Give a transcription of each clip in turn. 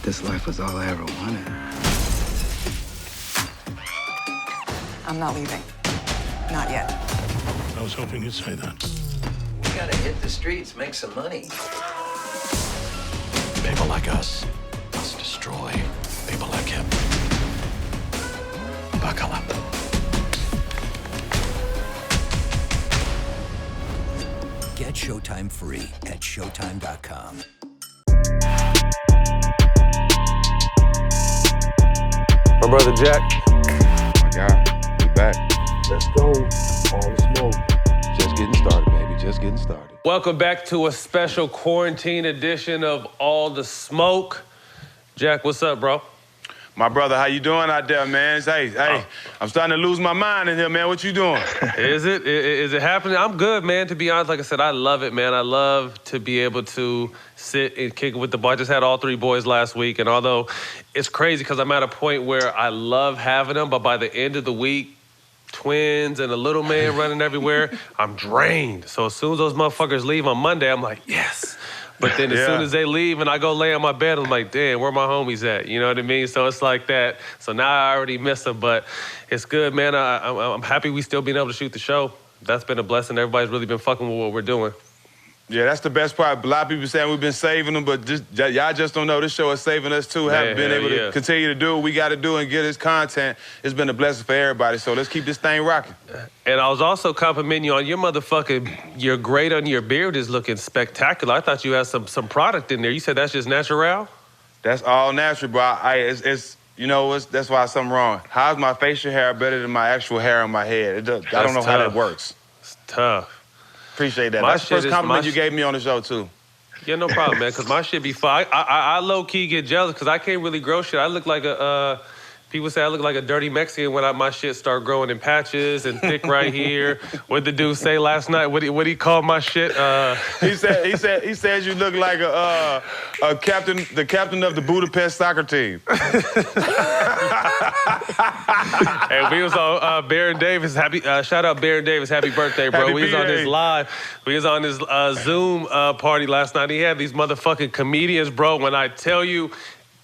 this life was all I ever wanted. I'm not leaving. Not yet. I was hoping you'd say that. We gotta hit the streets, make some money. People like us must destroy people like him. Buckle up. Get Showtime free at showtime.com. My brother Jack. My guy, we back. Let's go. All the smoke. Just getting started, baby. Just getting started. Welcome back to a special quarantine edition of All the Smoke. Jack, what's up, bro? My brother, how you doing out there, man? Hey, I'm starting to lose my mind in here, man. What you doing? Is it happening? I'm good, man. To be honest, like I said, I love it, man. I love to be able to sit and kick it with the boys. I just had all three boys last week, and although it's crazy because I'm at a point where I love having them, but by the end of the week, twins and a little man running everywhere, I'm drained. So as soon as those motherfuckers leave on Monday, I'm like, yes. But then as soon as they leave and I go lay on my bed, I'm like, damn, where my homies at? You know what I mean? So it's like that. So now I already miss them, but it's good, man. I'm happy we still being able to shoot the show. That's been a blessing. Everybody's really been fucking with what we're doing. Yeah, that's the best part. A lot of people saying we've been saving them, but y'all just don't know. This show is saving us, too. Having been able to continue to do what we got to do and get this content. It's been a blessing for everybody, so let's keep this thing rocking. And I was also complimenting you on your your grate on your beard is looking spectacular. I thought you had some product in there. You said that's just natural? That's all natural, bro. That's why something wrong. How's my facial hair better than my actual hair on my head? I don't know how that works. It's tough. Appreciate that. That's the first compliment you gave me on the show, too. Yeah, no problem, man, because my shit be fine. I low-key get jealous because I can't really grow shit. I look like people say I look like a dirty Mexican when my shit start growing in patches and thick right here. What the dude say last night? What he called my shit? He said you look like the captain of the Budapest soccer team. And we was on Baron Davis. Shout out Baron Davis. Happy birthday, bro. We was on his live. We was on his Zoom party last night. He had these motherfucking comedians, bro. When I tell you,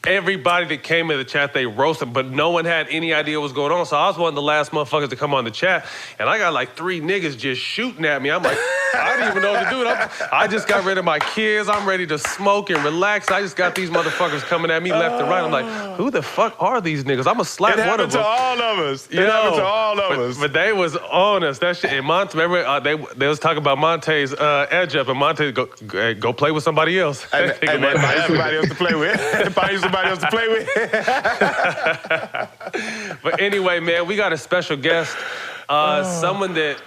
everybody that came in the chat, they roasted, but no one had any idea what was going on. So I was one of the last motherfuckers to come on the chat, and I got like 3 niggas just shooting at me. I'm like, I didn't even know what to do. I just got rid of my kids. I'm ready to smoke and relax. I just got these motherfuckers coming at me left and right. I'm like, who the fuck are these niggas? I'm gonna slap one of them. It happened to all of us. It happened to all of us. But they was on us. That shit. And Monte, remember, they was talking about Monte's edge up, and Monte go play with somebody else. Hey, man, find somebody else to play with. Find somebody else to play with. But anyway, man, we got a special guest. Someone that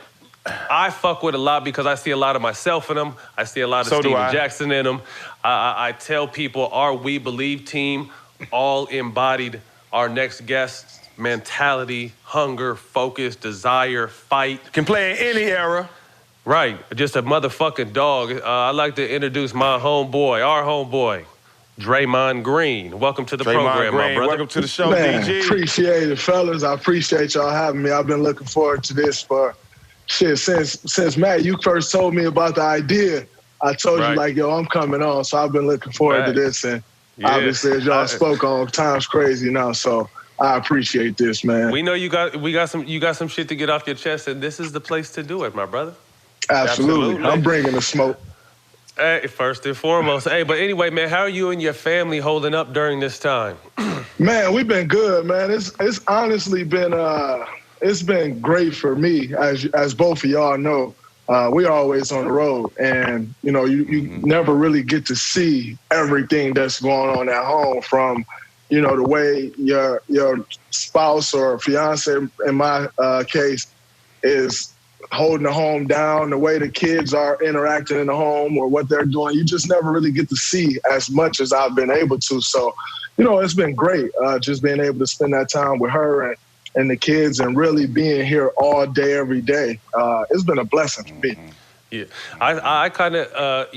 I fuck with a lot because I see a lot of myself in him. I see a lot of Steven Jackson in him. I tell people our We Believe team all embodied our next guest's mentality, hunger, focus, desire, fight. Can play in any era. Right, just a motherfucking dog. I'd like to introduce my homeboy, our homeboy, Draymond Green. Welcome to the program, my brother. Welcome to the show, Man, DG. Appreciate it, fellas. I appreciate y'all having me. I've been looking forward to this for since Matt, you first told me about the idea. I told you like, yo, I'm coming on. So I've been looking forward to this, and obviously, as y'all spoke on, time's crazy now. So I appreciate this, man. We know you got some shit to get off your chest, and this is the place to do it, my brother. Absolutely. I'm bringing the smoke. Hey, first and foremost. Hey, but anyway, man, how are you and your family holding up during this time? Man, we've been good, man. It's honestly been it's been great for me, as both of y'all know. We're always on the road, and you never really get to see everything that's going on at home, from the way your spouse or fiance, in my case, is holding the home down, the way the kids are interacting in the home or what they're doing. You just never really get to see as much as I've been able to. So, it's been great just being able to spend that time with her and the kids, and really being here all day, every day. It's been a blessing for me. Yeah, I kind of,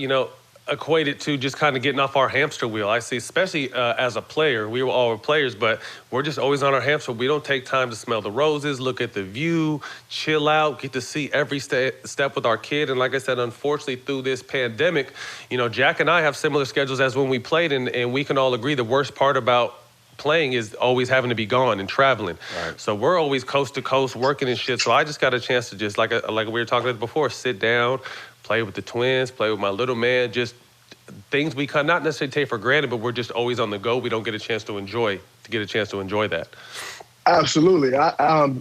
equate it to just kind of getting off our hamster wheel. I see, especially as a player, we were all players, but we're just always on our hamster. We don't take time to smell the roses, look at the view, chill out, get to see every step with our kid. And like I said, unfortunately, through this pandemic, you know, Jack and I have similar schedules as when we played, and we can all agree the worst part about playing is always having to be gone and traveling. Right. So we're always coast to coast working and shit. So I just got a chance to just, like we were talking about before, sit down, play with the twins, play with my little man, just things we can not necessarily take for granted, but we're just always on the go. We don't get a chance to enjoy that. Absolutely.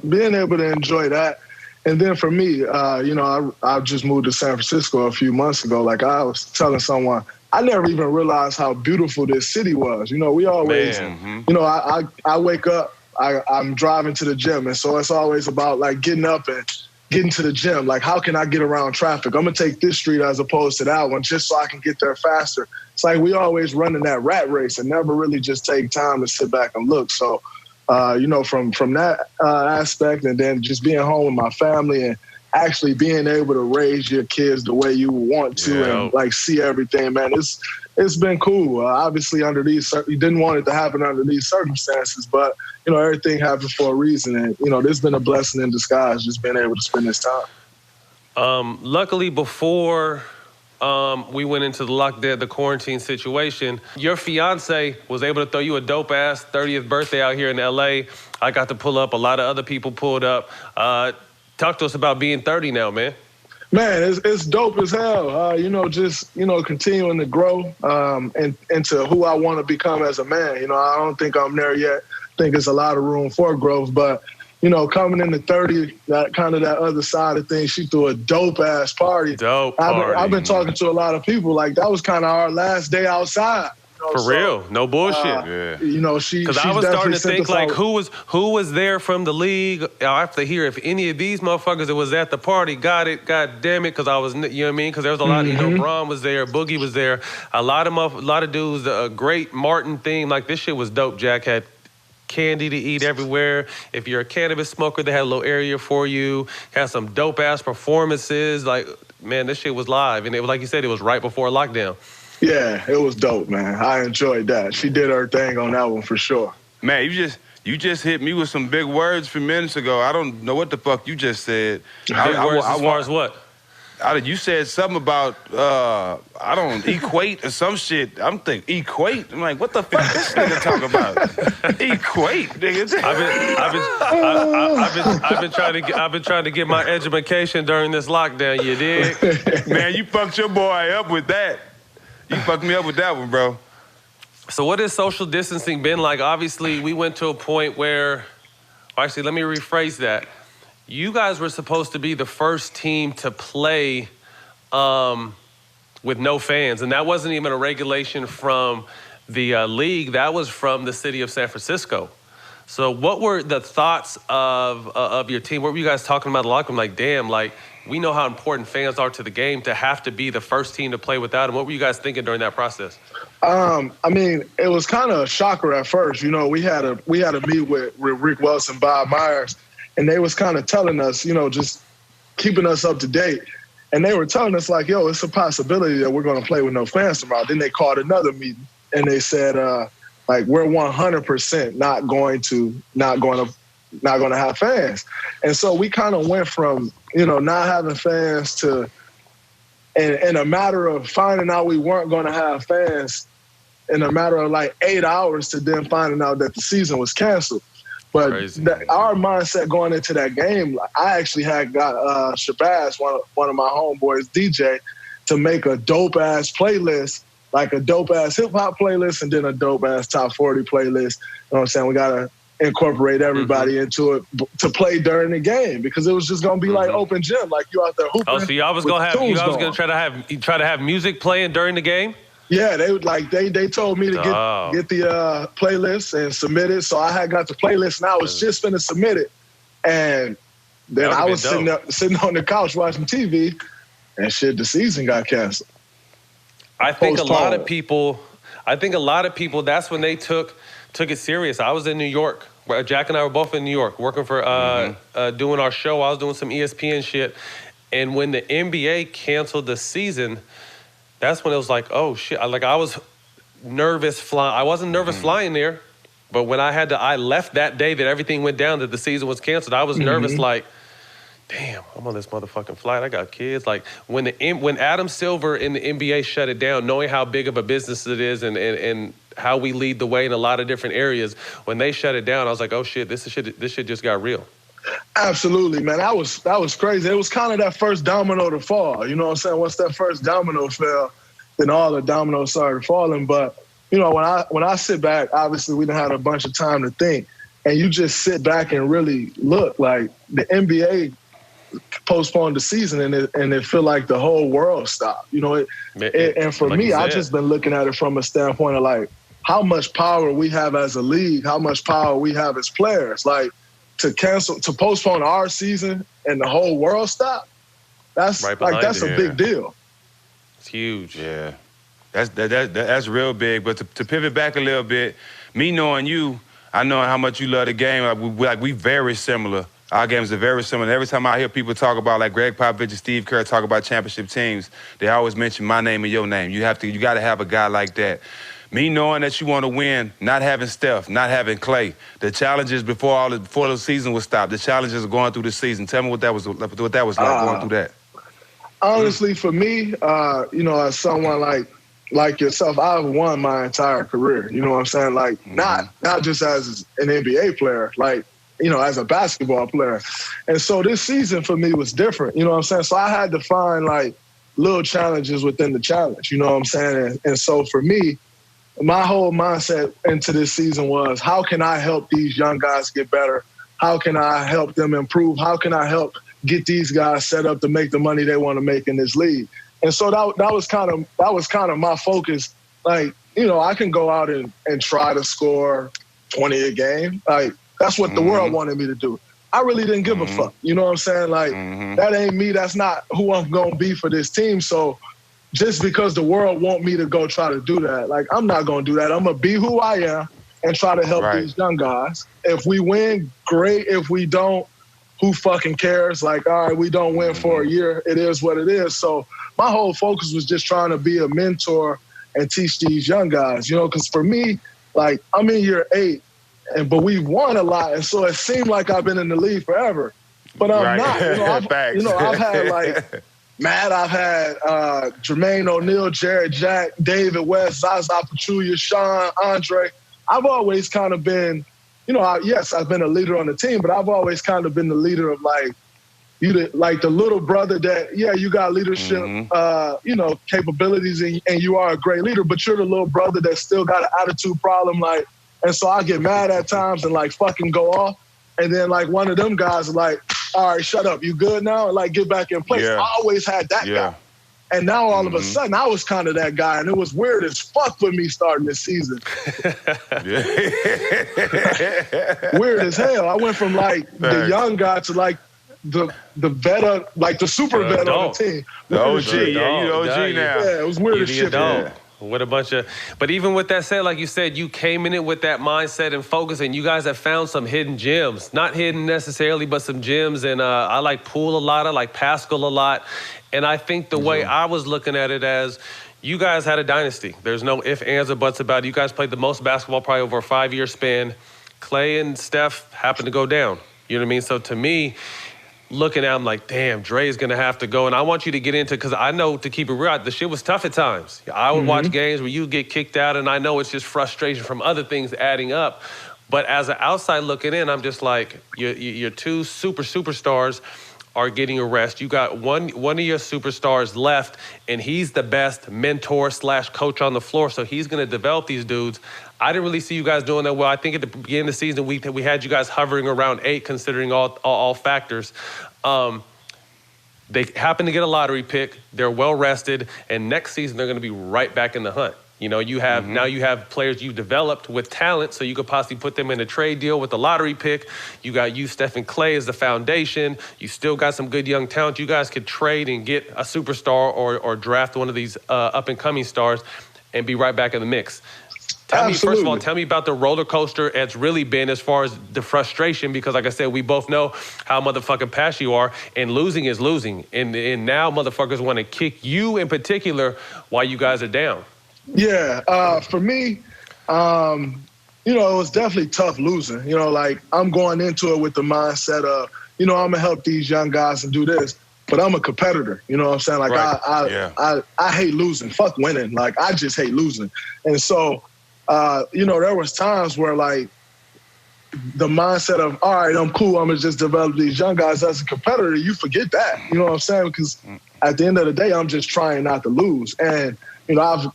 Being able to enjoy that. And then for me, you know, I just moved to San Francisco a few months ago. Like I was telling someone, I never even realized how beautiful this city was. You know, we always, you know, I wake up, I'm driving to the gym. And so it's always about like getting up and getting to the gym. Like, how can I get around traffic? I'm going to take this street as opposed to that one just so I can get there faster. It's like we always running that rat race and never really just take time to sit back and look. So, you know, from that aspect, and then just being home with my family and actually being able to raise your kids the way you want to and like see everything, man, it's been cool. Obviously, you didn't want it to happen under these circumstances, but you know, everything happened for a reason, and you know, there's been a blessing in disguise just being able to spend this time. Luckily, before we went into the quarantine situation, your fiance was able to throw you a dope ass 30th birthday out here in LA. I got to pull up. A lot of other people pulled up. Talk to us about being 30 now, man. Man, it's dope as hell. You know, just, you know, continuing to grow into who I want to become as a man. You know, I don't think I'm there yet. I think there's a lot of room for growth. But, you know, coming into 30, that kind of that other side of things, she threw a dope-ass party. I've been talking to a lot of people. Like, that was kind of our last day outside. You know, for real, no bullshit. You know, because I was starting to think like, who was there from the league? I have to hear if any of these motherfuckers that was at the party got it. God damn it, because I was, you know what I mean? Because there was a lot. You know, Braun was there, Boogie was there, a lot of dudes. A great Martin theme. Like this shit was dope. Jack had candy to eat everywhere. If you're a cannabis smoker, they had a little area for you. Had some dope ass performances. Like, man, this shit was live, and it was like you said, it was right before lockdown. Yeah, it was dope, man. I enjoyed that. She did her thing on that one for sure. Man, you just hit me with some big words a few minutes ago. I don't know what the fuck you just said. Big words as far as what? You said something about, I don't equate or some shit. I'm thinking, equate? I'm like, what the fuck this nigga talking about? Equate, nigga. I've been trying to get my education during this lockdown, you dig? Man, you fucked your boy up with that. You fucked me up with that one, bro. So what has social distancing been like? Obviously, we went to a point where, actually, let me rephrase that. You guys were supposed to be the first team to play with no fans, and that wasn't even a regulation from the league. That was from the city of San Francisco. So what were the thoughts of your team? What were you guys talking about in the locker room? Like, damn, like, we know how important fans are to the game, to have to be the first team to play without them. What were you guys thinking during that process? I mean, it was kind of a shocker at first. You know, we had a meet with Rick Wells and Bob Myers, and they was kind of telling us, you know, just keeping us up to date. And they were telling us like, yo, it's a possibility that we're going to play with no fans tomorrow. Then they called another meeting, and they said, like, we're 100% not going to have fans. And so we kind of went from, you know, not having fans to, in a matter of finding out we weren't going to have fans in a matter of like 8 hours, to then finding out that the season was canceled. But our mindset going into that game, I actually had got Shabazz, one of my homeboys, DJ, to make a dope-ass playlist, like a dope-ass hip-hop playlist and then a dope-ass top 40 playlist. You know what I'm saying? We got to incorporate everybody into it to play during the game, because it was just gonna be like open gym, like you out there hooping. Oh, so y'all was gonna try to have music playing during the game? Yeah, they would like they told me to get the playlist and submit it. So I had got the playlist and I was just finna submit it, and then I was sitting on the couch watching TV, and shit, the season got canceled. I think a lot of people. That's when they took it serious. I was in New York. Jack and I were both in New York working for doing our show. I was doing some ESPN shit. And when the NBA canceled the season, that's when it was like, oh shit. I was nervous flying. I wasn't nervous flying there, but when I left that day that everything went down, that the season was canceled, I was nervous like, damn, I'm on this motherfucking flight. I got kids. Like when Adam Silver in the NBA shut it down, knowing how big of a business it is and how we lead the way in a lot of different areas, when they shut it down, I was like, oh shit, this shit just got real. Absolutely, man. That was crazy. It was kind of that first domino to fall. You know what I'm saying? Once that first domino fell, then all the dominoes started falling. But you know, when I sit back, obviously we done had a bunch of time to think, and you just sit back and really look. Like the NBA postponed the season, and it feel like the whole world stopped. You know, and for me, I've just been looking at it from a standpoint of like how much power we have as a league, how much power we have as players. Like to postpone our season and the whole world stop. That's a big deal. It's huge. Yeah, that's real big. But to pivot back a little bit, me knowing you, I know how much you love the game. We very similar. Our games are very similar. Every time I hear people talk about, like Greg Popovich and Steve Kerr talk about championship teams, they always mention my name and your name. You got to have a guy like that. Me knowing that you want to win, not having Steph, not having Klay, the challenges before the season was stopped, the challenges of going through the season. Tell me what that was like going through that. Honestly, for me, you know, as someone like yourself, I've won my entire career. You know what I'm saying? Like not just as an NBA player, like, you know, as a basketball player. And so this season for me was different, you know what I'm saying? So I had to find like little challenges within the challenge, you know what I'm saying? And so for me, my whole mindset into this season was, how can I help these young guys get better? How can I help them improve? How can I help get these guys set up to make the money they want to make in this league? And so that was kind of my focus. Like, you know, I can go out and try to score 20 a game. Like, that's what the world wanted me to do. I really didn't give a fuck. You know what I'm saying? Like, that ain't me. That's not who I'm going to be for this team. So just because the world want me to go try to do that, like, I'm not going to do that. I'm going to be who I am and try to help these young guys. If we win, great. If we don't, who fucking cares? Like, all right, we don't win for a year. It is what it is. So my whole focus was just trying to be a mentor and teach these young guys, you know, because for me, like, I'm in year 8. But we've won a lot, and so it seemed like I've been in the league forever. But I'm not. You know, I've had like Matt, I've had Jermaine O'Neal, Jared Jack, David West, Zaza Pachulia, Sean, Andre. I've always kind of been, you know, I've been a leader on the team, but I've always kind of been the leader of like the little brother that, yeah, you got leadership, you know, capabilities, and you are a great leader, but you're the little brother that still got an attitude problem, like. And so I get mad at times and like fucking go off. And then like one of them guys is like, all right, shut up. You good now? And like get back in place. Yeah. I always had that guy. And now all of a sudden I was kind of that guy. And it was weird as fuck for me starting this season. Weird as hell. I went from like the young guy to like the vet, like the super vet on the team. The OG. Yeah, you the OG now. Yeah, it was weird as shit. What a bunch of, but even with that said, like you said, you came in it with that mindset and focus, and you guys have found some hidden gems. Not hidden necessarily, but some gems. And I like Poole a lot. I like Pascal a lot. And I think the way I was looking at it as, you guys had a dynasty. There's no ifs, ands, or buts about it. You guys played the most basketball probably over a 5-year span. Klay and Steph happened to go down. You know what I mean? So to me, looking at him like, damn, Dre's going to have to go. And I want you to get into, because I know, to keep it real, the shit was tough at times. I would watch games where you get kicked out, and I know it's just frustration from other things adding up. But as an outside looking in, I'm just like, your two superstars are getting a rest. You got one of your superstars left, and he's the best mentor / coach on the floor, so he's going to develop these dudes. I didn't really see you guys doing that well. I think at the beginning of the season, we had you guys hovering around 8, considering all factors. They happen to get a lottery pick. They're well rested, and next season they're going to be right back in the hunt. You know, you have now you have players you've developed with talent, so you could possibly put them in a trade deal with the lottery pick. You got Steph and Klay as the foundation. You still got some good young talent. You guys could trade and get a superstar or draft one of these up-and-coming stars and be right back in the mix. First of all, tell me about the roller coaster it's really been as far as the frustration, because like I said, we both know how motherfucking passionate you are, and losing is losing. And now motherfuckers want to kick you in particular while you guys are down. Yeah, for me, it was definitely tough losing. Like I'm going into it with the mindset of, I'm going to help these young guys and do this. But I'm a competitor, you know what I'm saying? Like, right. I hate losing. Fuck winning. Like, I just hate losing. And so, there was times where, like, the mindset of, all right, I'm cool, I'm going to just develop these young guys as a competitor, you forget that. You know what I'm saying? Because at the end of the day, I'm just trying not to lose. And, I've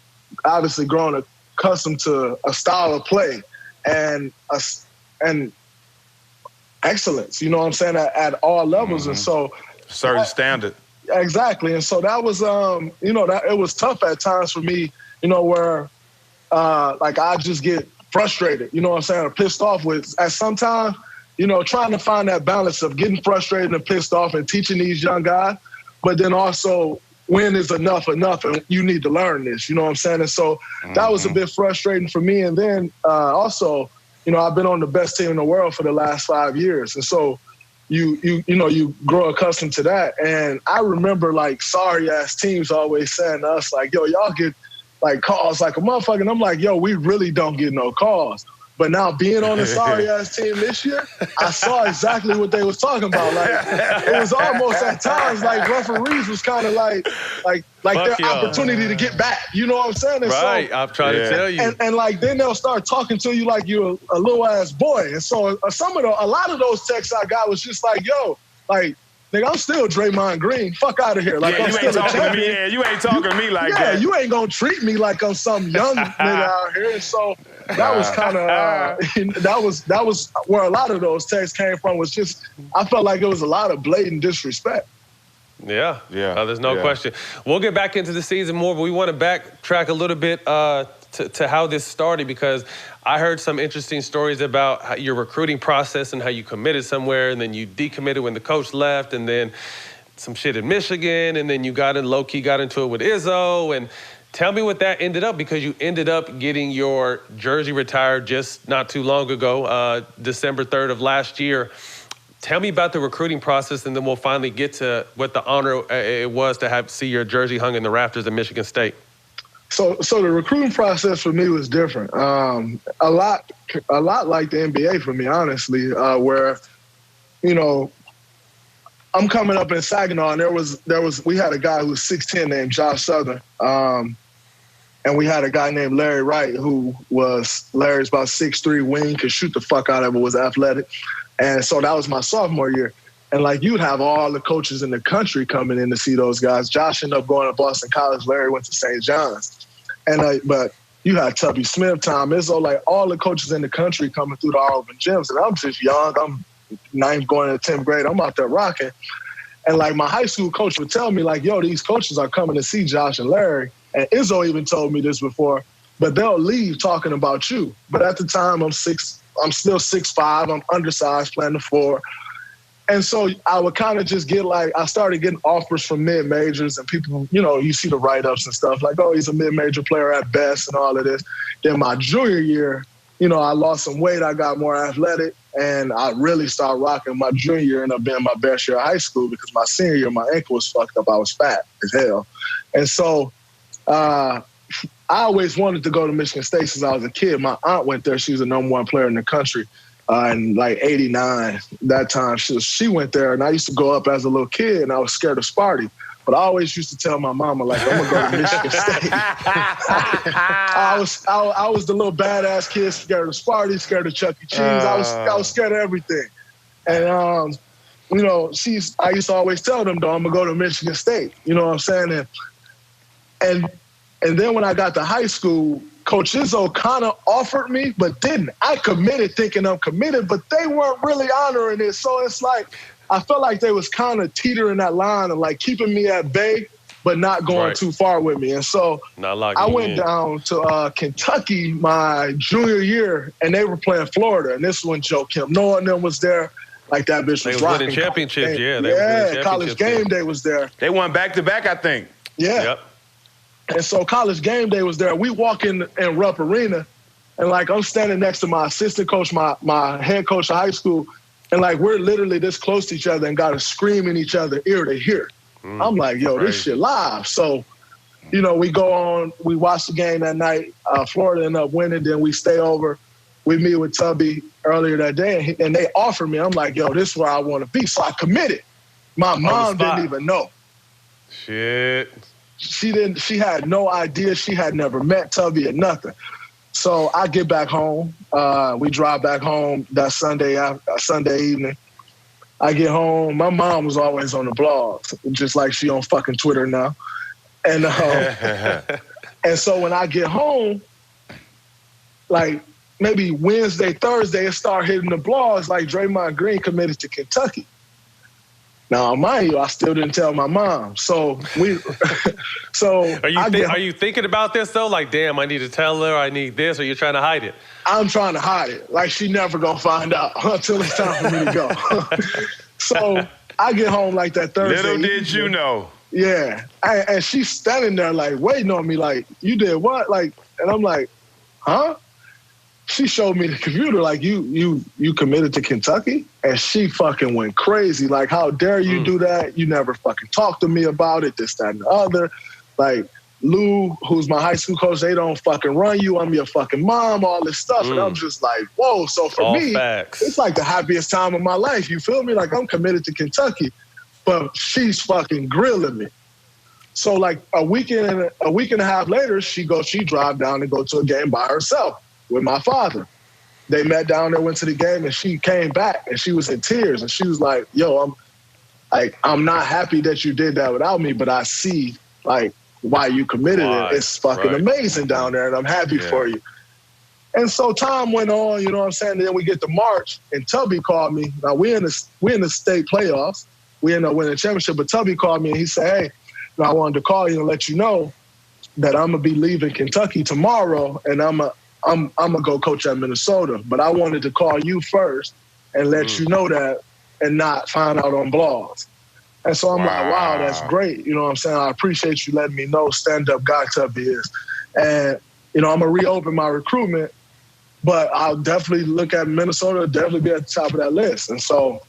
obviously grown accustomed to a style of play and excellence, you know what I'm saying, at all levels. Mm-hmm. And so, certain standard. Exactly. And so that was, that it was tough at times for me, where like I just get frustrated, you know what I'm saying, or pissed off with, at some time, trying to find that balance of getting frustrated and pissed off and teaching these young guys, but then also when is enough and you need to learn this, you know what I'm saying? And so that was a bit frustrating for me. And then also, I've been on the best team in the world for the last 5 years. And so you grow accustomed to that. And I remember like sorry ass teams always saying to us like, yo, y'all get like calls like a motherfucker. And I'm like, yo, we really don't get no calls. But now being on a sorry ass team this year, I saw exactly what they was talking about. Like it was almost at times like referees was kind of like their opportunity to get back. You know what I'm saying? And right, so, I'm trying to tell you. And like then they'll start talking to you like you're a little ass boy. And so a lot of those texts I got was just like, yo, like, nigga, I'm still Draymond Green. Fuck out of here. Like I'm you still ain't talking to me. Yeah, you ain't talking to me like that. Yeah, you ain't gonna treat me like I'm some young nigga out here. And so that was kind of that was where a lot of those texts came from. Was just I felt like it was a lot of blatant disrespect. Yeah. There's no question. We'll get back into the season more, but we want to backtrack a little bit to how this started, because I heard some interesting stories about your recruiting process and how you committed somewhere and then you decommitted when the coach left, and then some shit in Michigan, and then you low-key got into it with Izzo. And tell me what that ended up, because you ended up getting your jersey retired just not too long ago, December 3rd of last year. Tell me about the recruiting process, and then we'll finally get to what the honor it was to see your jersey hung in the rafters at Michigan State. So the recruiting process for me was different. A lot like the NBA for me, honestly, where, I'm coming up in Saginaw, and we had a guy who was 6'10" named Josh Southern. And we had a guy named Larry Wright Larry's about 6'3", wing, could shoot the fuck out of it, was athletic. And so that was my sophomore year. And like you'd have all the coaches in the country coming in to see those guys. Josh ended up going to Boston College. Larry went to St. John's. And but you had Tubby Smith, Tom Izzo, like all the coaches in the country coming through the Auburn gyms. And I'm just young. I'm 9th going into 10th grade. I'm out there rocking. And like my high school coach would tell me like, yo, these coaches are coming to see Josh and Larry. And Izzo even told me this before, but they'll leave talking about you. But at the time I'm still 6'5", I'm undersized, playing the 4. And so I would kind of just get I started getting offers from mid-majors, and people, you see the write-ups and stuff like, oh, he's a mid-major player at best and all of this. Then my junior year, I lost some weight, I got more athletic, and I really started rocking. My junior year ended up being my best year of high school, because my senior year, my ankle was fucked up. I was fat as hell. And so I always wanted to go to Michigan State since I was a kid. My aunt went there. She was the #1 player in the country. In like 89, that time, she went there, and I used to go up as a little kid, and I was scared of Sparty. But I always used to tell my mama, like, I'm gonna go to Michigan State. I was the little badass kid, scared of Sparty, scared of Chuck E. Cheese. I was scared of everything. And I used to always tell them, though, I'm gonna go to Michigan State. You know what I'm saying? And then when I got to high school, Coach Izzo kind of offered me, but didn't. I committed thinking I'm committed, but they weren't really honoring it. So it's like, I felt like they was kind of teetering that line and like keeping me at bay, but not going too far with me. And so I went down to Kentucky my junior year, and they were playing Florida. And this is when Joe Kim Noah and them was there. Like that bitch was rocking. Winning championships, yeah. College Game Day was there. They won back-to-back, I think. Yeah. Yep. And so College Game Day was there. We walk in Rupp Arena, And, like, I'm standing next to my assistant coach, my head coach of high school, and, like, we're literally this close to each other and got to scream in each other ear to ear. I'm like, yo, this shit live. So, you know, we go on, we watch the game that night. Florida ended up winning. Then we stay over. We meet with Tubby earlier that day, and they offered me. I'm like, yo, this is where I want to be. So I committed. My mom didn't even know. Shit. She had no idea. She had never met Tubby or nothing. So I get back home. We drive back home that Sunday evening. I get home. My mom was always on the blogs, just like she on fucking Twitter now. And and so when I get home, like maybe Wednesday, Thursday, it started hitting the blogs like Draymond Green committed to Kentucky. Now, mind you, I still didn't tell my mom. So Are you thinking about this though? Like, damn, I need to tell her I need this, or you're trying to hide it? I'm trying to hide it. Like, she never gonna find out until it's time for me to go. So I get home like that Thursday. Little did you know. Yeah. And she's standing there like waiting on me like, you did what? Like, and I'm like, huh? She showed me the computer like, you committed to Kentucky? And she fucking went crazy. Like, how dare you do that? You never fucking talked to me about it, this, that, and the other. Like, Lou, who's my high school coach, they don't fucking run you. I'm your fucking mom, all this stuff. And I'm just like, whoa. So for all me, facts. It's like the happiest time of my life. You feel me? Like, I'm committed to Kentucky. But she's fucking grilling me. So like a week and a half later, she drive down and go to a game by herself with my father. They met down there, went to the game, and she came back and she was in tears. And she was like, yo, I'm not happy that you did that without me, but I see like why you committed it. It's fucking amazing down there, and I'm happy for you. And so time went on, you know what I'm saying? And then we get to March, and Tubby called me. Now we in the state playoffs. We end up winning the championship, but Tubby called me and he said, hey, I wanted to call you and let you know that I'm gonna be leaving Kentucky tomorrow, and I'm gonna go coach at Minnesota. But I wanted to call you first and let you know that, and not find out on blogs. And so I'm like, wow, that's great. You know what I'm saying? I appreciate you letting me know stand-up guy Tubby is. And, you know, I'm gonna reopen my recruitment, but I'll definitely look at Minnesota, definitely be at the top of that list. And so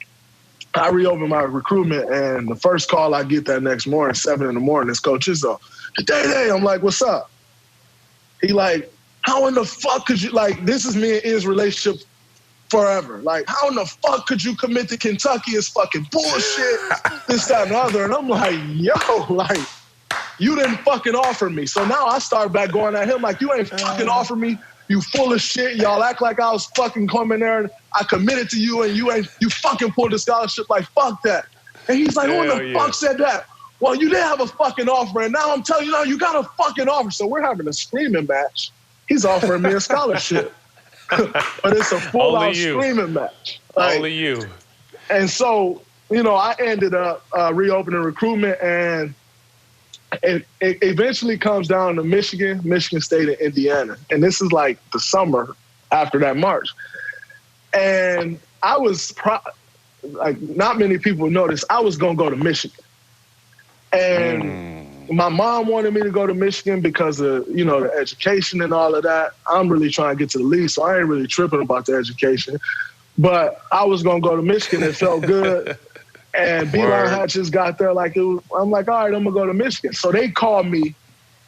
I reopened my recruitment, and the first call I get that next morning, 7 a.m, is Coach Izzo. Hey, I'm like, what's up? He like, how in the fuck could you, like, this is me and his relationship forever. Like, how in the fuck could you commit to Kentucky? It's fucking bullshit, this, that, and the other. And I'm like, yo, like, you didn't fucking offer me. So now I start back going at him like, you ain't fucking offer me. You full of shit. Y'all act like I was fucking coming there and I committed to you, and you fucking pulled the scholarship. Like, fuck that. And he's like, who the fuck said that? Well, you didn't have a fucking offer, and now I'm telling you, now you got a fucking offer. So we're having a screaming match. He's offering me a scholarship. But it's a full-out screaming match. Like, only you. And so, you know, I ended up reopening recruitment, and it eventually comes down to Michigan State, and Indiana. And this is like the summer after that March. And I was, like, not many people noticed, I was going to go to Michigan. And my mom wanted me to go to Michigan because of, you know, the education and all of that. I'm really trying to get to the league, so I ain't really tripping about the education. But I was going to go to Michigan. It felt good. And Beeline had just got there. Like, I'm like, all right, I'm going to go to Michigan. So they called me,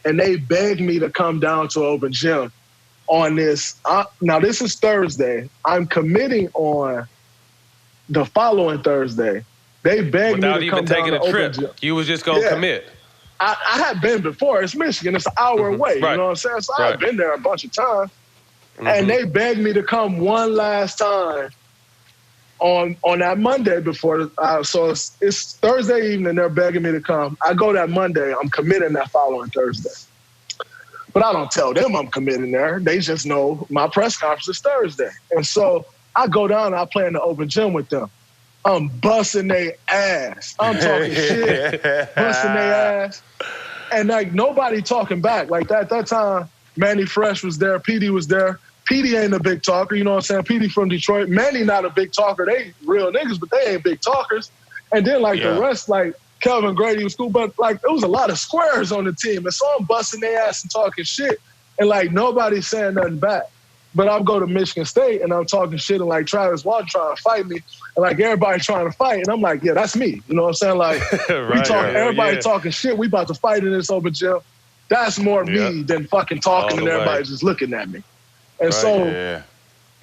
and they begged me to come down to open gym on this. Now, this is Thursday. I'm committing on the following Thursday. They begged me to come down to open gym. You was just going to commit. I had been before. It's Michigan. It's an hour away. You know what I'm saying? So I've been there a bunch of times. And they begged me to come one last time on that Monday before. So it's Thursday evening. They're begging me to come. I go that Monday. I'm committing that following Thursday. But I don't tell them I'm committing there. They just know my press conference is Thursday. And so I go down and I plan to open gym with them. I'm busting their ass. I'm talking shit, busting their ass. And, like, nobody talking back. Like, that time, Manny Fresh was there. Petey was there. Petey ain't a big talker, you know what I'm saying? Petey from Detroit. Manny not a big talker. They real niggas, but they ain't big talkers. And then, like, the rest, like, Kelvin Grady was cool, but, like, there was a lot of squares on the team. And so I'm busting their ass and talking shit. And, like, nobody's saying nothing back. but I'll go to Michigan State and I'm talking shit and like Travis Walton trying to fight me and like everybody trying to fight. And I'm like, yeah, that's me. You know what I'm saying? Like everybody talking shit. We about to fight in this open gym. That's more me than fucking talking and everybody just looking at me. And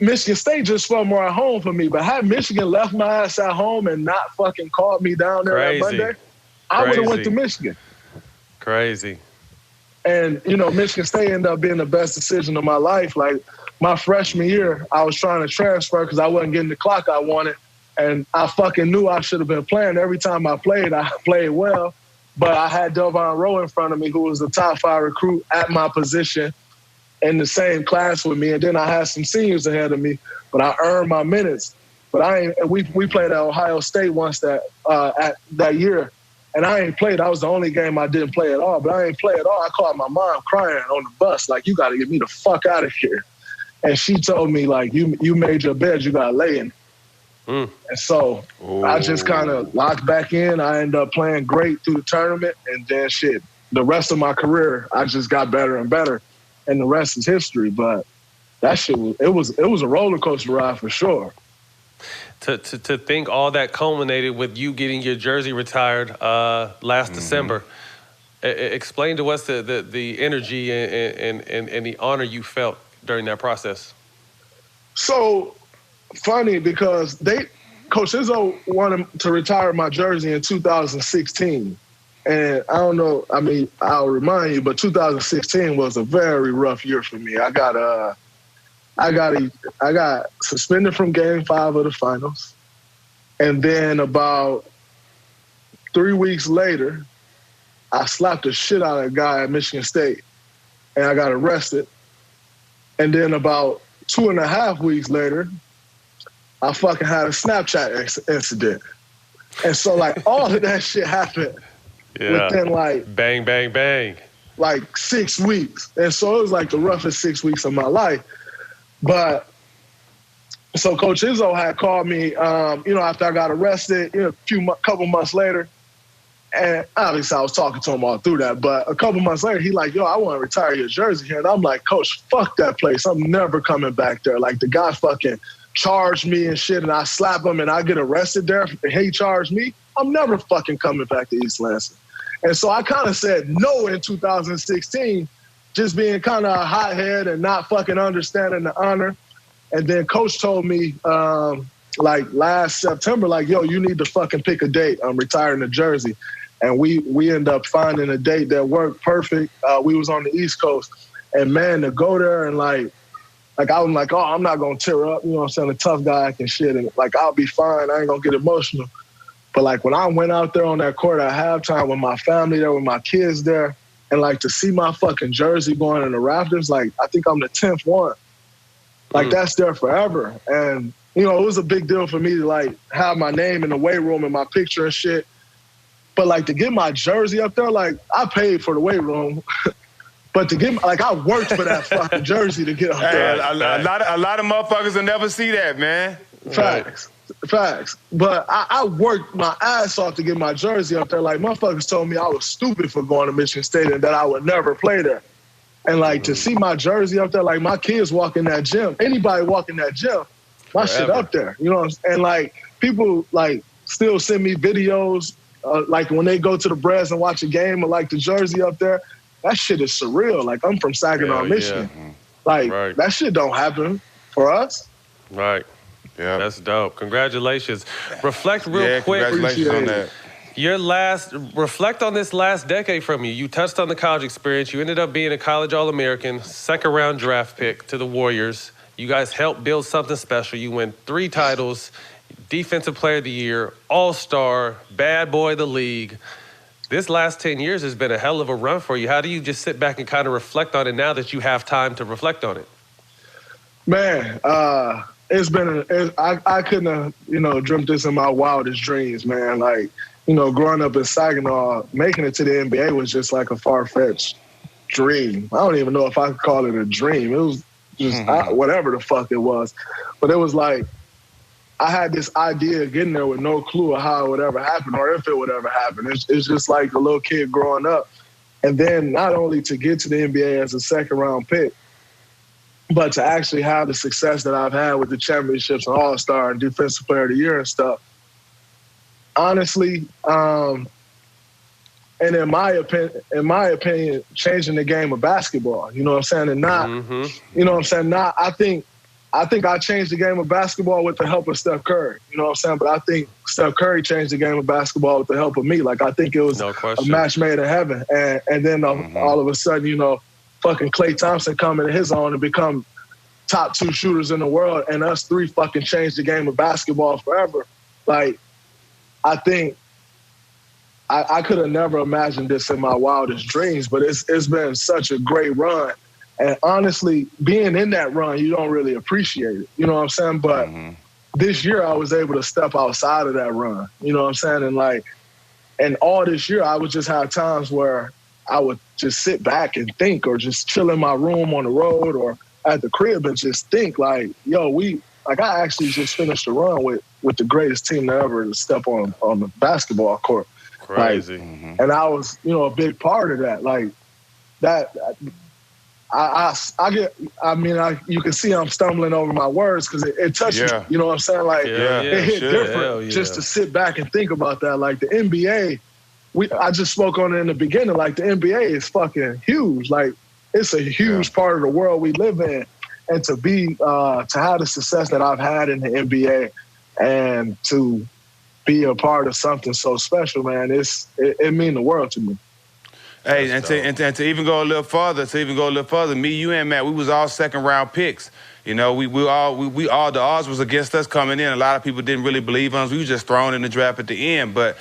Michigan State just felt more at home for me. But had Michigan left my ass at home and not fucking called me down there that Monday, I would have went to Michigan. Crazy. And, you know, Michigan State ended up being the best decision of my life. Like, my freshman year, I was trying to transfer because I wasn't getting the clock I wanted. And I fucking knew I should have been playing. Every time I played well. But I had Delvon Rowe in front of me, who was the top 5 recruit at my position in the same class with me. And then I had some seniors ahead of me, but I earned my minutes. But we played at Ohio State once that year. And I ain't played. That was the only game I didn't play at all. But I ain't play at all. I called my mom crying on the bus, like, you got to get me the fuck out of here. And she told me, like, you made your bed, you got to lay in. And so I just kind of locked back in. I ended up playing great through the tournament. And then shit, the rest of my career, I just got better and better. And the rest is history. But that shit, it was a roller coaster ride for sure. To think all that culminated with you getting your jersey retired last December. Explain to us the energy and the honor you felt during that process. So funny because Coach Izzo wanted to retire my jersey in 2016. And I don't know, I mean, I'll remind you, but 2016 was a very rough year for me. I got suspended from Game 5 of the finals. And then about 3 weeks later, I slapped the shit out of a guy at Michigan State and I got arrested. And then about 2.5 weeks later, I fucking had a Snapchat incident. And so like all of that shit happened within like bang, bang, bang. Like 6 weeks. And so it was like the roughest 6 weeks of my life. But so Coach Izzo had called me, after I got arrested, couple months later. And obviously I was talking to him all through that. But a couple months later, he like, yo, I want to retire your jersey here. And I'm like, Coach, fuck that place. I'm never coming back there. Like the guy fucking charged me and shit and I slap him and I get arrested there and he charged me. I'm never fucking coming back to East Lansing. And so I kind of said no in 2016, just being kind of a hothead and not fucking understanding the honor. And then Coach told me, like last September, like, yo, you need to fucking pick a date. I'm retiring the jersey. And we end up finding a date that worked perfect. We was on the East Coast. And man, to go there and like I was like, oh, I'm not going to tear up. You know what I'm saying? A tough guy and shit. And like, I'll be fine. I ain't going to get emotional. But like when I went out there on that court at halftime with my family there, with my kids there, and like to see my fucking jersey going in the rafters, like I think I'm the 10th one. Like that's there forever. And, it was a big deal for me to like have my name in the weight room and my picture and shit. But like to get my jersey up there, like I paid for the weight room. But to get, like I worked for that fucking jersey to get up there. A lot of motherfuckers will never see that, man. Facts. But I worked my ass off to get my jersey up there. Like motherfuckers told me I was stupid for going to Michigan State and that I would never play there. And like to see my jersey up there, like my kids walk in that gym, anybody walk in that gym, my shit up there, and like people like still send me videos, like when they go to the Braves and watch a game or like the jersey up there, that shit is surreal. Like I'm from Saginaw, Michigan. Like that shit don't happen for us. Right. Yeah. That's dope. Congratulations. Reflect real quick. Congratulations on that. Reflect on this last decade from you. You touched on the college experience. You ended up being a college All-American, second-round draft pick to the Warriors. You guys helped build something special. You win 3 titles, Defensive Player of the Year, All-Star, Bad Boy of the League. This last 10 years has been a hell of a run for you. How do you just sit back and kind of reflect on it now that you have time to reflect on it? Man, it's been, I couldn't have, dreamt this in my wildest dreams, man. Like, growing up in Saginaw, making it to the NBA was just like a far-fetched dream. I don't even know if I could call it a dream. It was just whatever the fuck it was. But it was like, I had this idea of getting there with no clue of how it would ever happen or if it would ever happen. It's just like a little kid growing up. And then not only to get to the NBA as a second-round pick, But to actually have the success that I've had with the championships and All-Star and Defensive Player of the Year and stuff, honestly, and in my opinion, changing the game of basketball. You know what I'm saying? And not, you know what I'm saying? Not, I think I changed the game of basketball with the help of Steph Curry. You know what I'm saying? But I think Steph Curry changed the game of basketball with the help of me. Like, I think it was a match made in heaven. And then all of a sudden, you know, fucking Klay Thompson coming to his own and become top 2 shooters in the world, and us 3 fucking changed the game of basketball forever. Like, I think I could have never imagined this in my wildest dreams, but it's been such a great run. And honestly, being in that run, you don't really appreciate it. You know what I'm saying? But this year I was able to step outside of that run. You know what I'm saying? And all this year I would just have times where I would just sit back and think, or just chill in my room on the road or at the crib and just think like, yo, I actually just finished a run with the greatest team to ever step on the basketball court. Crazy. Like, and I was, you know, a big part of that. Like, that, you can see I'm stumbling over my words because it touched me. You know what I'm saying? Like, it hit different just to sit back and think about that. Like, the NBA, I just spoke on it in the beginning. Like, the NBA is fucking huge. Like, it's a huge part of the world we live in. And to have the success that I've had in the NBA and to be a part of something so special, man, it means the world to me. Hey, and to even go a little further, me, you, and Matt, we was all second-round picks. You know, we all the odds was against us coming in. A lot of people didn't really believe in us. We were just thrown in the draft at the end. But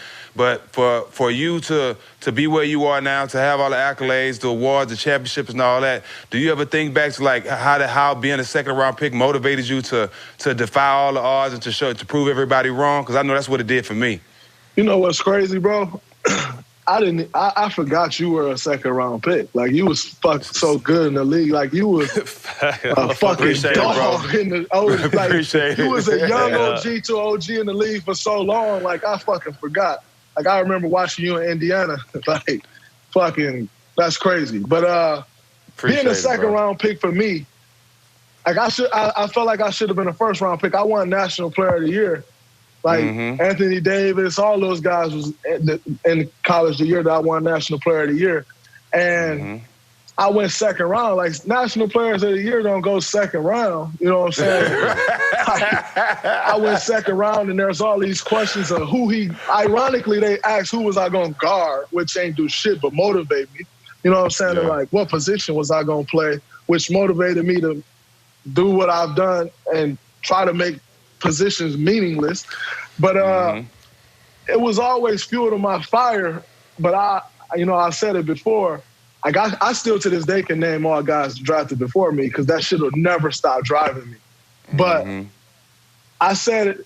for you to be where you are now, to have all the accolades, the awards, the championships, and all that, do you ever think back to like how being a second-round pick motivated you to defy all the odds and to prove everybody wrong? Because I know that's what it did for me. You know what's crazy, bro? I forgot you were a second-round pick. Like, you was so good in the league. Like, you was a fucking dog in the OG. Like, you was a young OG to OG in the league for so long. Like, I fucking forgot. Like, I remember watching you in Indiana. Like, fucking, that's crazy. But being a second-round pick for me, like, I felt like I should have been a first-round pick. I won National Player of the Year. Like, Anthony Davis, all those guys was in college the year that I won National Player of the Year. And I went second round. Like, National Players of the Year don't go second round. You know what I'm saying? I went second round, and there's all these questions of ironically, they asked who was I going to guard, which ain't do shit but motivate me. You know what I'm saying? And like, what position was I going to play, which motivated me to do what I've done and try to make positions meaningless. But it was always fuel to my fire. But I said it before, I still to this day can name all guys drafted before me because that shit will never stop driving me. But I said it,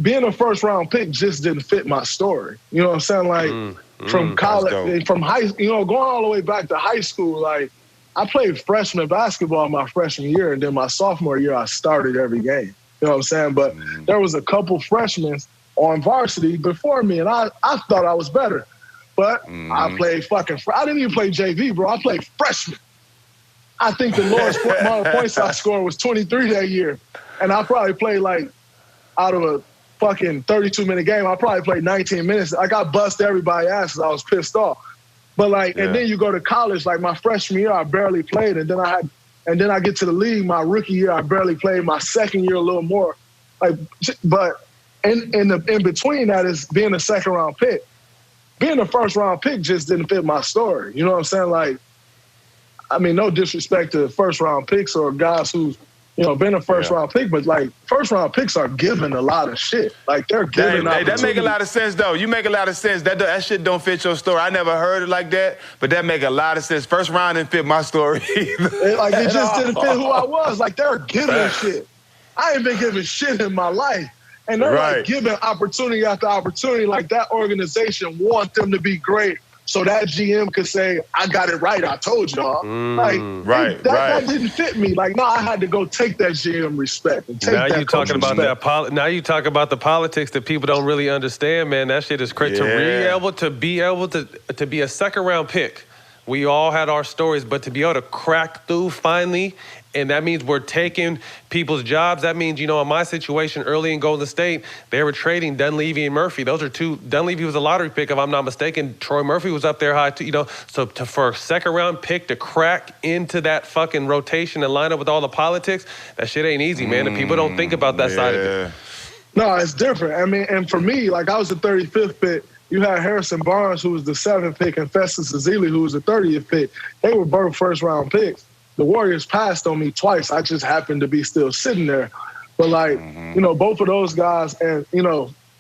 being a first round pick just didn't fit my story. You know what I'm saying? Like, from college, from high, going all the way back to high school, like, I played freshman basketball my freshman year, and then my sophomore year I started every game. You know what I'm saying? But there was a couple freshmen on varsity before me, and I thought I was better. But I played I didn't even play JV, bro. I played freshman. I think the lowest amount of points I scored was 23 that year. And I probably played, like, out of a fucking 32-minute game, I probably played 19 minutes. I got busted everybody's asses. I was pissed off. But, like, and then you go to college, like, my freshman year, I barely played. And then I get to the league, my rookie year, I barely played. My second year, a little more. Like, but in between that is being a second-round pick. Being a first-round pick just didn't fit my story. You know what I'm saying? Like, I mean, no disrespect to first-round picks or guys who's, been a first-round pick, but, like, first-round picks are given a lot of shit. Like, they're given that make a lot of sense, though. You make a lot of sense. That shit don't fit your story. I never heard it like that, but that make a lot of sense. First round didn't fit my story either. It just didn't fit who I was. Like, they're giving shit. I ain't been giving shit in my life. And they're, like, giving opportunity after opportunity. Like, that organization want them to be great so that GM could say, I got it right, I told y'all. That didn't fit me. Like, no, I had to go take that GM respect and take now that you talking about respect. now you talk about the politics that people don't really understand, man. That shit is crazy. To be able to be a second round pick, We all had our stories, but to be able to crack through finally, and that means we're taking people's jobs. That means, in my situation early in Golden State, they were trading Dunleavy and Murphy. Those are two. Dunleavy was a lottery pick, if I'm not mistaken. Troy Murphy was up there high too, So for a second-round pick to crack into that fucking rotation and line up with all the politics, that shit ain't easy, man. And people don't think about that side of it. No, it's different. I mean, and for me, I was the 35th pick. You had Harrison Barnes, who was the 7th pick, and Festus Ezeli, who was the 30th pick. They were both first-round picks. The Warriors passed on me twice. I just happened to be still sitting there. But, both of those guys, and,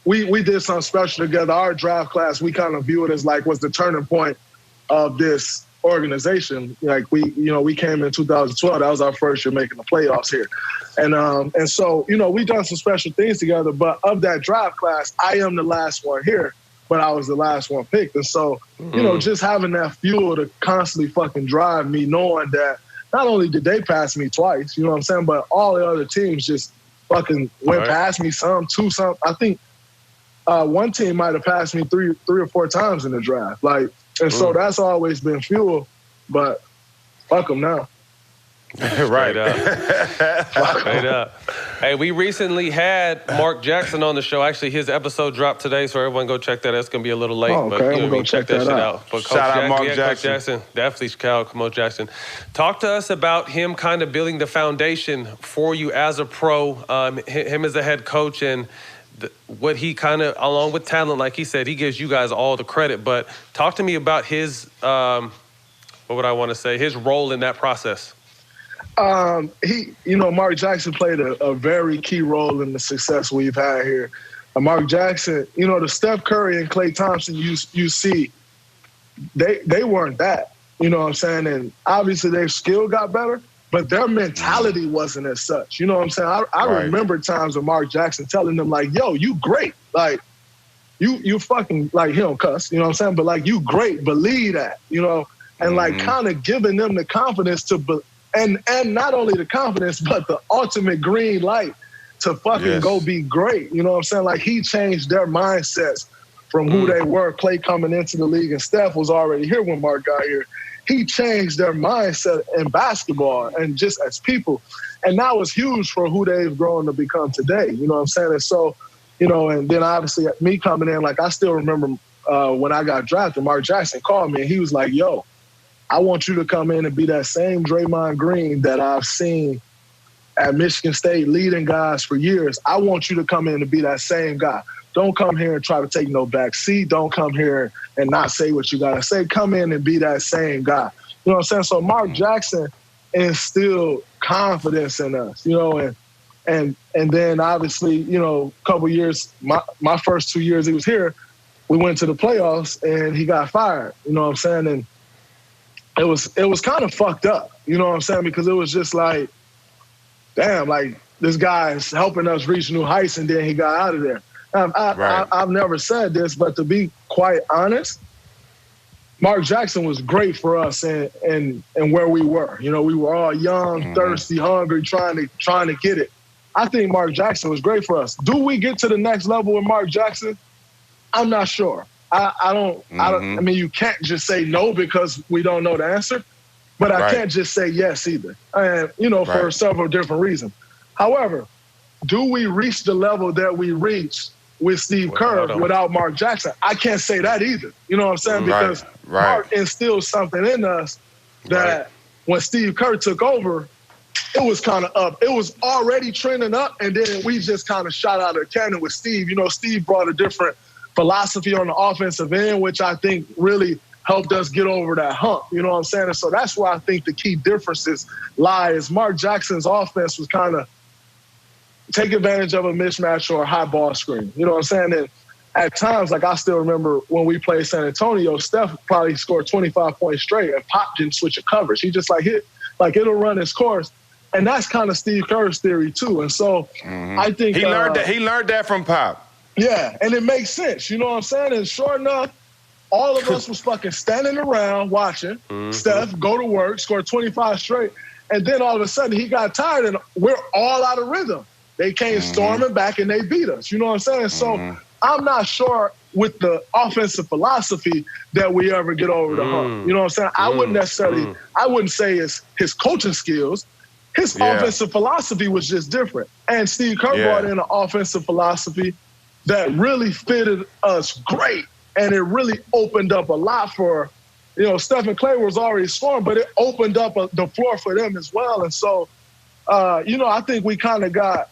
we did something special together. Our draft class, we kind of view it as, was the turning point of this organization. We came in 2012. That was our first year making the playoffs here. And so, we done some special things together. But of that draft class, I am the last one here, but I was the last one picked. And so, just having that fuel to constantly fucking drive me, knowing that not only did they pass me twice, but all the other teams just fucking went past me some. I think one team might have passed me three or four times in the draft. So that's always been fuel, but fuck them now. Right. Straight up. Hey, we recently had Mark Jackson on the show. Actually, his episode dropped today, so everyone go check that. It's going to be a little late. Okay, but we'll go check that out. But Shout out Mark Jackson. Coach Jackson. Definitely shout out Coach Jackson. Talk to us about him kind of building the foundation for you as a pro, him as a head coach, and what he kind of, along with talent, like he said, he gives you guys all the credit. But talk to me about his, what would I want to say, his role in that process. Mark Jackson played a very key role in the success we've had here. Mark Jackson, the Steph Curry and Klay Thompson you see, they weren't that, and obviously their skill got better, but their mentality wasn't as such, I remember times of Mark Jackson telling them yo, you great, you fucking, he don't cuss, but you great, believe that, and kind of giving them the confidence to and not only the confidence, but the ultimate green light to fucking go be great. He changed their mindsets from who they were. Klay coming into the league, and Steph was already here when Mark got here. He changed their mindset in basketball and just as people. And that was huge for who they've grown to become today. And so, and then obviously me coming in, I still remember when I got drafted, Mark Jackson called me and he was like, yo, I want you to come in and be that same Draymond Green that I've seen at Michigan State leading guys for years. I want you to come in and be that same guy. Don't come here and try to take no back seat. Don't come here and not say what you got to say. Come in and be that same guy. So Mark Jackson instilled confidence in us, and then obviously, a couple years, my first 2 years he was here, we went to the playoffs and he got fired, and it was kind of fucked up, because it was just damn, this guy is helping us reach new heights, and then he got out of there. I've never said this, but to be quite honest, Mark Jackson was great for us and where we were. We were all young, thirsty, hungry, trying to get it. I think Mark Jackson was great for us. Do we get to the next level with Mark Jackson? I'm not sure. I mean, you can't just say no because we don't know the answer, but I can't just say yes either. And, for several different reasons. However, do we reach the level that we reached with Steve Kerr without Mark Jackson? I can't say that either. Because Mark instilled something in us that when Steve Kerr took over, it was kind of up. It was already trending up, and then we just kind of shot out of the cannon with Steve. Steve brought a different philosophy on the offensive end, which I think really helped us get over that hump. And so that's where I think the key differences lie is Mark Jackson's offense was kind of take advantage of a mismatch or a high ball screen. And at times, I still remember when we played San Antonio, Steph probably scored 25 points straight and Pop didn't switch a coverage. He just hit, it'll run its course. And that's kind of Steve Kerr's theory too. And so I think he learned that from Pop. Yeah, and it makes sense. And sure enough, all of us was fucking standing around watching Steph go to work, score 25 straight, and then all of a sudden he got tired and we're all out of rhythm. They came storming back and they beat us. So I'm not sure with the offensive philosophy that we ever get over the hump. You know what I'm saying? I wouldn't say it's his coaching skills. His offensive philosophy was just different. And Steve Kerr brought in an offensive philosophy that really fitted us great. And it really opened up a lot for, Steph and Klay was already scoring, but it opened up the floor for them as well. And so, I think we kind of got,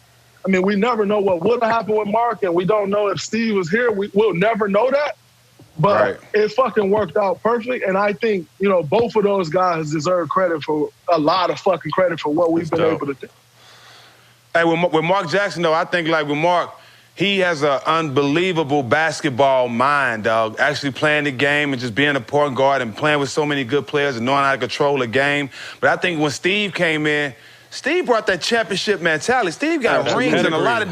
we never know what would have happened with Mark, and we don't know if Steve was here. We'll never know that. But it fucking worked out perfect. And I think, both of those guys deserve credit for a lot of fucking credit for what we've been able to do. Hey, with Mark Jackson, though, I think like with Mark, he has an unbelievable basketball mind, dog. Actually playing the game and just being a point guard and playing with so many good players and knowing how to control the game. But I think when Steve came in, Steve brought that championship mentality. Steve got rings in a lot of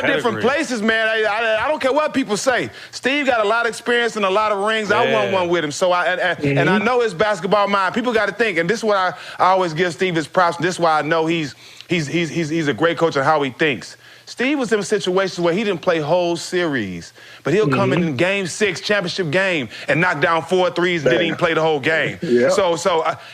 different places, man. I don't care what people say. Steve got a lot of experience and a lot of rings. I won one with him. So and I know his basketball mind. People got to think, and this is what I always give Steve his props. This is why I know he's a great coach on how he thinks. Steve was in situations where he didn't play whole series, but he'll come in Game 6, championship game, and knock down 4 threes and didn't even play the whole game. So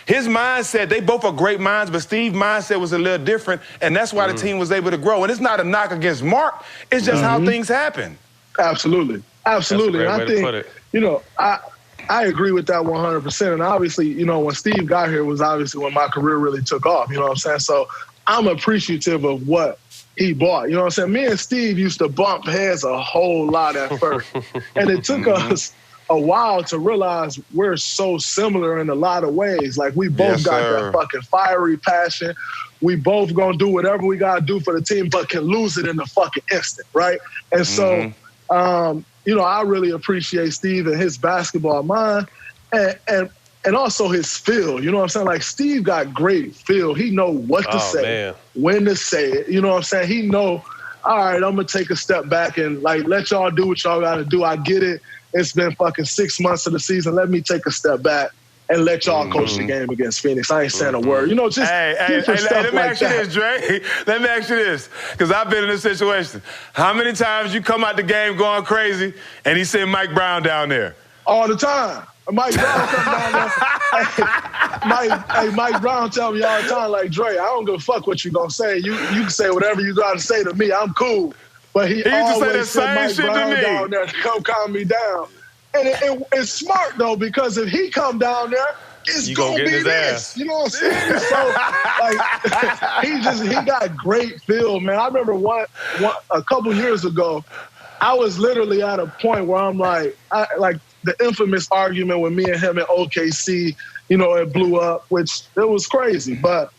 his mindset, they both are great minds, but Steve's mindset was a little different, and that's why the team was able to grow. And it's not a knock against Mark. It's just how things happen. Absolutely. Absolutely. That's a great way to put it. I agree with that 100%. And obviously, when Steve got here was obviously when my career really took off. You know what I'm saying? So I'm appreciative of what he bought. You know what I'm saying? Me and Steve used to bump heads a whole lot at first. And it took us a while to realize we're so similar in a lot of ways. Like, we both got that fucking fiery passion. We both gonna do whatever we gotta do for the team, but can lose it in the fucking instant, right? And so, I really appreciate Steve and his basketball mind and also his feel. You know what I'm saying? Like, Steve got great feel. He know what to say, when to say it. You know what I'm saying? He know, all right, I'm going to take a step back and, let y'all do what y'all got to do. I get it. It's been fucking 6 months of the season. Let me take a step back and let y'all coach the game against Phoenix. I ain't saying a word. Just different stuff let me ask you this, Dre. Let me ask you this, because I've been in this situation. How many times you come out the game going crazy and he sent Mike Brown down there? All the time. Mike Brown come down there. Mike Brown tell me all the time, like, Dre, I don't give a fuck what you gonna say. You can say whatever you gotta say to me. I'm cool. But he always sent Mike Brown down there to come calm me down. And it's smart, though, because if he come down there, it's gonna be this. You know what I'm saying? So, he got great feel, man. I remember a couple years ago, I was literally at a point where I'm like the infamous argument with me and him at OKC, it blew up, which it was crazy. But,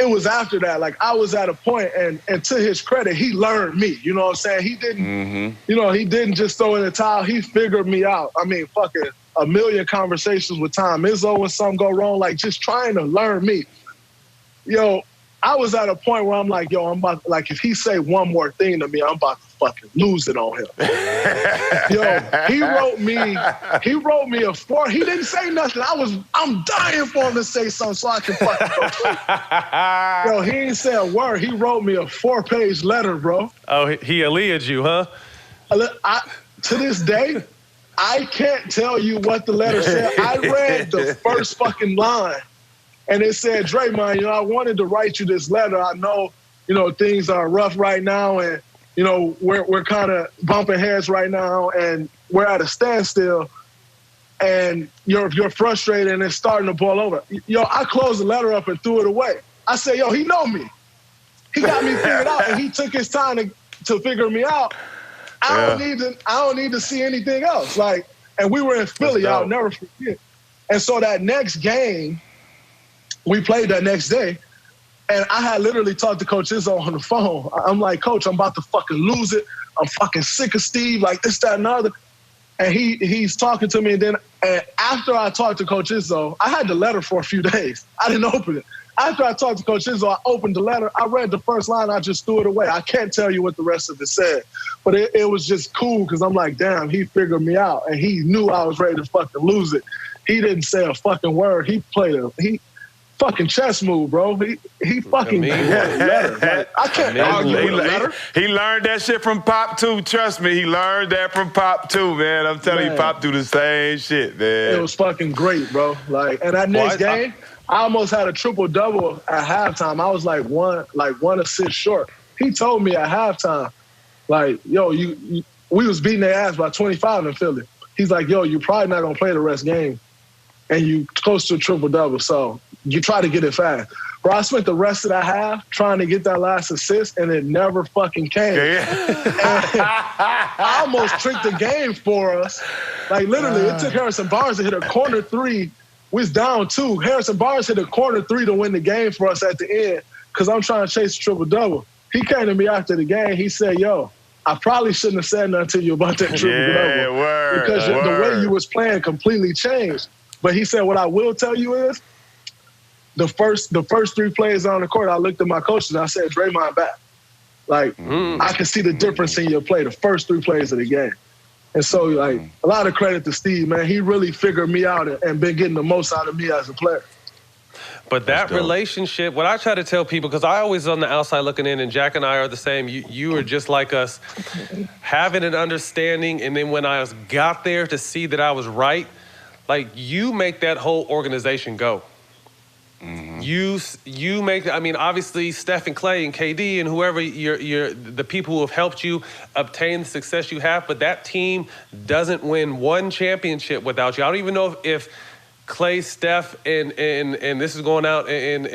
it was after that. I was at a point, and to his credit, he learned me. You know what I'm saying? He didn't, he didn't just throw in the towel. He figured me out. Fucking a million conversations with Tom Izzo when something go wrong, just trying to learn me. I was at a point where I'm like, I'm about, if he say one more thing to me, I'm about to fucking lose it on him. He wrote me a 4. He didn't say nothing. I'm dying for him to say something so I can fucking go. He ain't say a word. He wrote me a 4-page letter, bro. Oh, he Aaliyah'd you, huh? To this day, I can't tell you what the letter said. I read the first fucking line. And it said, Draymond, I wanted to write you this letter. I know, things are rough right now, and, we're kind of bumping heads right now, and we're at a standstill, and you're frustrated, and it's starting to boil over. I closed the letter up and threw it away. I said, he know me. He got me figured out, and he took his time to figure me out. I don't need to see anything else. And we were in Philly. I'll never forget. And so that next game, we played that next day, and I had literally talked to Coach Izzo on the phone. I'm like, Coach, I'm about to fucking lose it. I'm fucking sick of Steve, this, that, and the other. And he's talking to me, and after I talked to Coach Izzo, I had the letter for a few days. I didn't open it. After I talked to Coach Izzo, I opened the letter. I read the first line. I just threw it away. I can't tell you what the rest of it said. But it was just cool because I'm like, damn, he figured me out, and he knew I was ready to fucking lose it. He didn't say a fucking word. He played fucking chess move, bro. He fucking letter. Like, I can't argue with a letter. He learned that shit from Pop too. Trust me, he learned that from Pop too, man. I'm telling you, Pop do the same shit, man. It was fucking great, bro. Like, and that next game, I almost had a triple-double at halftime. I was like one assist short. He told me at halftime, like, yo, we was beating their ass by 25 in Philly. He's like, yo, you're probably not gonna play the rest game, and you close to a triple-double, so you try to get it fast. Bro, I spent the rest of that half trying to get that last assist, and it never fucking came. I almost tricked the game for us. Like, literally, it took Harrison Barnes to hit a corner three. We was down 2. Harrison Barnes hit a corner 3 to win the game for us at the end because I'm trying to chase a triple-double. He came to me after the game. He said, yo, I probably shouldn't have said nothing to you about that triple-double because the way you was playing completely changed. But he said, what I will tell you is the first 3 plays on the court, I looked at my coaches and I said, Draymond back. Like, I can see the difference in your play the first 3 plays of the game. And so, like, a lot of credit to Steve, man. He really figured me out and been getting the most out of me as a player. But that relationship, what I try to tell people, because I always on the outside looking in, and Jack and I are the same. You are just like us, having an understanding, and then when I got there to see that I was right, like, you make that whole organization go. You make, I mean, obviously Steph and Klay and KD and whoever the people who have helped you obtain the success you have, but that team doesn't win one championship without you. I don't even know if Klay, Steph, and this is going out, and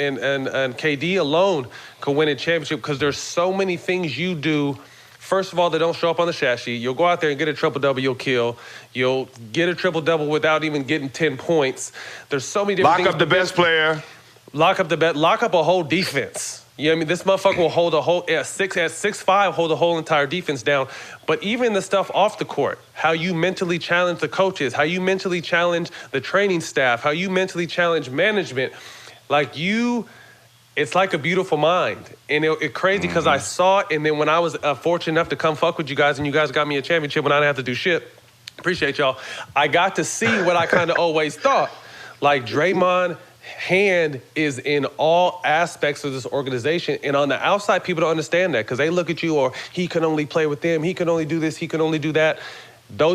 KD alone could win a championship because there's so many things you do. First of all, they don't show up on the stat sheet. You'll go out there and get a triple-double, you'll kill. You'll get a triple-double without even getting 10 points. There's so many different things. Lock up the best player. Lock up a whole defense. You know what I mean? This motherfucker will hold a whole, at 6'5", hold the whole entire defense down. But even the stuff off the court, how you mentally challenge the coaches, how you mentally challenge the training staff, how you mentally challenge management, like it's like a beautiful mind. And it's crazy because I saw it, and then when I was fortunate enough to come fuck with you guys, and you guys got me a championship when I didn't have to do shit, appreciate y'all, I got to see what I kind of always thought. Like, Draymond hand is in all aspects of this organization, and on the outside, people don't understand that because they look at you, or he can only play with them, he can only do this, he can only do that.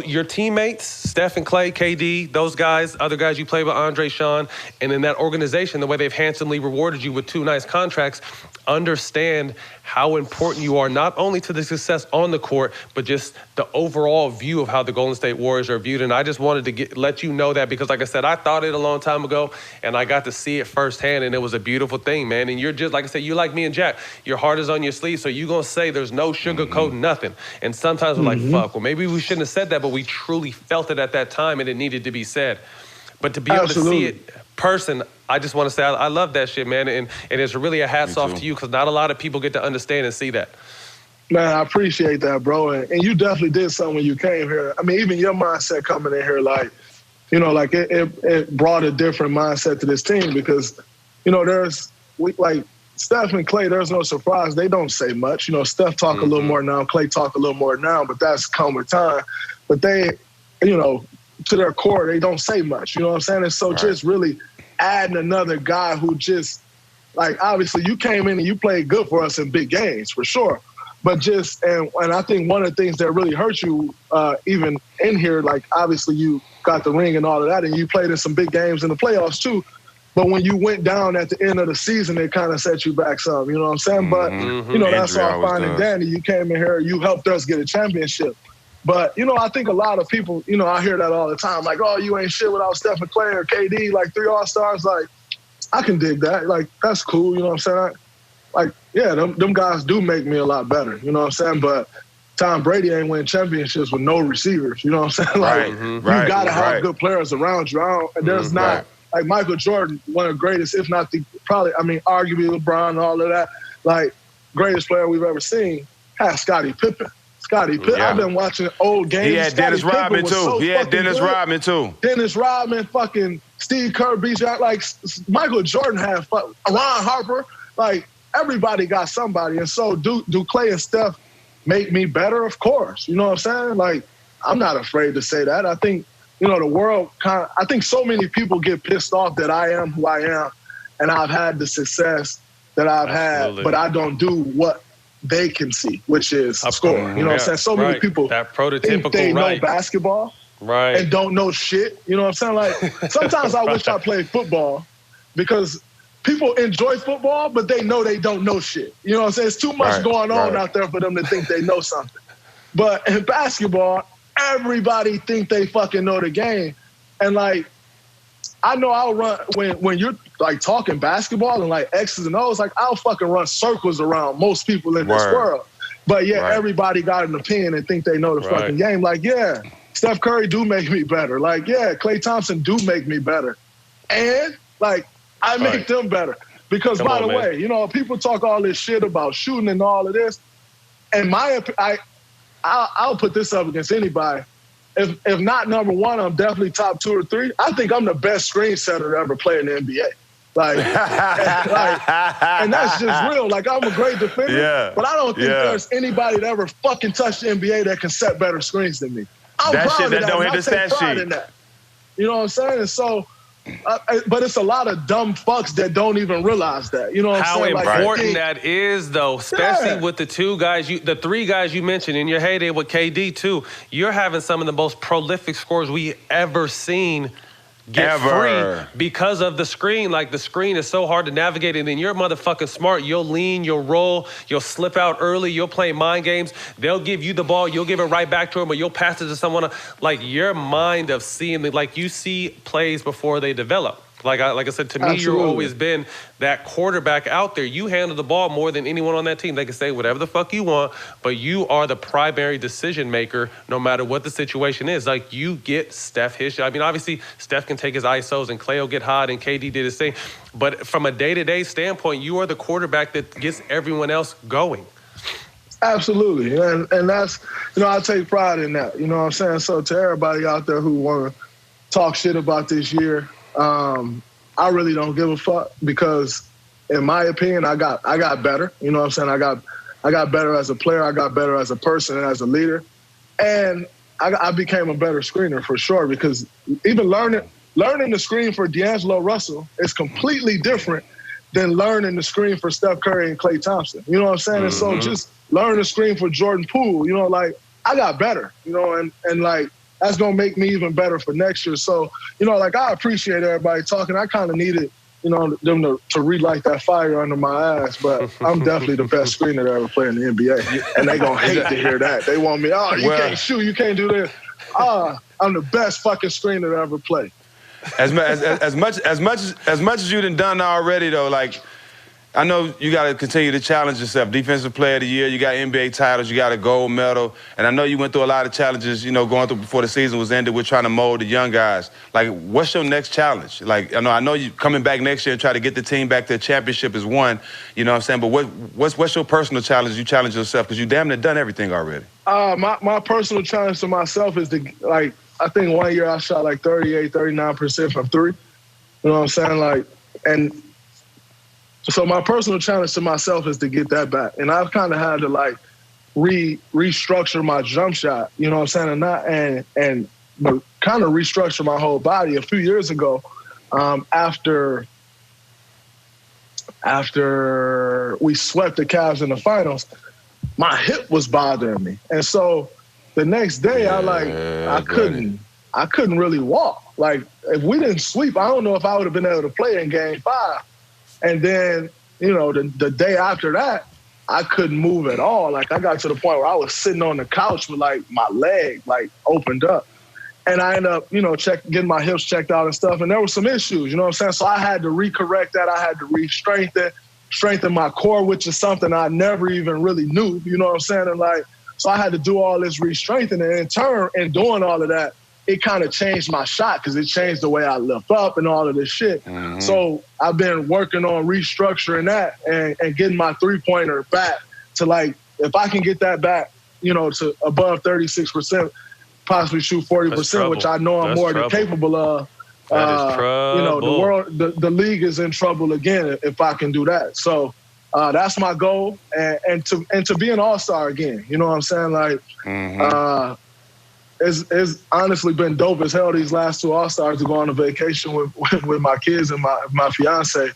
Your teammates, Steph and Klay, KD, those guys, other guys you play with, Andre, Sean, and in that organization, the way they've handsomely rewarded you with 2 nice contracts, understand how important you are, not only to the success on the court, but just the overall view of how the Golden State Warriors are viewed. And I just wanted to let you know that because, like I said, I thought it a long time ago, and I got to see it firsthand, and it was a beautiful thing, man. And you're just, like I said, you like me and Jack. Your heart is on your sleeve, so you're going to say there's no sugarcoating nothing. And sometimes we're like, fuck, well, maybe we shouldn't have said that, but we truly felt it at that time, and it needed to be said. But to be able to see it person, I just want to say I love that shit, man. And it's really a hats off to you because not a lot of people get to understand and see that. Man, I appreciate that, bro. And you definitely did something when you came here. I mean, even your mindset coming in here, like, you know, like it brought a different mindset to this team because, you know, like Steph and Klay, there's no surprise. They don't say much. You know, Steph talk a little more now, Klay talk a little more now, but that's come with time. But they, you know, to their core, they don't say much. You know what I'm saying? And so just really adding another guy who just, like, obviously you came in and you played good for us in big games, for sure. But just, and I think one of the things that really hurt you, even in here, like, obviously you got the ring and all of that, and you played in some big games in the playoffs too. But when you went down at the end of the season, it kind of set you back some, you know what I'm saying? But, you know, that's all fine and dandy. You came in here, you helped us get a championship. But, you know, I think a lot of people, you know, I hear that all the time, like, oh, you ain't shit without Steph and Klay or KD, like 3 All-Stars. Like, I can dig that. Like, that's cool, you know what I'm saying? Yeah, them guys do make me a lot better, you know what I'm saying? But Tom Brady ain't winning championships with no receivers, you know what I'm saying? Like, you got to have good players around you. There's not, like Michael Jordan, one of the greatest, if not the, probably, I mean, arguably LeBron and all of that, like, greatest player we've ever seen, has Scottie Pippen. I've been watching old games. He had Dennis Rodman, too. Dennis Rodman, fucking Steve Kerr beats you out. Like, Michael Jordan had Ron Harper. Like, everybody got somebody. And so do Klay and Steph make me better? Of course. You know what I'm saying? Like, I'm not afraid to say that. I think, you know, the world I think so many people get pissed off that I am who I am. and I've had the success that I've had, but I don't do what they can see, which is score. You know what I'm saying? So many people that prototypical think they know basketball and don't know shit. You know what I'm saying? Like, sometimes I wish I played football because people enjoy football, but they know they don't know shit. You know what I'm saying? It's too much going on out there for them to think they know something. But in basketball, everybody think they fucking know the game. And, like, I know I'll run, when you're, like, talking basketball and, like, X's and O's, like, I'll fucking run circles around most people in this world. But, everybody got an opinion and think they know the fucking game. Like, Steph Curry do make me better. Like, Klay Thompson do make me better. And, like, I make them better. Because, by the way, you know, people talk all this shit about shooting and all of this. And I'll put this up against anybody. If not number one, I'm definitely top 2 or 3. I think I'm the best screen setter to ever play in the NBA. Like, and that's just real. Like, I'm a great defender, but I don't think there's anybody that ever fucking touched the NBA that can set better screens than me. I'm proud of that. Don't hit the stat sheet. You know what I'm saying? And so, but it's a lot of dumb fucks that don't even realize that. You know what I'm saying? How important that is, though, especially with the 2 guys, the 3 guys you mentioned in your heyday with KD, too. You're having some of the most prolific scorers we ever seen get free because of the screen. Like, the screen is so hard to navigate, and then you're motherfucking smart. You'll lean, you'll roll, you'll slip out early, you'll play mind games. They'll give you the ball, you'll give it right back to them, or you'll pass it to someone. Like, your mind of seeing, like, you see plays before they develop. Like I said, to me, you've always been that quarterback out there. You handle the ball more than anyone on that team. They can say whatever the fuck you want, but you are the primary decision maker no matter what the situation is. Like, you get Steph his shot. I mean, obviously, Steph can take his ISOs and Klay will get hot and KD did his thing. But from a day-to-day standpoint, you are the quarterback that gets everyone else going. Absolutely. And that's, you know, I take pride in that. You know what I'm saying? So to everybody out there who want to talk shit about this year, I really don't give a fuck because, in my opinion, I got better. You know what I'm saying? I got better as a player. I got better as a person and as a leader, and I became a better screener for sure. Because even learning the screen for D'Angelo Russell is completely different than learning the screen for Steph Curry and Klay Thompson. You know what I'm saying? And so just learning the screen for Jordan Poole. You know, like, I got better. You know, and like, that's going to make me even better for next year. So, you know, like, I appreciate everybody talking. I kind of needed, you know, them to relight that fire under my ass, but I'm definitely the best screener to ever play in the NBA. And they going to hate to hear that. They want me, you can't shoot, you can't do this. I'm the best fucking screener to ever play. As much as you done already, though, like, I know you got to continue to challenge yourself. Defensive Player of the Year, you got NBA titles, you got a gold medal, and I know you went through a lot of challenges, you know, going through before the season was ended with trying to mold the young guys. Like, what's your next challenge? Like, I know you coming back next year and try to get the team back to a championship is one, you know what I'm saying? But what's your personal challenge? You challenge yourself because you damn near done everything already. My personal challenge to myself is to, like, I think one year I shot like 38, 39% from 3. You know what I'm saying? Like, and so my personal challenge to myself is to get that back. And I've kind of had to, like, restructure my jump shot, you know what I'm saying? And kind of restructure my whole body. A few years ago, after we swept the Cavs in the finals, my hip was bothering me. And so the next day I couldn't really walk. Like, if we didn't sweep, I don't know if I would have been able to play in Game 5. And then, you know, the day after that, I couldn't move at all. Like, I got to the point where I was sitting on the couch with, like, my leg, like, opened up. And I ended up, you know, getting my hips checked out and stuff. And there were some issues, you know what I'm saying? So I had to recorrect that. I had to strengthen my core, which is something I never even really knew, you know what I'm saying? And, like, so I had to do all this re-strengthening. And in turn, in doing all of that, it kind of changed my shot because it changed the way I lift up and all of this shit. Mm-hmm. So I've been working on restructuring that and getting my three-pointer back to, like, if I can get that back, you know, to above 36%, possibly shoot 40%, which I know I'm more than capable of. That is trouble. You know, the league is in trouble again if I can do that. So that's my goal, and to be an all-star again. You know what I'm saying? Like, it's honestly been dope as hell these last 2 All-Stars to go on a vacation with my kids and my fiance.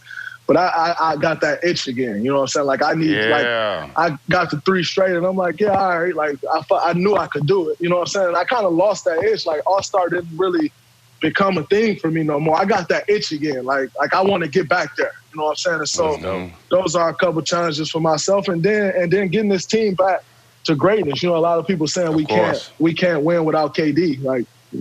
But I got that itch again. You know what I'm saying? Like I need, I got the 3 straight, and I'm like, yeah, all right. Like I knew I could do it. You know what I'm saying? And I kind of lost that itch. Like All-Star didn't really become a thing for me no more. I got that itch again. Like I want to get back there. You know what I'm saying? And so those are a couple challenges for myself, and then getting this team back to greatness. You know, a lot of people saying we can't win without KD.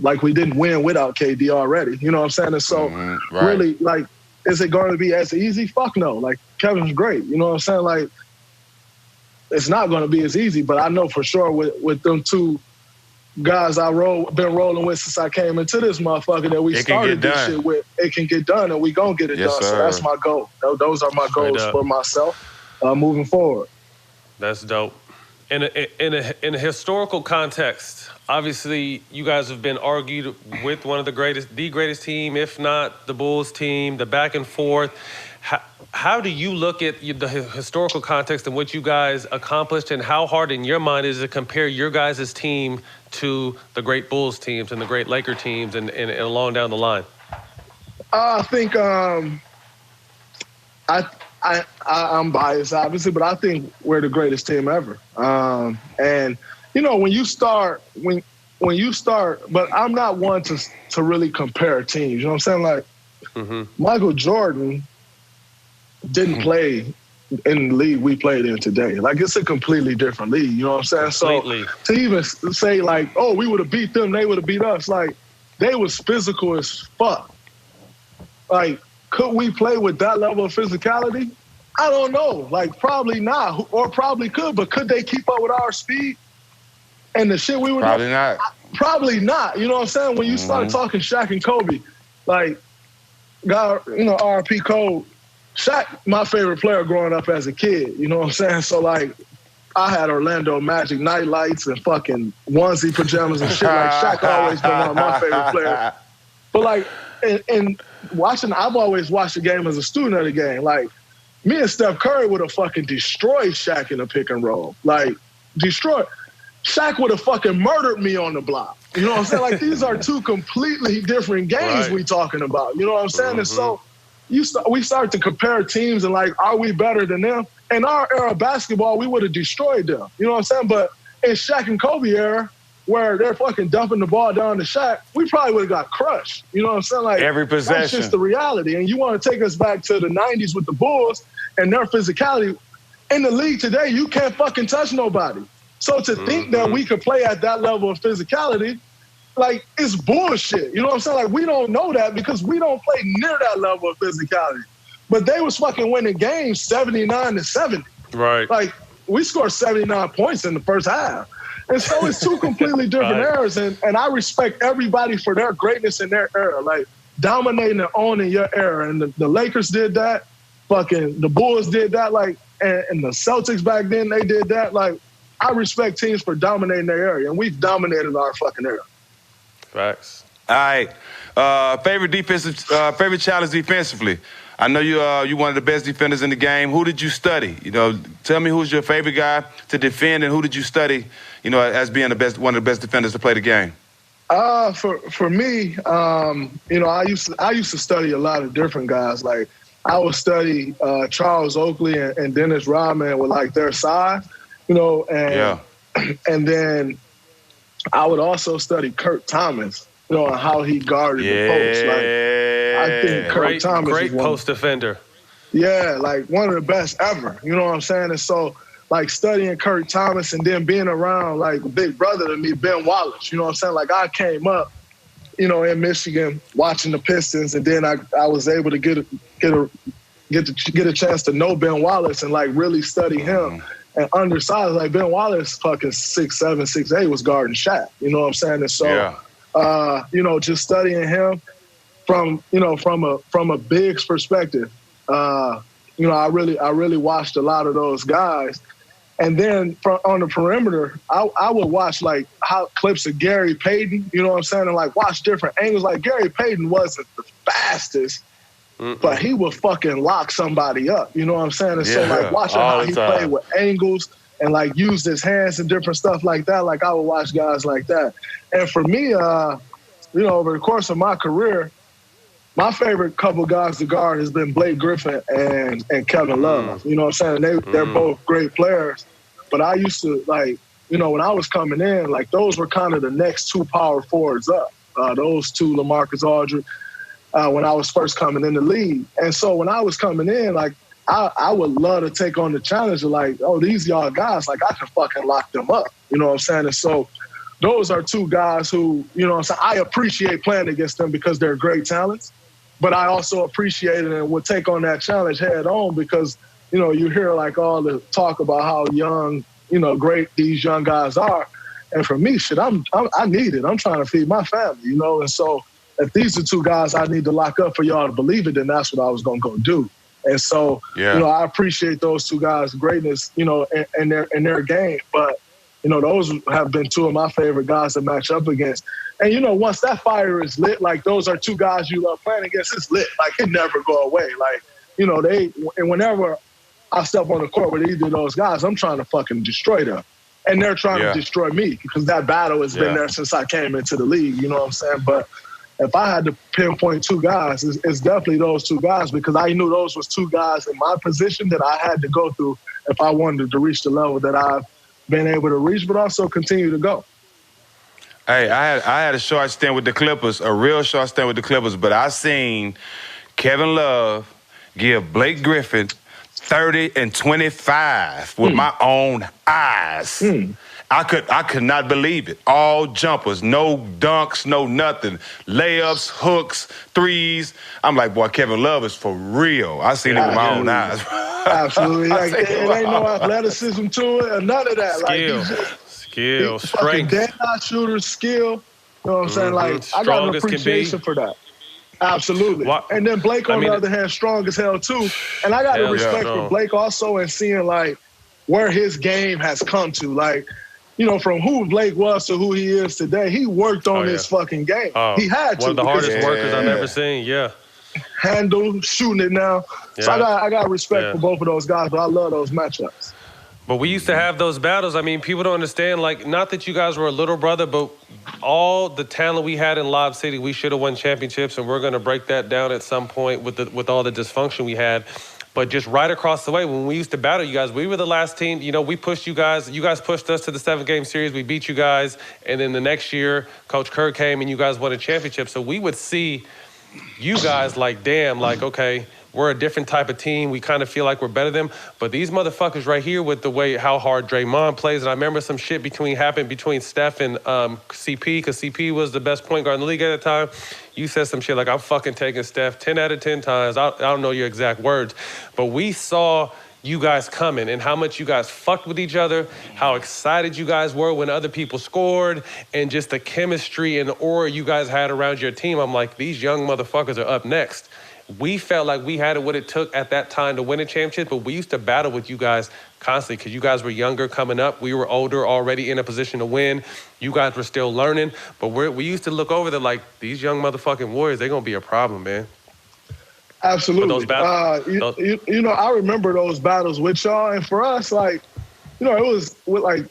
Like we didn't win without KD already. You know what I'm saying? And so really, like, is it going to be as easy? Fuck no. Like, Kevin's great. You know what I'm saying? Like, it's not going to be as easy, but I know for sure with them 2 guys been rolling with since I came into this motherfucker that we started this shit with, it can get done, and we going to get it done. Sir. So that's my goal. Those are my goals for myself moving forward. That's dope. In a historical context, obviously you guys have been argued with one of the greatest team, if not the Bulls team, the back and forth. How do you look at the historical context and what you guys accomplished, and how hard in your mind is it to compare your guys' team to the great Bulls teams and the great Laker teams and along down the line? I think I'm biased, obviously, but I think we're the greatest team ever. And you know, when you start, but I'm not one to really compare teams. You know what I'm saying? Like Michael Jordan didn't play in the league we played in today. Like, it's a completely different league. You know what I'm saying? Completely. So to even say like, oh, we would have beat them, they would have beat us. Like, they was physical as fuck. Like, could we play with that level of physicality? I don't know. Like, probably not, or probably could, but could they keep up with our speed and the shit we were Probably doing? not. Probably not. You know what I'm saying? When you start talking Shaq and Kobe, like, God, you know, R.P. Cole, Shaq, my favorite player growing up as a kid. You know what I'm saying? So, like, I had Orlando Magic night lights and fucking onesie pajamas and shit. Like, Shaq always been one of my favorite players. But, like, and watching, I've always watched the game as a student of the game. Like, me and Steph Curry would have fucking destroyed Shaq in a pick and roll. Like, destroyed. Shaq would have fucking murdered me on the block. You know what I'm saying? Like, these are 2 completely different games we talking about. You know what I'm saying? And so we start to compare teams and, like, are we better than them? In our era of basketball, we would have destroyed them. You know what I'm saying? But in Shaq and Kobe era, where they're fucking dumping the ball down to Shaq, we probably would have got crushed. You know what I'm saying? Like, every possession. That's just the reality. And you want to take us back to the 90s with the Bulls and their physicality. In the league today, you can't fucking touch nobody. So to think that we could play at that level of physicality, like, it's bullshit. You know what I'm saying? Like, we don't know that because we don't play near that level of physicality. But they was fucking winning games 79-70. Right. Like, we scored 79 points in the first half. And so it's 2 completely different eras. And I respect everybody for their greatness in their era. Like, dominating and owning your era. And the Lakers did that. Fucking the Bulls did that. Like, and the Celtics back then, they did that. Like, I respect teams for dominating their area. And we've dominated our fucking era. Facts. All right. Favorite challenge defensively. I know you one of the best defenders in the game. Who did you study? You know, tell me who's your favorite guy to defend, and who did you study, you know, as being one of the best defenders to play the game? For me, you know, I used to study a lot of different guys. Like, I would study Charles Oakley and Dennis Rodman with, like, their size, you know, and then I would also study Kurt Thomas, you know, and how he guarded the post. Like, I think Kurt Thomas great is one, post defender. Yeah, like, one of the best ever. You know what I'm saying? And so, like, studying Kurt Thomas and then being around, like, a big brother to me, Ben Wallace. You know what I'm saying? Like, I came up, you know, in Michigan watching the Pistons, and then I was able to get a chance to know Ben Wallace and, like, really study him. And undersized, like, Ben Wallace, fucking 6'7", 6'8", was guarding Shaq. You know what I'm saying? And so, you know, just studying him from a big's perspective, you know, I really watched a lot of those guys. And then on the perimeter, I would watch, like, how clips of Gary Payton, you know what I'm saying, and, like, watch different angles. Like, Gary Payton wasn't the fastest, but he would fucking lock somebody up, you know what I'm saying? And so, like, watching how he played with angles and, like, used his hands and different stuff like that, like, I would watch guys like that. And for me, you know, over the course of my career, my favorite couple guys to guard has been Blake Griffin and Kevin Love. You know what I'm saying? They're both great players. But I used to, like, you know, when I was coming in, like, those were kind of the next two power forwards up. Those two, LaMarcus Aldridge, when I was first coming in the league. And so when I was coming in, like, I would love to take on the challenge of, like, oh, these y'all guys, like, I can fucking lock them up. You know what I'm saying? And so those are two guys who, you know what I'm saying, I appreciate playing against them because they're great talents. But I also appreciate it and would take on that challenge head on because, you know, you hear like all the talk about how young, you know, great these young guys are. And for me, shit, I need it. I'm trying to feed my family, you know? And so if these are two guys I need to lock up for y'all to believe it, then that's what I was going to go do. And so, you know, I appreciate those two guys' greatness, you know, in their game. But, you know, those have been two of my favorite guys to match up against. And, you know, once that fire is lit, like, those are two guys you love playing against, it's lit. Like, it never go away. Like, you know, and whenever I step on the court with either of those guys, I'm trying to fucking destroy them. And they're trying to destroy me because that battle has been there since I came into the league, you know what I'm saying? But if I had to pinpoint two guys, it's definitely those two guys because I knew those was two guys in my position that I had to go through if I wanted to reach the level that I've been able to reach, but also continue to go. Hey, I had a short stint with the Clippers, a real short stint with the Clippers, but I seen Kevin Love give Blake Griffin 30 and 25 with my own eyes. I could not believe it. All jumpers, no dunks, no nothing. Layups, hooks, threes. I'm like, boy, Kevin Love is for real. I seen it with my own eyes. Absolutely. Like, it ain't no athleticism to it or none of that. Skill, strength. Dead eye shooter, skill. You know what I'm saying? Like, I got an appreciation for that. Absolutely. And then Blake, on the other hand, strong as hell, too. And I got respect for Blake also and seeing, like, where his game has come to. Like, you know, from who Blake was to who he is today, he worked on his fucking game. He had to. One of the hardest workers I've ever seen, handle, shooting it now. So I got respect for both of those guys, but I love those matchups. But we used to have those battles. I mean, people don't understand, like, not that you guys were a little brother, but all the talent we had in Lob City, we should have won championships, and we're going to break that down at some point with all the dysfunction we had. But just right across the way, when we used to battle you guys, we were the last team. You know, we pushed you guys. You guys pushed us to the 7-game series. We beat you guys. And then the next year, Coach Kerr came and you guys won a championship. So we would see you guys like, damn, like, okay, we're a different type of team. We kind of feel like we're better than them. But these motherfuckers right here with the way how hard Draymond plays, and I remember some shit happened between Steph and CP, because CP was the best point guard in the league at the time. You said some shit like, I'm fucking taking Steph 10 out of 10 times. I don't know your exact words. But we saw you guys coming and how much you guys fucked with each other, how excited you guys were when other people scored, and just the chemistry and the aura you guys had around your team. I'm like, these young motherfuckers are up next. We felt like we had what it took at that time to win a championship, but we used to battle with you guys constantly because you guys were younger coming up. We were older, already in a position to win. You guys were still learning, but we used to look over there like, these young motherfucking Warriors, they're going to be a problem, man. Absolutely. Those battles, you know, I remember those battles with y'all, and for us, like, you know, it was with, like,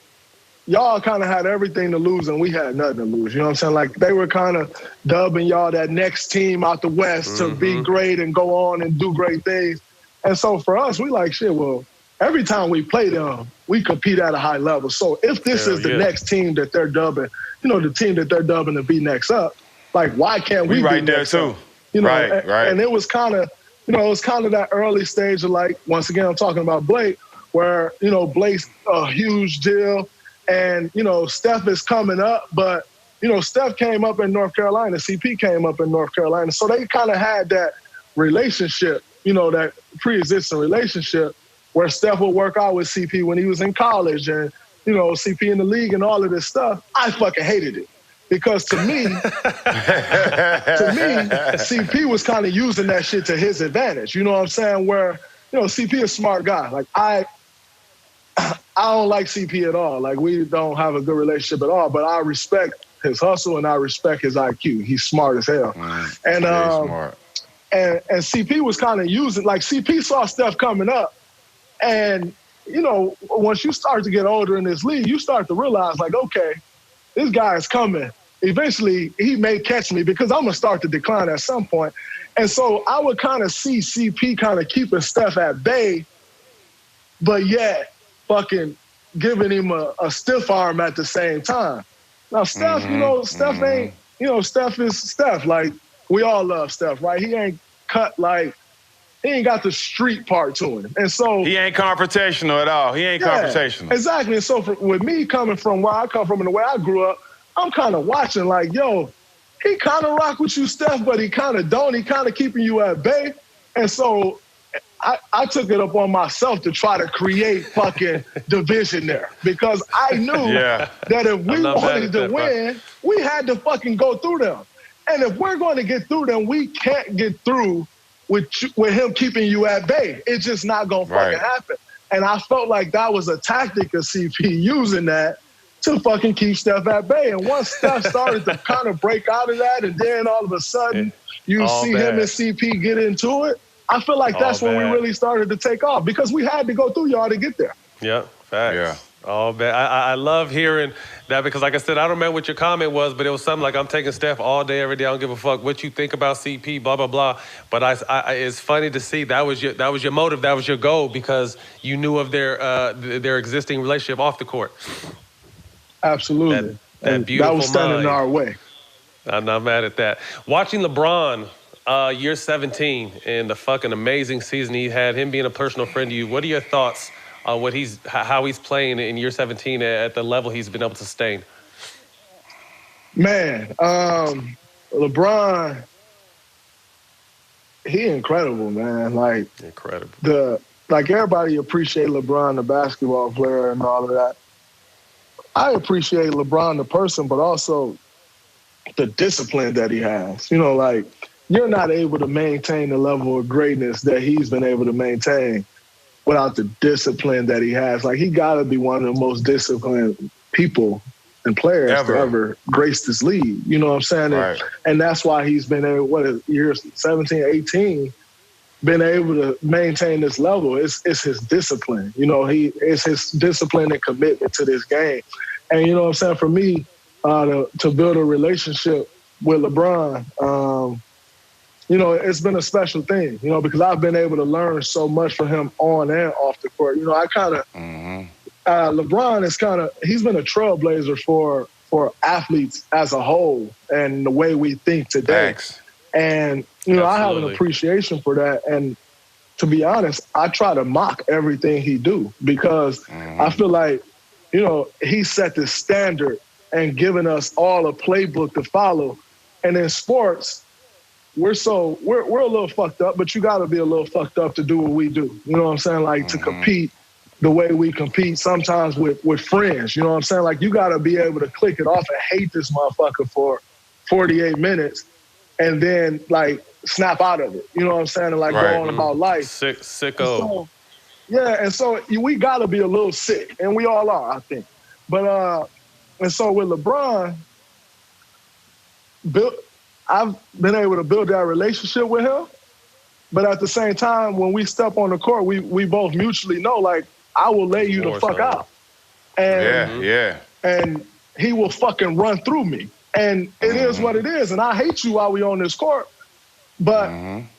y'all kind of had everything to lose and we had nothing to lose. You know what I'm saying? Like, they were kind of dubbing y'all that next team out the West to be great and go on and do great things. And so for us, we like, shit, well, every time we play them, we compete at a high level. So if this is the next team that they're dubbing, you know, the team that they're dubbing to be next up, like, why can't we be right there next too? up? You know, right. And it was kind of, you know, it was kind of that early stage of, like, once again, I'm talking about Blake, where, you know, Blake's a huge deal. And, you know, Steph is coming up, but, you know, Steph came up in North Carolina, CP came up in North Carolina. So they kind of had that relationship, you know, that pre-existing relationship where Steph would work out with CP when he was in college and, you know, CP in the league and all of this stuff. I fucking hated it. Because to me, CP was kind of using that shit to his advantage. You know what I'm saying? Where, you know, CP is a smart guy. Like, I don't like CP at all. Like, we don't have a good relationship at all, but I respect his hustle and I respect his IQ. He's smart as hell. And smart. And CP was kind of using, like, CP saw Steph coming up. And, you know, once you start to get older in this league, you start to realize, like, okay, this guy is coming. eventually he may catch me because I'm going to start to decline at some point. And so I would kind of see CP kind of keeping Steph at bay, but yet fucking giving him a stiff arm at the same time. Now, Steph, Steph ain't, Steph is Steph. Like, we all love Steph, right? He ain't cut like, he ain't got the street part to him. And so he ain't confrontational at all. He ain't confrontational. Exactly. And so with me coming from where I come from and the way I grew up, I'm kind of watching like, yo, he kind of rock with you, Steph, but he kind of don't. He kind of keeping you at bay. And so I took it upon myself to try to create fucking division there because I knew that if we wanted to win, we had to fucking go through them. And if we're going to get through them, we can't get through with him keeping you at bay. It's just not going to fucking happen. And I felt like that was a tactic of CP using that to fucking keep Steph at bay. And once Steph started to kind of break out of that, and then all of a sudden you see him and CP get into it, I feel like that's when we really started to take off because we had to go through y'all to get there. Yeah, facts. Yeah. Oh, man. I love hearing that because, like I said, I don't remember what your comment was, but it was something like, I'm taking Steph all day, every day. I don't give a fuck what you think about CP, blah, blah, blah. But it's funny to see that was your motive, that was your goal because you knew of their existing relationship off the court. Absolutely. That beautiful that was standing in our way. I'm not mad at that. Watching LeBron, year 17, and the fucking amazing season he had, him being a personal friend to you, what are your thoughts on how he's playing in year 17 at the level he's been able to sustain? Man, LeBron, he incredible, man. Like incredible. Like everybody appreciate LeBron, the basketball player, and all of that. I appreciate LeBron, the person, but also the discipline that he has. Like you're not able to maintain the level of greatness that he's been able to maintain without the discipline that he has. Like he got to be one of the most disciplined people and players to ever grace this league. You know what I'm saying? Right. And that's why he's been able, years 17, 18, been able to maintain this level. It's his discipline. It's his discipline and commitment to this game. And you know what I'm saying? For me, to build a relationship with LeBron, it's been a special thing, because I've been able to learn so much from him on and off the court. I kind of, LeBron is he's been a trailblazer for athletes as a whole and the way we think today. Thanks. And, I have an appreciation for that. And to be honest, I try to mock everything he do because I feel like, he set the standard and given us all a playbook to follow. And in sports, we're a little fucked up, but you got to be a little fucked up to do what we do. You know what I'm saying? Like to compete the way we compete sometimes with friends. You know what I'm saying? Like you got to be able to click it off and hate this motherfucker for 48 minutes and then like snap out of it. You know what I'm saying? And like go on about life. Sicko. And so we got to be a little sick, and we all are, I think. But and so with LeBron, I've been able to build that relationship with him. But at the same time, when we step on the court, we both mutually know, like, I will lay you the fuck out. And, and he will fucking run through me. And it is what it is. And I hate you while we on this court. But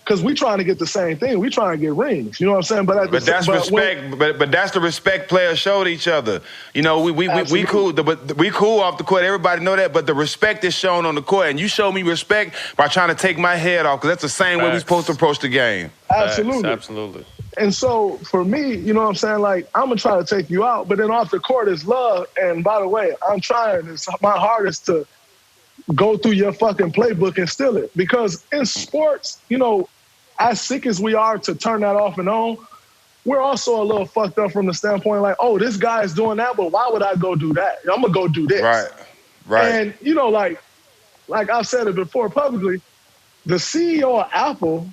because we trying to get the same thing. We trying to get rings. You know what I'm saying? But that's respect. But that's the respect players show to each other. We cool. But we cool off the court. Everybody know that. But the respect is shown on the court. And you show me respect by trying to take my head off because that's the same way we're supposed to approach the game. Absolutely. Absolutely. And so for me, you know what I'm saying? Like, I'm going to try to take you out. But then off the court is love. And by the way, I'm trying. It's my hardest to go through your fucking playbook and steal it. Because in sports, as sick as we are to turn that off and on, we're also a little fucked up from the standpoint like, oh, this guy is doing that, but why would I go do that? I'm going to go do this. Right. And, like I've said it before publicly, the CEO of Apple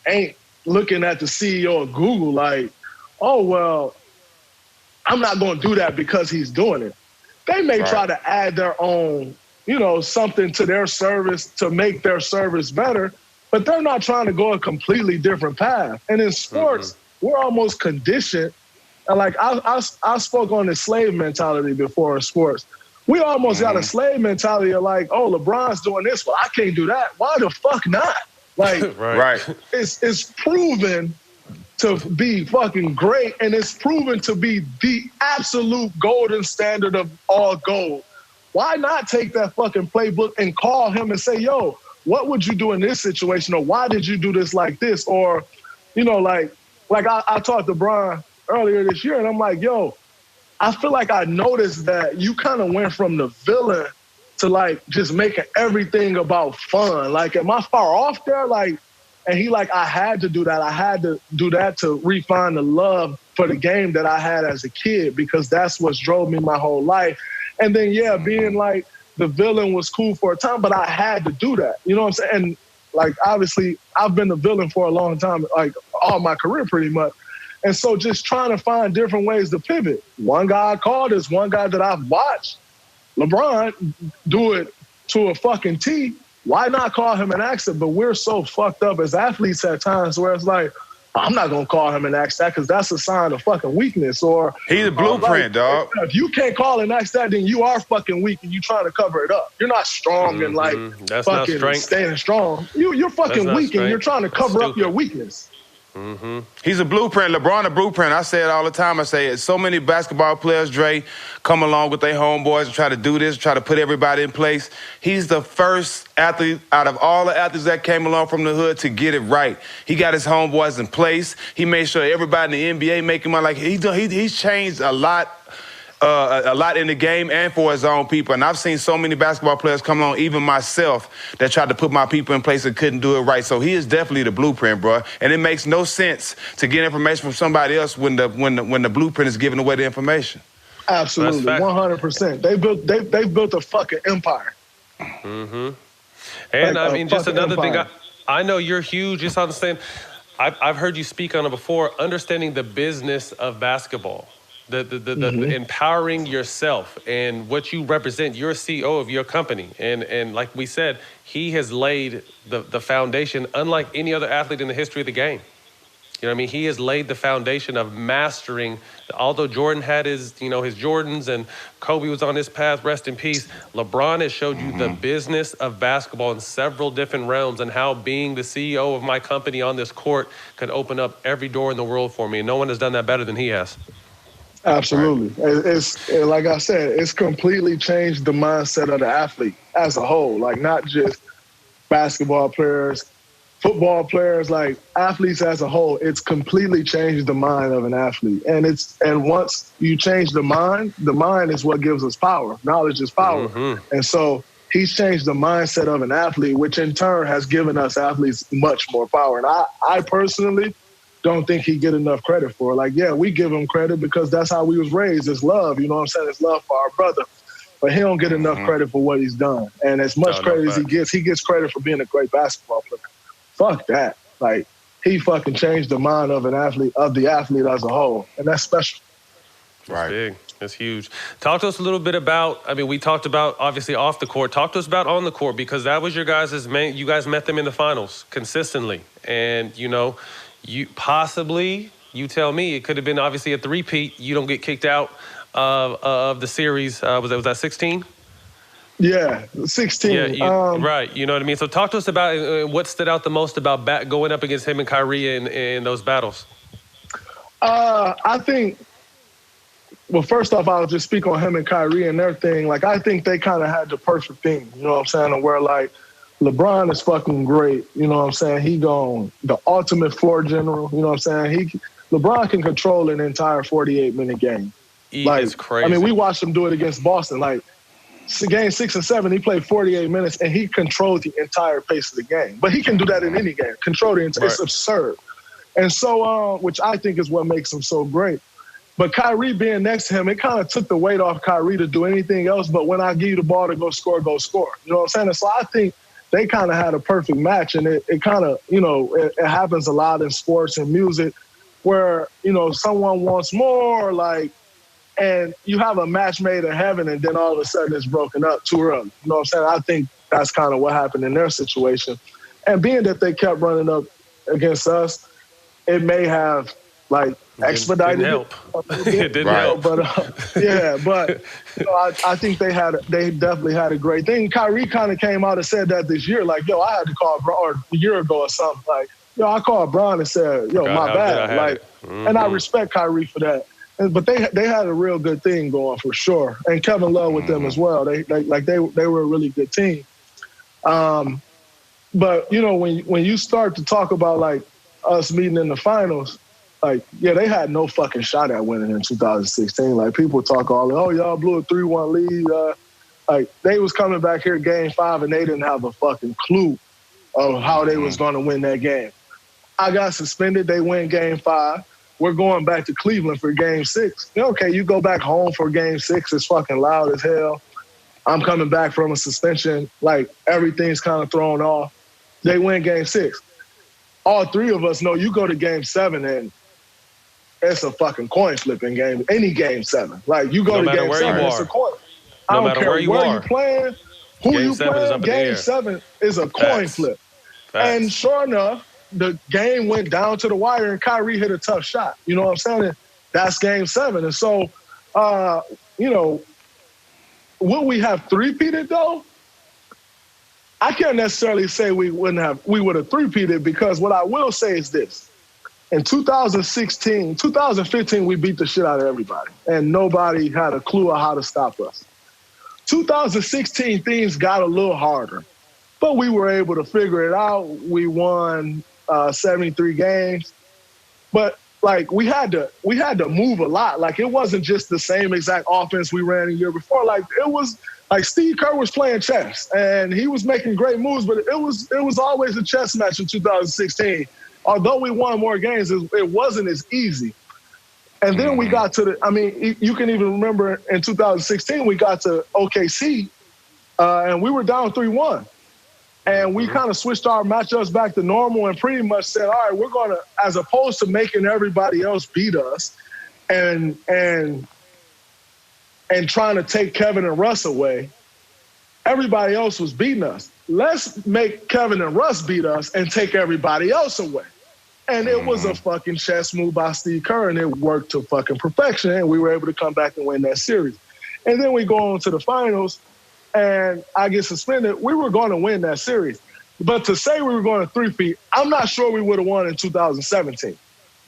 ain't looking at the CEO of Google like, oh, well, I'm not going to do that because he's doing it. They may try to add their own something to their service to make their service better, but they're not trying to go a completely different path. And in sports, we're almost conditioned. And like I spoke on the slave mentality before in sports. we almost got a slave mentality of like, oh, LeBron's doing this, well, I can't do that. Why the fuck not? Like, right. It's proven to be fucking great, and it's proven to be the absolute golden standard of all gold. Why not take that fucking playbook and call him and say, yo, what would you do in this situation? Or why did you do this like this? Or, you know, like I talked to Brian earlier this year, and I'm like, yo, I feel like I noticed that you kind of went from the villain to like just making everything about fun. Like, am I far off there? Like, and he like, I had to do that. I had to do that to refine the love for the game that I had as a kid, because that's what's drove me my whole life. And then, yeah, being like the villain was cool for a time, but I had to do that. You know what I'm saying? And like, obviously, I've been the villain for a long time, like all my career pretty much. And so just trying to find different ways to pivot. One guy I called is one guy that I've watched, LeBron, do it to a fucking T. Why not call him an accident? But we're so fucked up as athletes at times where it's like, I'm not going to call him an axe that because that's a sign of fucking weakness. Or he's a blueprint, dog. If you can't call an axe that, then you are fucking weak and you trying to cover it up. You're not strong and like that's fucking not staying strong. You're fucking weak and you're trying to cover up your weakness. He's a blueprint. LeBron a blueprint. I say it all the time. I say it. So many basketball players, Dre, come along with their homeboys and try to do this, try to put everybody in place. He's the first athlete out of all the athletes that came along from the hood to get it right. He got his homeboys in place. He made sure everybody in the NBA make him like he's changed a lot in the game and for his own people. And I've seen so many basketball players come along, even myself, that tried to put my people in place and couldn't do it right. So he is definitely the blueprint, bro. And it makes no sense to get information from somebody else when the blueprint is giving away the information. Absolutely, 100%. They built a fucking empire. And like, I mean, just another thing. I know you're huge. Just understand. I've heard you speak on it before. Understanding the business of basketball. The empowering yourself and what you represent. You're a CEO of your company. And like we said, he has laid the foundation unlike any other athlete in the history of the game. You know what I mean? He has laid the foundation of mastering. Although Jordan had his Jordans and Kobe was on his path, rest in peace, LeBron has showed you the business of basketball in several different realms and how being the CEO of my company on this court could open up every door in the world for me. And no one has done that better than he has. Absolutely. It's like I said, it's completely changed the mindset of the athlete as a whole. Like not just basketball players, football players, like athletes as a whole. It's completely changed the mind of an athlete. And once you change the mind is what gives us power. Knowledge is power. And so he's changed the mindset of an athlete, which in turn has given us athletes much more power. And I personally don't think he get enough credit for it. Like, yeah, we give him credit because that's how we was raised. It's love, you know what I'm saying? It's love for our brother. But he don't get enough credit for what he's done. And as much credit as he gets credit for being a great basketball player. Fuck that. Like, he fucking changed the mind of the athlete as a whole. And that's special. That's big. That's huge. Talk to us a little bit about, I mean, we talked about obviously off the court. Talk to us about on the court because that was your guys' main, you guys met them in the finals consistently. And, you know, you tell me, it could have been obviously a three-peat. You don't get kicked out of the series. Was that 16? Yeah, 16. Yeah, right. You know what I mean? So talk to us about what stood out the most about going up against him and Kyrie in those battles. I think, well, first off, I'll just speak on him and Kyrie and their thing. Like, I think they kind of had the perfect thing, you know what I'm saying? Where, like, LeBron is fucking great, you know what I'm saying? He the ultimate floor general, you know what I'm saying? LeBron can control an entire 48-minute game. It's crazy. I mean, we watched him do it against Boston. Like, game 6 and 7, he played 48 minutes, and he controlled the entire pace of the game. But he can do that in any game. Control the entire, It's absurd. And so, which I think is what makes him so great. But Kyrie being next to him, it kind of took the weight off Kyrie to do anything else. But when I give you the ball to go score. You know what I'm saying? And so I think they kind of had a perfect match. And it kind of, you know, it happens a lot in sports and music where, you know, someone wants more, like, and you have a match made in heaven and then all of a sudden it's broken up too early. You know what I'm saying? I think that's kind of what happened in their situation. And being that they kept running up against us, it may have, like, expedited didn't help. It didn't help. But I think they definitely had a great thing. Kyrie kind of came out and said that this year, like, yo, I had to call Bron, or a year ago or something, like, yo, I called Bron and said, yo, my bad, like, and I respect Kyrie for that. But they had a real good thing going for sure, and Kevin Love with them as well. They were a really good team. But when you start to talk about like us meeting in the finals, like they had no fucking shot at winning in 2016. Like people talk all, oh y'all blew a 3-1 lead. Like they was coming back here Game 5 and they didn't have a fucking clue of how they was going to win that game. I got suspended. They win Game 5. We're going back to Cleveland for Game 6. Okay, you go back home for Game 6. It's fucking loud as hell. I'm coming back from a suspension. Like, everything's kind of thrown off. They win Game 6. All three of us know you go to Game 7 and it's a fucking coin flipping game. Any Game 7. Like, you go to Game 7, it's a coin. I don't care where you're playing, who you playing. Game 7 is a coin flip. And sure enough, the game went down to the wire and Kyrie hit a tough shot. You know what I'm saying? And that's Game 7. And so, would we have three-peated though? I can't necessarily say we would have three-peated, because what I will say is this. In 2015, we beat the shit out of everybody and nobody had a clue of how to stop us. 2016, things got a little harder, but we were able to figure it out. We won 73 games, but like we had to move a lot. Like it wasn't just the same exact offense we ran the year before. Like it was like Steve Kerr was playing chess and he was making great moves, but it was always a chess match in 2016. Although we won more games, it wasn't as easy. And then we got to you can even remember in 2016 we got to OKC and we were down 3-1. And we kind of switched our matchups back to normal and pretty much said, all right, we're going to, as opposed to making everybody else beat us and trying to take Kevin and Russ away, everybody else was beating us. Let's make Kevin and Russ beat us and take everybody else away. And it was a fucking chess move by Steve Kerr, and it worked to fucking perfection, and we were able to come back and win that series. And then we go on to the finals, and I get suspended. We were going to win that series. But to say we were going to three-peat, I'm not sure we would have won in 2017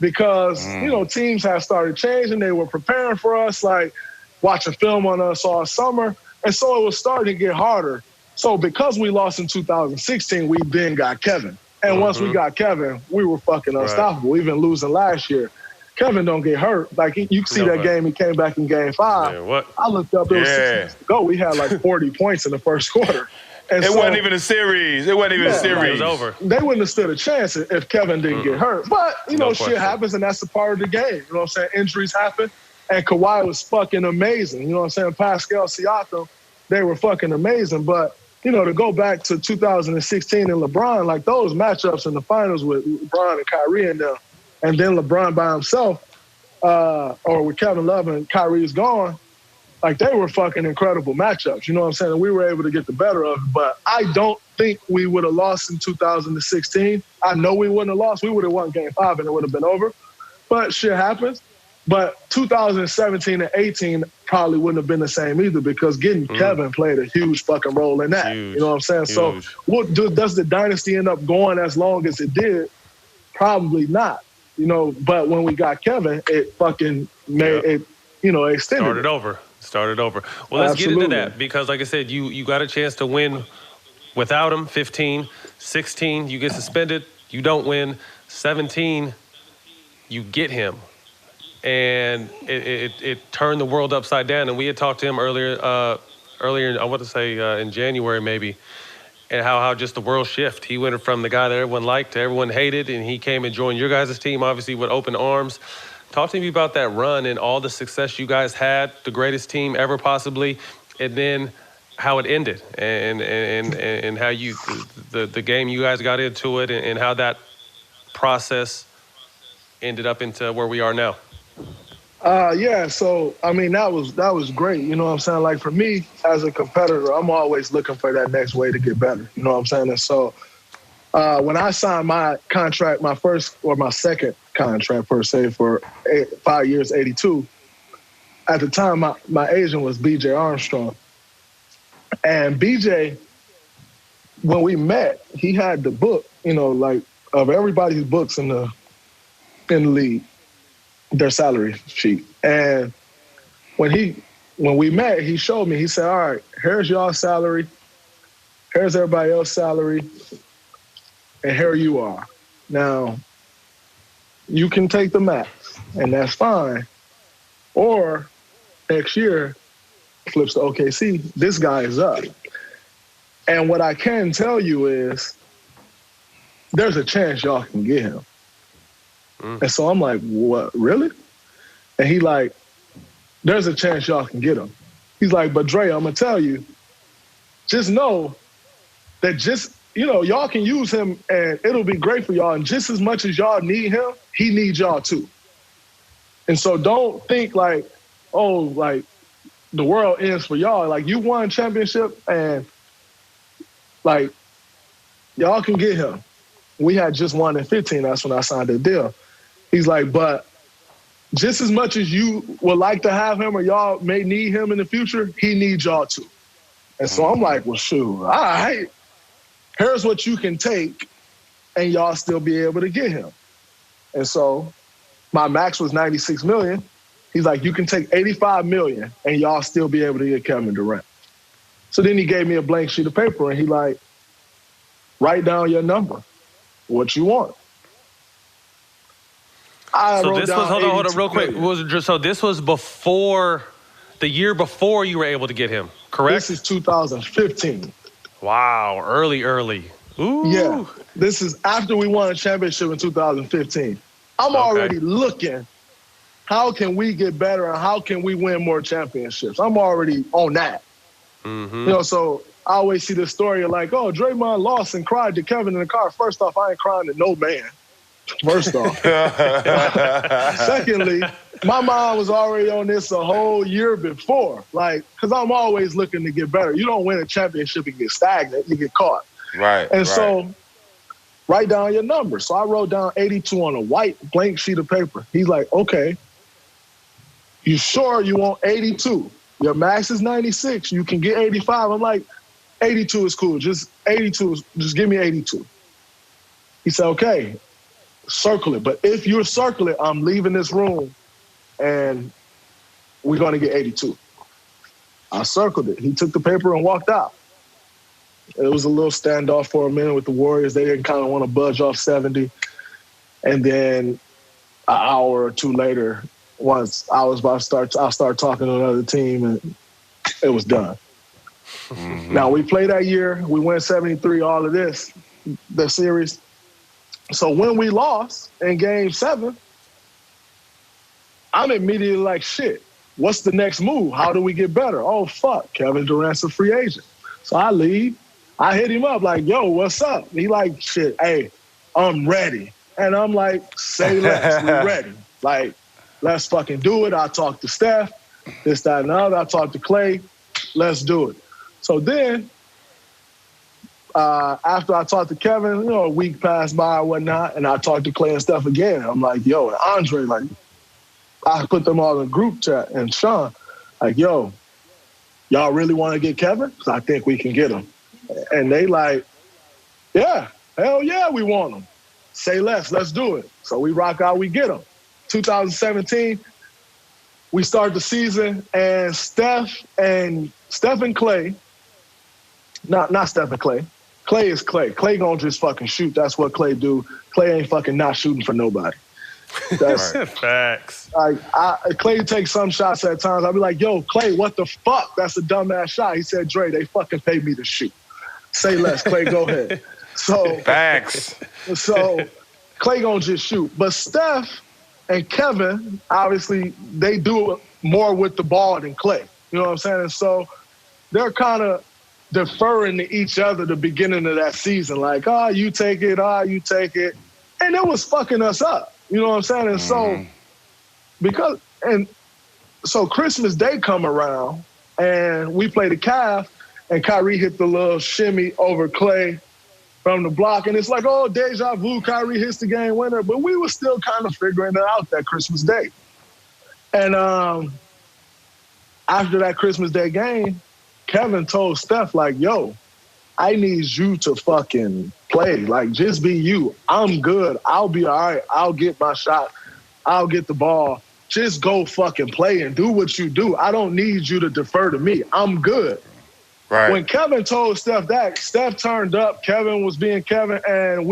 because, teams had started changing. They were preparing for us, like watching film on us all summer. And so it was starting to get harder. So because we lost in 2016, we then got Kevin. And once we got Kevin, we were fucking unstoppable, even losing last year. Kevin don't get hurt. Like, you can see that game, he came back in Game 5. Yeah, I looked up, it was 6 minutes to go. We had like 40 points in the first quarter. And it wasn't even a series. It wasn't even a series. It was over. They wouldn't have stood a chance if Kevin didn't get hurt. But, shit happens, and that's a part of the game. You know what I'm saying? Injuries happen. And Kawhi was fucking amazing. You know what I'm saying? Pascal Siakam, they were fucking amazing. But, to go back to 2016 and LeBron, like those matchups in the finals with LeBron and Kyrie and them, and then LeBron by himself, or with Kevin Love and Kyrie's gone, like they were fucking incredible matchups. You know what I'm saying? And we were able to get the better of it. But I don't think we would have lost in 2016. I know we wouldn't have lost. We would have won Game 5 and it would have been over. But shit happens. But 2017 and 18 probably wouldn't have been the same either because getting Kevin played a huge fucking role in that. You know what I'm saying? Huge. So does the dynasty end up going as long as it did? Probably not. But when we got Kevin, it fucking made it, extended. Started over. Well, let's get into that because, like I said, you got a chance to win without him. 15, 16, you get suspended. You don't win. 17, you get him. And it turned the world upside down. And we had talked to him earlier, I want to say in January maybe, and how just the world shift. He went from the guy that everyone liked to everyone hated, and he came and joined your guys' team, obviously, with open arms. Talk to me about that run and all the success you guys had, the greatest team ever possibly, and then how it ended and how the game you guys got into it and how that process ended up into where we are now. So that was great. You know what I'm saying? Like for me as a competitor, I'm always looking for that next way to get better. You know what I'm saying? And so when I signed my contract, my first or my second contract per se for 5 years, 82. At the time, my agent was B.J. Armstrong. And B.J., when we met, he had the book, like of everybody's books in the league, their salary sheet. And when we met, he showed me, he said, all right, here's y'all's salary, here's everybody else's salary, and here you are. Now, you can take the max, and that's fine. Or next year, flips to OKC, this guy is up. And what I can tell you is there's a chance y'all can get him. And so I'm like, what, really? And he like, there's a chance y'all can get him. He's like, but Dre, I'm going to tell you, just know that y'all can use him and it'll be great for y'all. And just as much as y'all need him, he needs y'all too. And so don't think like, oh, like the world ends for y'all. Like you won championship and like y'all can get him. We had just won in 15. That's when I signed the deal. He's like, but just as much as you would like to have him or y'all may need him in the future, he needs y'all too. And so I'm like, well, shoot, all right. Here's what you can take and y'all still be able to get him. And so my max was $96 million. He's like, you can take $85 million and y'all still be able to get Kevin Durant. So then he gave me a blank sheet of paper and he like, write down your number, what you want. So this was, hold on, real quick. So this was the year before you were able to get him, correct? This is 2015. Wow, early. Ooh. Yeah, this is after we won a championship in 2015. I'm already looking, how can we get better and how can we win more championships? I'm already on that. Mm-hmm. So I always see this story of like, oh, Draymond lost and cried to Kevin in the car. First off, I ain't crying to no man. First off. Secondly, my mind was already on this a whole year before. Like, because I'm always looking to get better. You don't win a championship and get stagnant. You get caught. Right. And so write down your number. So I wrote down 82 on a white blank sheet of paper. He's like, okay, you sure you want 82? Your max is 96. You can get 85. I'm like, 82 is cool. Just give me 82. He said, okay. Circle it. But if you circle it, I'm leaving this room and we're going to get 82. I circled it. He took the paper and walked out. It was a little standoff for a minute with the Warriors. They didn't kind of want to budge off 70. And then an hour or two later, once I was about to start, I started talking to another team and it was done. Mm-hmm. Now, we played that year. We went 73, all of this, the series. So when we lost in Game 7, I'm immediately like, shit, what's the next move? How do we get better? Oh, fuck, Kevin Durant's a free agent. So I leave. I hit him up like, yo, what's up? He like, shit, hey, I'm ready. And I'm like, say less, we're ready. Like, let's fucking do it. I talked to Steph, this, that, and the other. I talked to Klay. Let's do it. So then, after I talked to Kevin, a week passed by or whatnot, and I talked to Klay and Steph again. I'm like, yo, and Andre, like, I put them all in a group chat, and Sean, like, yo, y'all really want to get Kevin? Because I think we can get him. And they like, yeah, hell yeah, we want him. Say less, let's do it. So we rock out, we get him. 2017, we start the season, and Steph and Klay, not Steph and Klay. Klay is Klay. Klay gonna just fucking shoot. That's what Klay do. Klay ain't fucking not shooting for nobody. That's facts. Like Klay takes some shots at times. I'll be like, yo, Klay, what the fuck? That's a dumbass shot. He said, Dre, they fucking paid me to shoot. Say less, Klay, go ahead. So facts. So Klay gonna just shoot. But Steph and Kevin, obviously, they do it more with the ball than Klay. You know what I'm saying? And so they're kind of deferring to each other the beginning of that season. Like, you take it, you take it. And it was fucking us up. You know what I'm saying? And so Christmas Day come around and we play the Cavs and Kyrie hit the little shimmy over Klay from the block. And it's like, oh, deja vu, Kyrie hits the game winner. But we were still kind of figuring it out that Christmas Day. And after that Christmas Day game, Kevin told Steph, like, yo, I need you to fucking play. Like, just be you. I'm good. I'll be all right. I'll get my shot. I'll get the ball. Just go fucking play and do what you do. I don't need you to defer to me. I'm good. Right. When Kevin told Steph that, Steph turned up. Kevin was being Kevin, and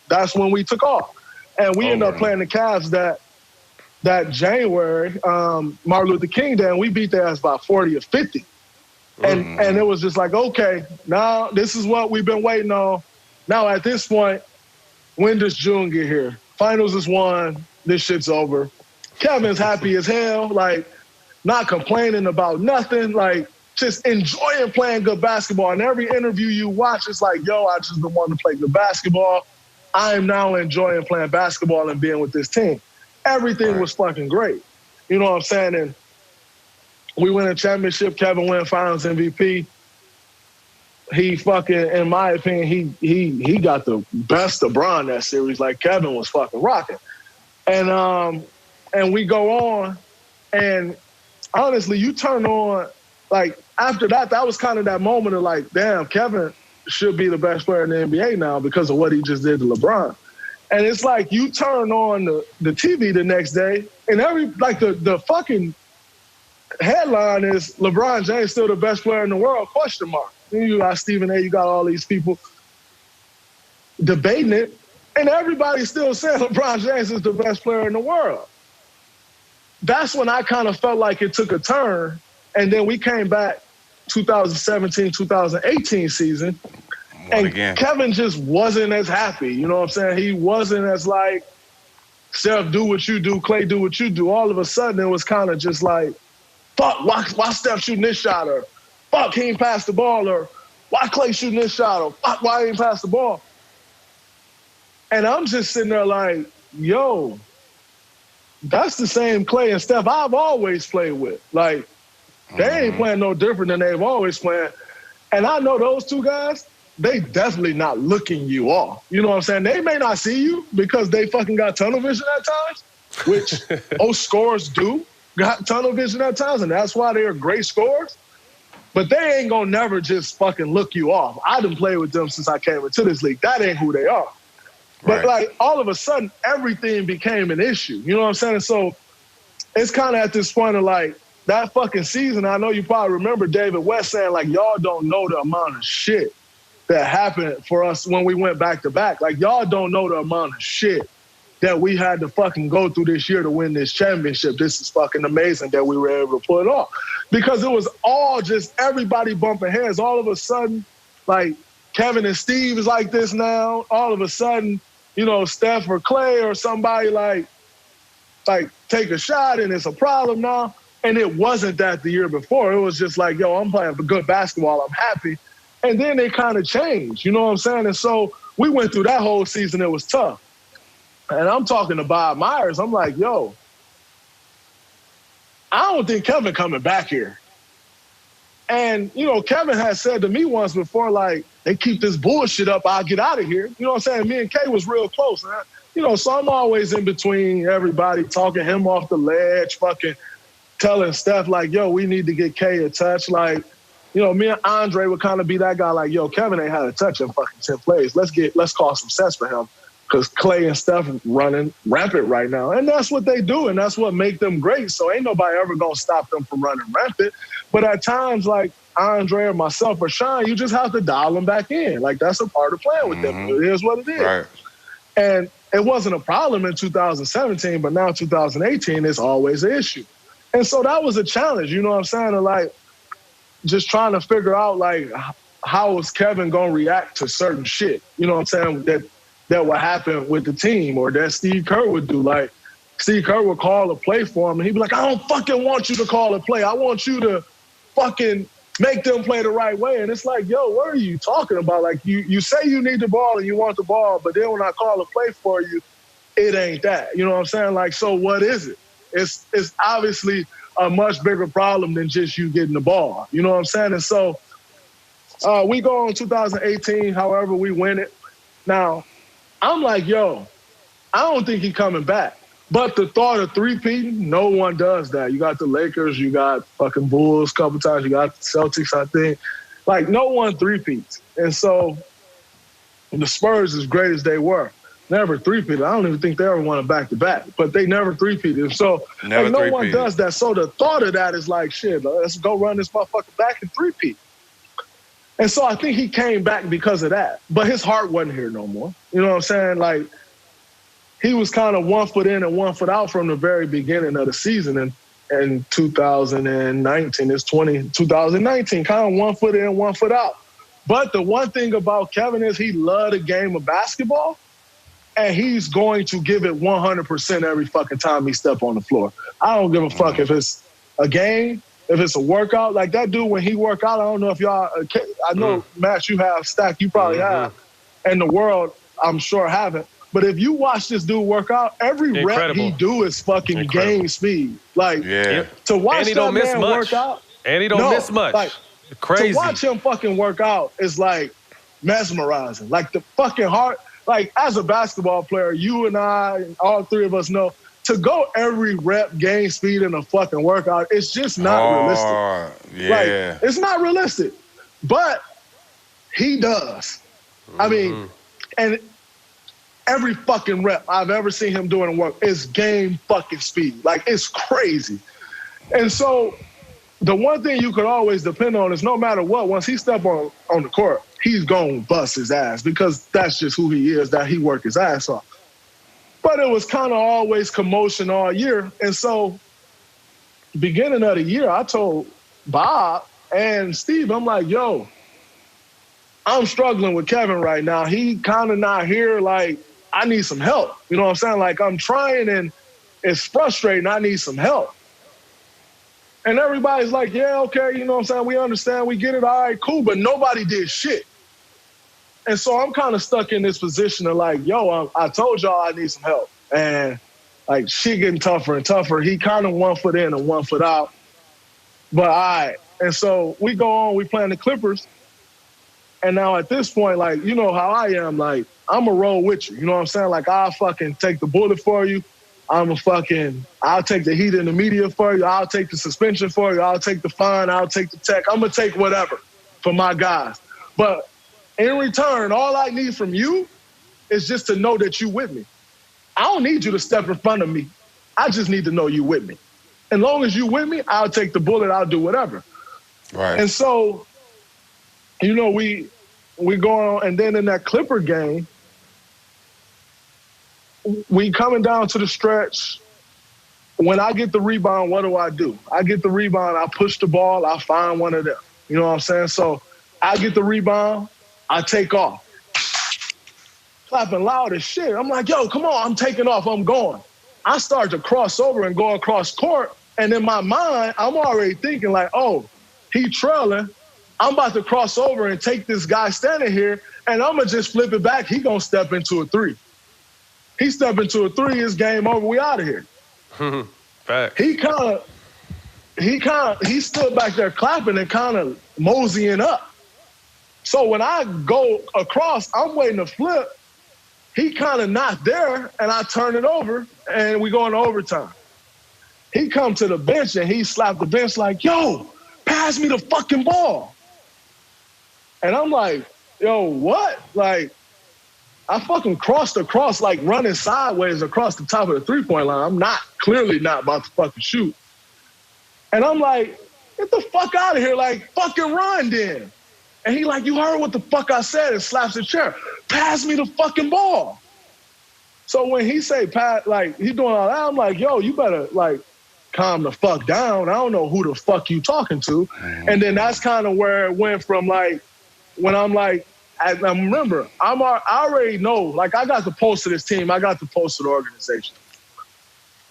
that's when we took off. And we ended up playing the Cavs that January, Martin Luther King Day, and we beat their ass by 40 or 50. And it was just like, okay, now this is what we've been waiting on. Now at this point, when does June get here? Finals is won. This shit's over. Kevin's happy as hell, like not complaining about nothing, like just enjoying playing good basketball. And every interview you watch, it's like, yo, I just been wanting to play good basketball. I am now enjoying playing basketball and being with this team. Everything was fucking great. You know what I'm saying? And we win a championship. Kevin win Finals MVP. He fucking, in my opinion, he got the best of Bron that series. Like, Kevin was fucking rocking. And we go on, and honestly, you turn on, like, after that was kind of that moment of like, damn, Kevin should be the best player in the NBA now because of what he just did to LeBron. And it's like you turn on the TV the next day, and the fucking headline is LeBron James still the best player in the world, question mark. Then you got Stephen A., you got all these people debating it, and everybody's still saying LeBron James is the best player in the world. That's when I kind of felt like it took a turn, and then we came back 2017, 2018 season, and again, Kevin just wasn't as happy. You know what I'm saying? He wasn't as like, Steph, do what you do, Klay, do what you do. All of a sudden, it was kind of just like, fuck, why Steph shooting this shot? Or fuck, he ain't passed the ball. Or why Klay shooting this shot? Or fuck, why he ain't passed the ball? And I'm just sitting there like, yo, that's the same Klay and Steph I've always played with. Like, they ain't playing no different than they've always playing. And I know those two guys, they definitely not looking you off. You know what I'm saying? They may not see you because they fucking got tunnel vision at times, which most scorers do got tunnel vision at times, and that's why they're great scorers. But they ain't gonna never just fucking look you off. I done played with them since I came into this league. That ain't who they are. But like all of a sudden, everything became an issue. You know what I'm saying? And so it's kind of at this point of like, that fucking season, I know you probably remember David West saying, like, y'all don't know the amount of shit that happened for us when we went back-to-back. Like, y'all don't know the amount of shit that we had to fucking go through this year to win this championship. This is fucking amazing that we were able to pull it off. Because it was all just everybody bumping heads. All of a sudden, like, Kevin and Steve is like this now. All of a sudden, you know, Steph or Klay or somebody, like take a shot and it's a problem now. And it wasn't that the year before. It was just like, yo, I'm playing good basketball. I'm happy. And then they kind of changed. You know what I'm saying? And so we went through that whole season. It was tough. And I'm talking to Bob Myers. I'm like, yo, I don't think Kevin coming back here. And, you know, Kevin has said to me once before, like, they keep this bullshit up, I'll get out of here. You know what I'm saying? Me and Kay was real close. Man. You know, so I'm always in between everybody, talking him off the ledge, fucking telling Steph, like, yo, we need to get Kay a touch. Like, you know, me and Andre would kind of be that guy, like, yo, Kevin ain't had a touch in fucking 10 plays. Let's call some sets for him. Because Klay and Steph running rampant right now. And that's what they do, and that's what make them great. So ain't nobody ever going to stop them from running rampant. But at times, like Andre or myself or Sean, you just have to dial them back in. Like, that's a part of playing with them. It is what it is. Right. And it wasn't a problem in 2017, but now 2018 is always an issue. And so that was a challenge, you know what I'm saying? And like, just trying to figure out, like, how is Kevin going to react to certain shit, you know what I'm saying, that would happen with the team or that Steve Kerr would do. Like, Steve Kerr would call a play for him, and he'd be like, I don't fucking want you to call a play. I want you to fucking make them play the right way. And it's like, yo, what are you talking about? Like, you say you need the ball and you want the ball, but then when I call a play for you, it ain't that. You know what I'm saying? Like, so what is it? It's obviously a much bigger problem than just you getting the ball. You know what I'm saying? And so We go on 2018, however we win it. Now, I'm like, yo, I don't think he's coming back. But the thought of three-peating, no one does that. You got the Lakers, you got fucking Bulls a couple times, you got the Celtics, I think. Like, no one three-peats. And so the Spurs, as great as they were, never three-peated. I don't even think they ever won a back-to-back, but they never three-peated. So like, no one does that. So the thought of that is like, shit, let's go run this motherfucker back and three-peat. And so I think he came back because of that. But his heart wasn't here no more. You know what I'm saying? Like, he was kind of 1 foot in and 1 foot out from the very beginning of the season. And in 2019, it's 2019, kind of 1 foot in, 1 foot out. But the one thing about Kevin is he loved the game of basketball, and he's going to give it 100% every fucking time he step on the floor. I don't give a fuck if it's a game, if it's a workout. Like that dude, when he work out, I don't know if y'all, I know, Matt, you have, Stack, you probably have, and the world, I'm sure, haven't. But if you watch this dude work out, every rep he do is fucking game speed. Like, to watch that man work out. And he don't miss much. Like, crazy. To watch him fucking work out is like mesmerizing. Like the fucking heart, like as a basketball player, you and I, and all three of us know, to go every rep game speed in a fucking workout, it's just not realistic. Like, it's not realistic. But he does. I mean, and every fucking rep I've ever seen him doing work is game fucking speed. Like, it's crazy. And so the one thing you could always depend on is no matter what, once he step on the court, he's going to bust his ass because that's just who he is, that he work his ass off. But it was kind of always commotion all year. And so beginning of the year, I told Bob and Steve, I'm like, yo, I'm struggling with Kevin right now. He kind of not here. Like, I need some help. You know what I'm saying? Like, I'm trying and it's frustrating. I need some help. And everybody's like, yeah, okay, you know what I'm saying? We understand. We get it. All right, cool. But nobody did shit. And so I'm kind of stuck in this position of like, yo, I told y'all I need some help. And like, shit getting tougher and tougher. He kind of 1 foot in and 1 foot out. But all right. And so we go on, we playing the Clippers. And now at this point, like, you know how I am, like, I'm going to roll with you. You know what I'm saying? Like, I'll fucking take the bullet for you. I'll take the heat in the media for you. I'll take the suspension for you. I'll take the fine. I'll take the tech. I'm going to take whatever for my guys. But in return, all I need from you is just to know that you with me. I don't need you to step in front of me. I just need to know you with me. As long as you with me, I'll take the bullet. I'll do whatever. Right. And so, you know, we go on, and then in that Clipper game, we coming down to the stretch. When I get the rebound, what do? I get the rebound, I push the ball, I find one of them. You know what I'm saying? So I get the rebound, I take off. Clapping loud as shit. I'm like, yo, come on, I'm taking off, I'm going. I start to cross over and go across court, and in my mind, I'm already thinking like, oh, he trailing. I'm about to cross over and take this guy standing here, and I'm going to just flip it back. He going to step into a three. He step into a three, it's game over. We out of here. Fact. He stood back there clapping and kind of moseying up. So when I go across, I'm waiting to flip. He kind of not there, and I turn it over, and we go into overtime. He come to the bench, and he slapped the bench like, yo, pass me the fucking ball. And I'm like, yo, what? Like, I fucking crossed across, like running sideways across the top of the three-point line. I'm clearly not about to fucking shoot. And I'm like, get the fuck out of here. Like, fucking run then. And he like, you heard what the fuck I said, and slaps the chair. Pass me the fucking ball. So when he say, like, he doing all that, I'm like, yo, you better, like, calm the fuck down. I don't know who the fuck you talking to. And then that's kind of where it went from, like, when I'm like, I remember, I already know, like, I got the pulse of this team. I got the pulse of the organization.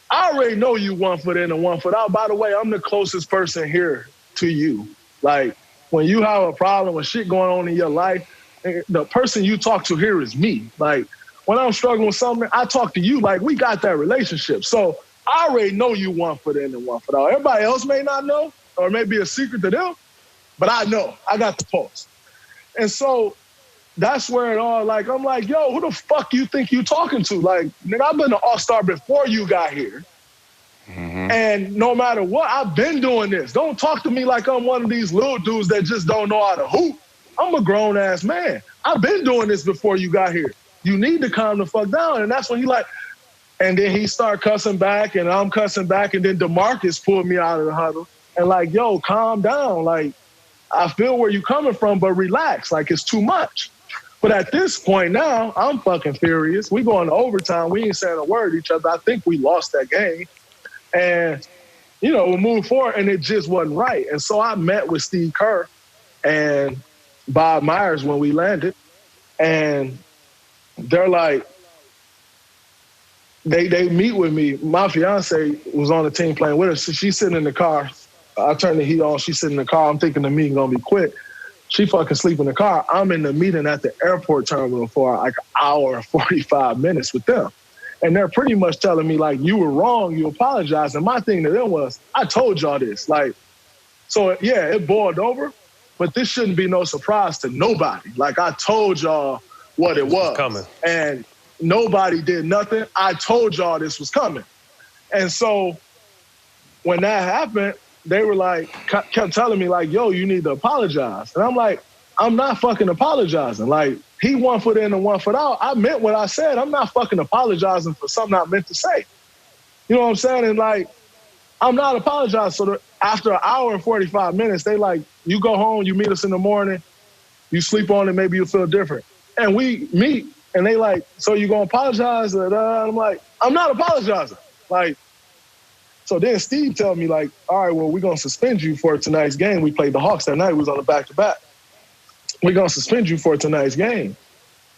I already know you 1 foot in and 1 foot out. By the way, I'm the closest person here to you. Like, when you have a problem with shit going on in your life, the person you talk to here is me. Like, when I'm struggling with something, I talk to you. Like, we got that relationship. So I already know you 1 foot in and 1 foot out. Everybody else may not know, or it may be a secret to them, but I know. I got the pulse. And so that's where it all, like, I'm like, yo, who the fuck you think you talking to? Like, nigga, I've been an all-star before you got here. Mm-hmm. And no matter what, I've been doing this. Don't talk to me like I'm one of these little dudes that just don't know how to hoop. I'm a grown-ass man. I've been doing this before you got here. You need to calm the fuck down. And that's when he like, and then he start cussing back, and I'm cussing back, and then DeMarcus pulled me out of the huddle. And like, yo, calm down. Like, I feel where you coming from, but relax. Like, it's too much. But at this point now, I'm fucking furious. We going to overtime. We ain't saying a word to each other. I think we lost that game. And, you know, we moved forward, and it just wasn't right. And so I met with Steve Kerr and Bob Myers when we landed. And they're like, they meet with me. My fiance was on the team playing with us. So she's sitting in the car. I turn the heat on. She's sitting in the car. I'm thinking the meeting going to be quick. She fucking sleep in the car. I'm in the meeting at the airport terminal for like an hour and 45 minutes with them. And they're pretty much telling me, like, you were wrong, you apologize. And my thing to them was, I told y'all this. Like, so, yeah, it boiled over, but this shouldn't be no surprise to nobody. Like, I told y'all what it was. Coming. And nobody did nothing. I told y'all this was coming. And so when that happened, they were like, kept telling me, like, yo, you need to apologize. And I'm like, I'm not fucking apologizing. Like, he 1 foot in and 1 foot out. I meant what I said. I'm not fucking apologizing for something I meant to say. You know what I'm saying? And like, I'm not apologizing. So after an hour and 45 minutes, they like, you go home, you meet us in the morning, you sleep on it, maybe you'll feel different. And we meet, and they like, so you gonna apologize? And I'm like, I'm not apologizing. Like, so then Steve told me, like, all right, well, we're going to suspend you for tonight's game. We played the Hawks that night. We was on the back-to-back. We're going to suspend you for tonight's game.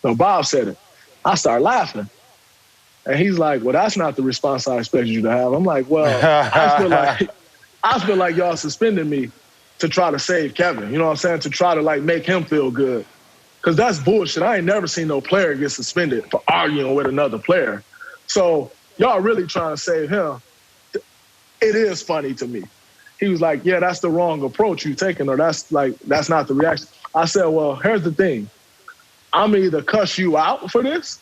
So Bob said it. I started laughing. And he's like, well, that's not the response I expected you to have. I'm like, well, I feel like y'all suspended me to try to save Kevin. You know what I'm saying? To try to, like, make him feel good. Because that's bullshit. I ain't never seen no player get suspended for arguing with another player. So y'all really trying to save him. It is funny to me. He was like, yeah, that's the wrong approach you taking, or that's not the reaction. I said, well, here's the thing. I'm either cuss you out for this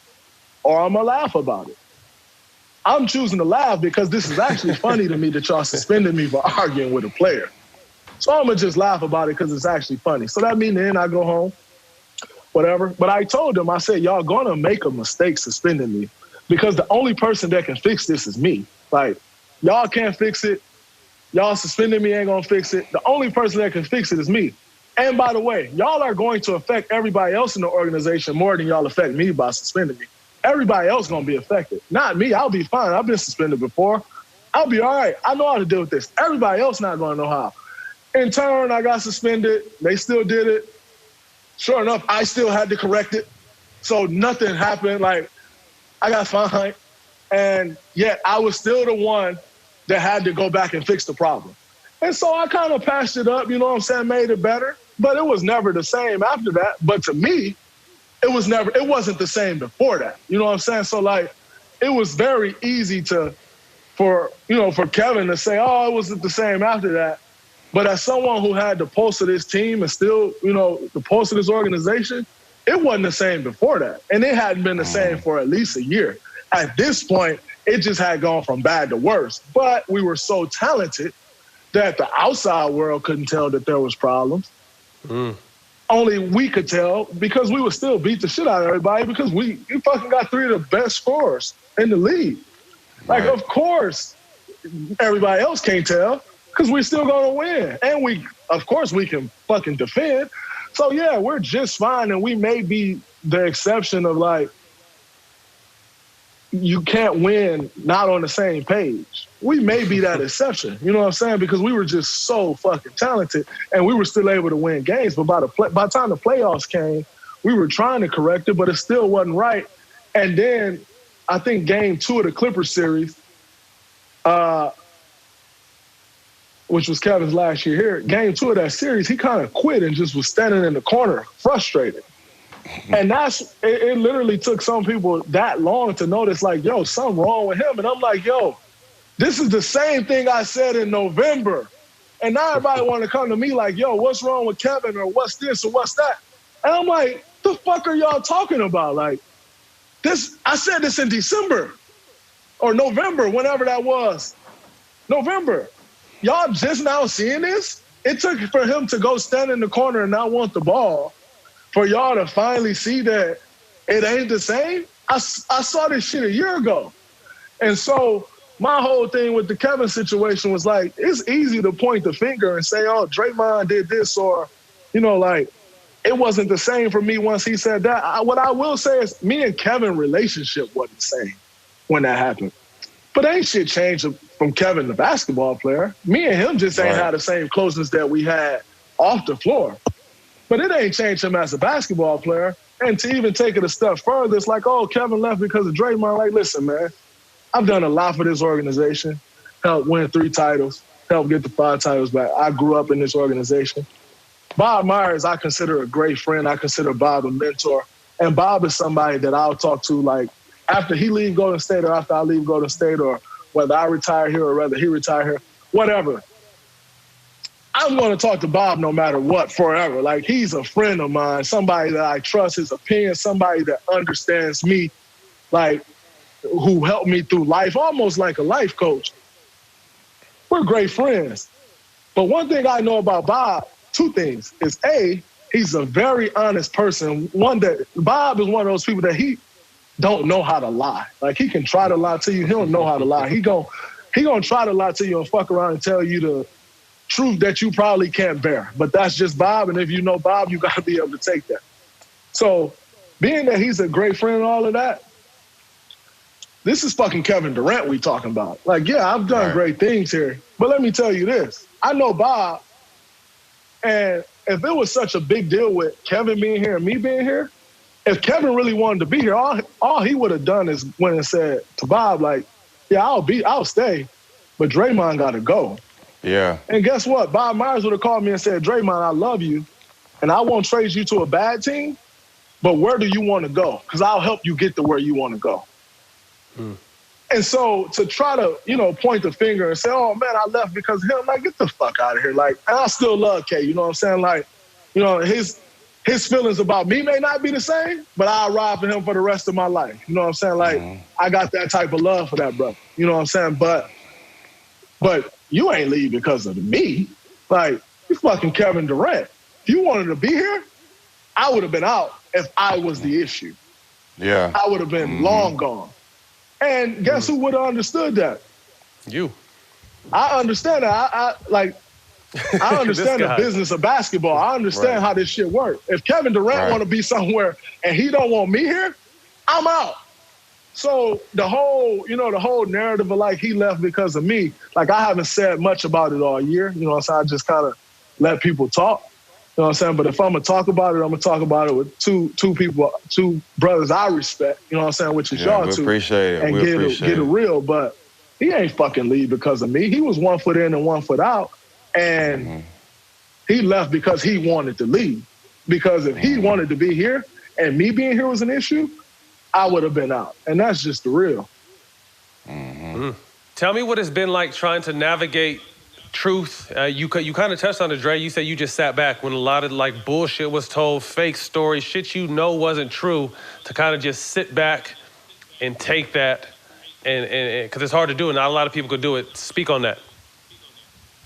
or I'm going to laugh about it. I'm choosing to laugh because this is actually funny to me that y'all suspended me for arguing with a player. So I'm going to just laugh about it because it's actually funny. So that means then I go home, whatever. But I told them, I said, y'all going to make a mistake suspending me because the only person that can fix this is me. Like, y'all can't fix it. Y'all suspending me ain't gonna fix it. The only person that can fix it is me. And by the way, y'all are going to affect everybody else in the organization more than y'all affect me by suspending me. Everybody else gonna be affected. Not me, I'll be fine. I've been suspended before. I'll be all right. I know how to deal with this. Everybody else not gonna know how. In turn, I got suspended. They still did it. Sure enough, I still had to correct it. So nothing happened. Like, I got fined. And yet I was still the one that had to go back and fix the problem. And so I kind of patched it up, you know what I'm saying, made it better. But it was never the same after that. But to me, it wasn't the same before that. You know what I'm saying? So like, it was very easy for Kevin to say, oh, it wasn't the same after that. But as someone who had the pulse of this team and still, the pulse of this organization, it wasn't the same before that. And it hadn't been the same for at least a year. At this point, it just had gone from bad to worse. But we were so talented that the outside world couldn't tell that there was problems. Only we could tell because we would still beat the shit out of everybody because we fucking got 3 of the best scorers in the league. Like, of course, everybody else can't tell because we're still going to win. And of course, we can fucking defend. So, yeah, we're just fine. And we may be the exception of, like, you can't win not on the same page. We may be that exception, you know what I'm saying? Because we were just so fucking talented and we were still able to win games. But by the time the playoffs came, we were trying to correct it, but it still wasn't right. And then I think game 2 of the Clippers series, which was Kevin's last year here, game 2 of that series, he kind of quit and just was standing in the corner frustrated. And it literally took some people that long to notice, like, yo, something wrong with him. And I'm like, yo, this is the same thing I said in November. And now everybody want to come to me like, yo, what's wrong with Kevin or what's this or what's that? And I'm like, the fuck are y'all talking about? Like, this, I said this in December or November, whenever that was. November. Y'all just now seeing this? It took for him to go stand in the corner and not want the ball for y'all to finally see that it ain't the same. I saw this shit a year ago. And so my whole thing with the Kevin situation was like, it's easy to point the finger and say, oh, Draymond did this, or, you know, like, it wasn't the same for me once he said that. What I will say is me and Kevin's relationship wasn't the same when that happened. But ain't shit changed from Kevin, the basketball player. Me and him just ain't had the same closeness that we had off the floor. But it ain't changed him as a basketball player. And to even take it a step further, it's like, oh, Kevin left because of Draymond. Like, listen, man, I've done a lot for this organization, helped win 3 titles, helped get the 5 titles back. I grew up in this organization. Bob Myers, I consider a great friend. I consider Bob a mentor. And Bob is somebody that I'll talk to, like, after he leave Golden State or after I leave Golden State, or whether I retire here or whether he retire here, whatever. I'm going to talk to Bob no matter what, forever. Like, he's a friend of mine, somebody that I trust his opinion, somebody that understands me, like, who helped me through life, almost like a life coach. We're great friends. But one thing I know about Bob, 2 things, is A, he's a very honest person. One, that Bob is one of those people that he don't know how to lie. Like, he can try to lie to you. He don't know how to lie. He gonna try to lie to you and fuck around and tell you the truth that you probably can't bear. But that's just Bob. And if you know Bob, you got to be able to take that. So being that he's a great friend and all of that, this is fucking Kevin Durant we talking about. Like, yeah, I've done great things here. But let me tell you this. I know Bob. And if it was such a big deal with Kevin being here and me being here, if Kevin really wanted to be here, all he would have done is went and said to Bob, like, yeah, I'll stay, but Draymond got to go. Yeah. And guess what? Bob Myers would have called me and said, Draymond, I love you, and I won't trade you to a bad team, but where do you want to go? Because I'll help you get to where you want to go. And so to try to, you know, point the finger and say, oh, man, I left because of him, like, get the fuck out of here. Like, and I still love K, you know what I'm saying? Like, you know, his feelings about me may not be the same, but I'll ride for him for the rest of my life. You know what I'm saying? Like, I got that type of love for that brother. You know what I'm saying? But you ain't leave because of me. Like, you fucking Kevin Durant. If you wanted to be here, I would have been out if I was the issue. Yeah. I would have been long gone. And guess who would have understood that? You. I understand that. I understand the business of basketball. I understand how this shit works. If Kevin Durant want to be somewhere and he don't want me here, I'm out. So the whole narrative of like he left because of me, like I haven't said much about it all year. You know what I'm saying? I just kind of let people talk. You know what I'm saying? But if I'm going to talk about it, I'm going to talk about it with two people, 2 brothers I respect, you know what I'm saying, which is y'all two. Appreciate it. And get it real. But he ain't fucking leave because of me. He was 1 foot in and 1 foot out. And he left because he wanted to leave. Because if he wanted to be here and me being here was an issue, I would have been out. And that's just the real. Tell me what it's been like trying to navigate truth. You kind of touched on it, Dre. You said you just sat back when a lot of like bullshit was told, fake stories, shit you know wasn't true, to kind of just sit back and take that, and because it's hard to do, and not a lot of people could do it. Speak on that.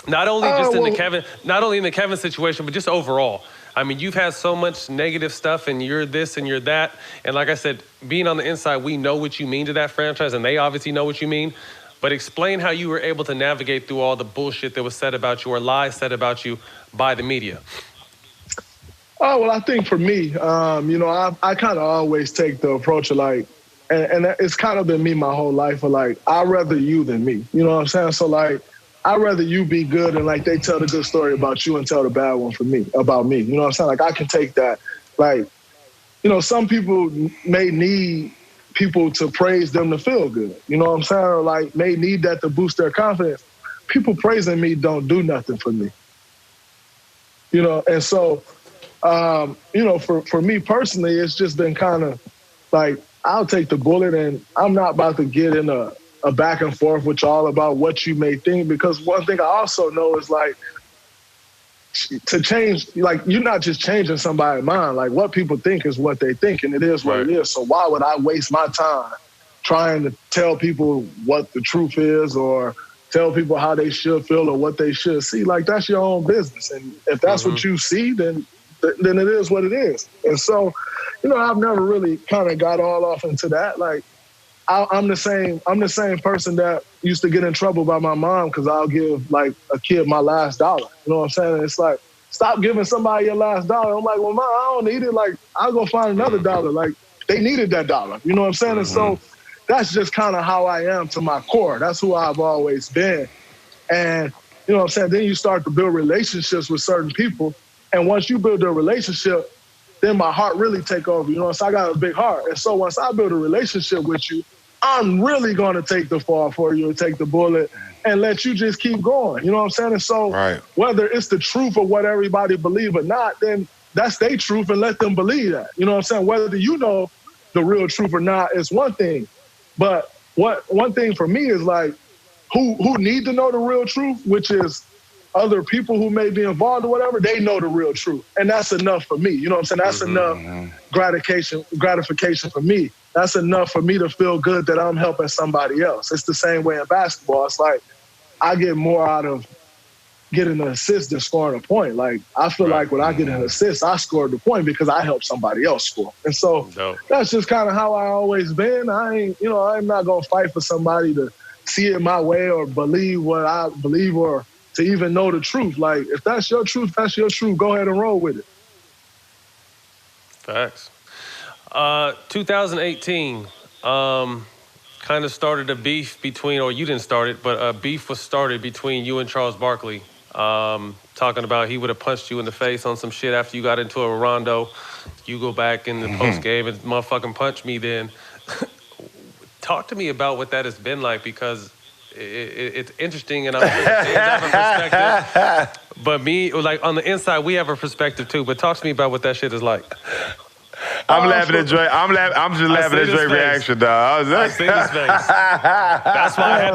Not only in the Kevin situation, but just overall. I mean, you've had so much negative stuff, and you're this and you're that, and like I said, being on the inside, we know what you mean to that franchise, and they obviously know what you mean. But explain how you were able to navigate through all the bullshit that was said about you or lies said about you by the media. Oh, well, I think for me, I kind of always take the approach of like, and it's kind of been me my whole life, of like, I'd rather you than me. You know what I'm saying? So like, I'd rather you be good and like they tell the good story about you and tell the bad one about me. You know what I'm saying? Like I can take that. Like, you know, some people may need people to praise them to feel good. You know what I'm saying? Or like may need that to boost their confidence. People praising me don't do nothing for me. You know, and so, for me personally, it's just been kind of like, I'll take the bullet and I'm not about to get in a back and forth with y'all about what you may think, because one thing I also know is like, to change, like, you're not just changing somebody's mind. Like, what people think is what they think, and it is what it is. So why would I waste my time trying to tell people what the truth is or tell people how they should feel or what they should see? Like, that's your own business. And if that's what you see, then it is what it is. And so, you know, I've never really kind of got all off into that. Like, I'm the same person that used to get in trouble by my mom because I'll give, like, a kid my last dollar. You know what I'm saying? And it's like, stop giving somebody your last dollar. I'm like, well, Mom, I don't need it. Like, I'll go find another dollar. Like, they needed that dollar. You know what I'm saying? And so that's just kind of how I am to my core. That's who I've always been. And, you know what I'm saying? Then you start to build relationships with certain people. And once you build a relationship, then my heart really take over. You know, so I got a big heart. And so once I build a relationship with you, I'm really going to take the fall for you and take the bullet and let you just keep going. You know what I'm saying? And so whether it's the truth of what everybody believe or not, then that's their truth and let them believe that. You know what I'm saying? Whether you know the real truth or not is one thing. But one thing for me is, like, who need to know the real truth, which is other people who may be involved or whatever, they know the real truth. And that's enough for me. You know what I'm saying? That's enough gratification for me. That's enough for me to feel good that I'm helping somebody else. It's the same way in basketball. It's like I get more out of getting an assist than scoring a point. Like, I feel like when I get an assist, I scored the point because I helped somebody else score. And so that's just kind of how I always been. I'm not going to fight for somebody to see it my way or believe what I believe or to even know the truth. Like, if that's your truth, that's your truth. Go ahead and roll with it. Facts. 2018, kind of started a beef between, or you didn't start it, but a beef was started between you and Charles Barkley. Talking about he would have punched you in the face on some shit after you got into a rondo. You go back in the post game and motherfucking punch me then. Talk to me about what that has been like, because it's interesting, and I'm sure have a perspective. But me, like, on the inside, we have a perspective too. But talk to me about what that shit is like. I'm laughing at Dre. I'm just laughing at Dre's reaction, dog. I seen his face. That's why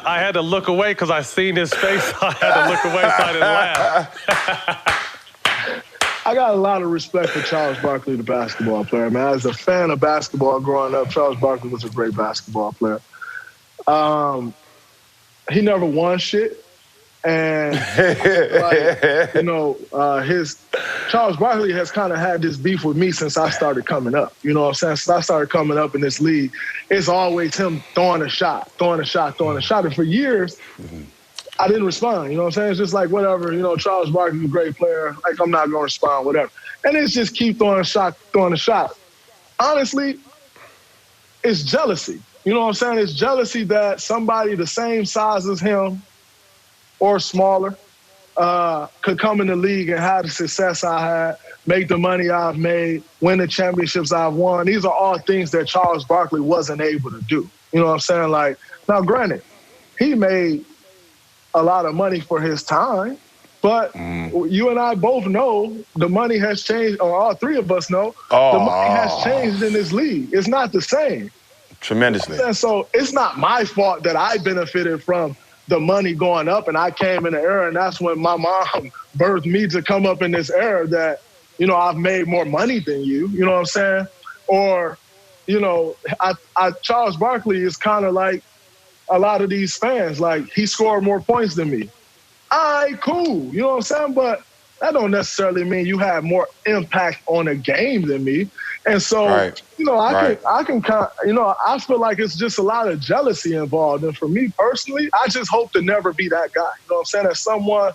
I had to look away, because I seen his face. I had to look away so I didn't laugh. I got a lot of respect for Charles Barkley, the basketball player, man. As a fan of basketball growing up, Charles Barkley was a great basketball player. He never won shit. And, like, you know, Charles Barkley has kind of had this beef with me since I started coming up. You know what I'm saying? Since I started coming up in this league, it's always him throwing a shot. And for years, I didn't respond. You know what I'm saying? It's just like, whatever, you know, Charles Barkley's a great player. Like, I'm not going to respond, whatever. And it's just keep throwing a shot. Honestly, it's jealousy. You know what I'm saying? It's jealousy that somebody the same size as him or smaller could come in the league and have the success I had, make the money I've made, win the championships I've won. These are all things that Charles Barkley wasn't able to do. You know what I'm saying? Like, now, granted, he made a lot of money for his time, but you and I both know the money has changed, or all three of us know, the money has changed in this league. It's not the same. Tremendously. And so it's not my fault that I benefited from the money going up, and I came in the era, and that's when my mom birthed me to come up in this era that, you know, I've made more money than you. You know what I'm saying? Or, you know, Charles Barkley is kind of like a lot of these fans. Like, he scored more points than me. All right, cool. You know what I'm saying? But that don't necessarily mean you have more impact on a game than me. And so, you know, I can kind of, you know, I feel like it's just a lot of jealousy involved. And for me personally, I just hope to never be that guy. You know what I'm saying? As someone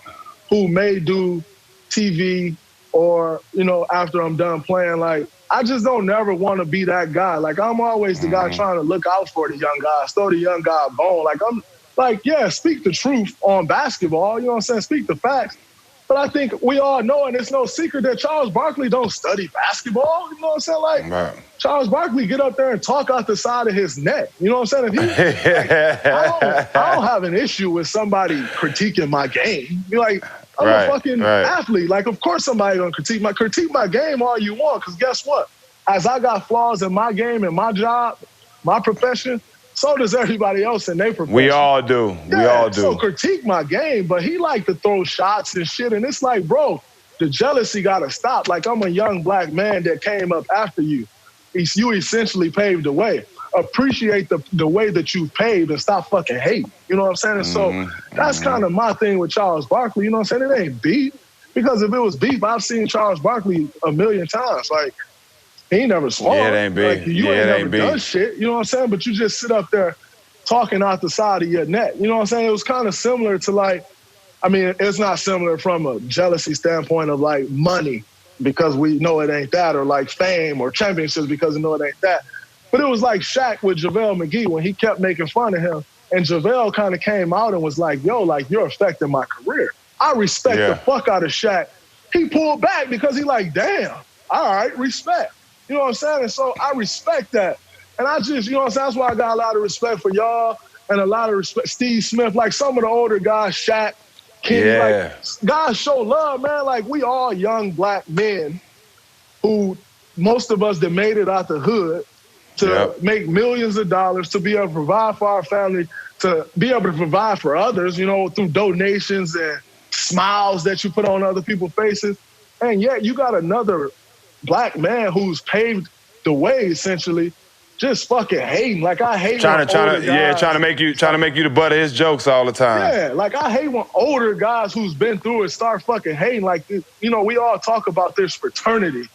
who may do TV or, you know, after I'm done playing, like, I just don't never want to be that guy. Like, I'm always the guy trying to look out for the young guys, throw the young guy a bone. Like, I'm like, yeah, speak the truth on basketball. You know what I'm saying? Speak the facts. But I think we all know, and it's no secret, that Charles Barkley don't study basketball. You know what I'm saying? Like, Charles Barkley get up there and talk out the side of his neck. You know what I'm saying? If he, like, I don't have an issue with somebody critiquing my game. You're like, I'm a fucking athlete. Like, of course somebody gonna critique my game all you want, because guess what? As I got flaws in my game and my job, my profession, So does everybody else in their profession. We all do. Yeah, we all do. So critique my game, but he like to throw shots and shit. And it's like, bro, the jealousy got to stop. Like, I'm a young black man that came up after you. You essentially paved the way. Appreciate the way that you've paved and stop fucking hating. You know what I'm saying? And so that's kind of my thing with Charles Barkley. You know what I'm saying? It ain't beef. Because if it was beef, I've seen Charles Barkley a million times. Like, he ain't never swung. Yeah, it ain't beef. Like, you ain't never done shit. You know what I'm saying? But you just sit up there talking out the side of your neck. You know what I'm saying? It was kind of similar to, like, I mean, it's not similar from a jealousy standpoint of, like, money because we know it ain't that, or, like, fame or championships because we know it ain't that. But it was like Shaq with JaVale McGee when he kept making fun of him. And JaVale kind of came out and was like, yo, like, you're affecting my career. I respect the fuck out of Shaq. He pulled back because he like, damn, all right, respect. You know what I'm saying? And so I respect that. And I just, you know what I'm saying? That's why I got a lot of respect for y'all and a lot of respect. Steve Smith, like some of the older guys, Shaq, Kenny, like guys show love, man. Like we all young black men who most of us that made it out the hood to make millions of dollars, to be able to provide for our family, to be able to provide for others, you know, through donations and smiles that you put on other people's faces. And yet you got another black man who's paved the way, essentially, just fucking hating. Like I hate trying to make you the butt of his jokes all the time. Yeah, like I hate when older guys who's been through it start fucking hating. Like, you know, we all talk about this fraternity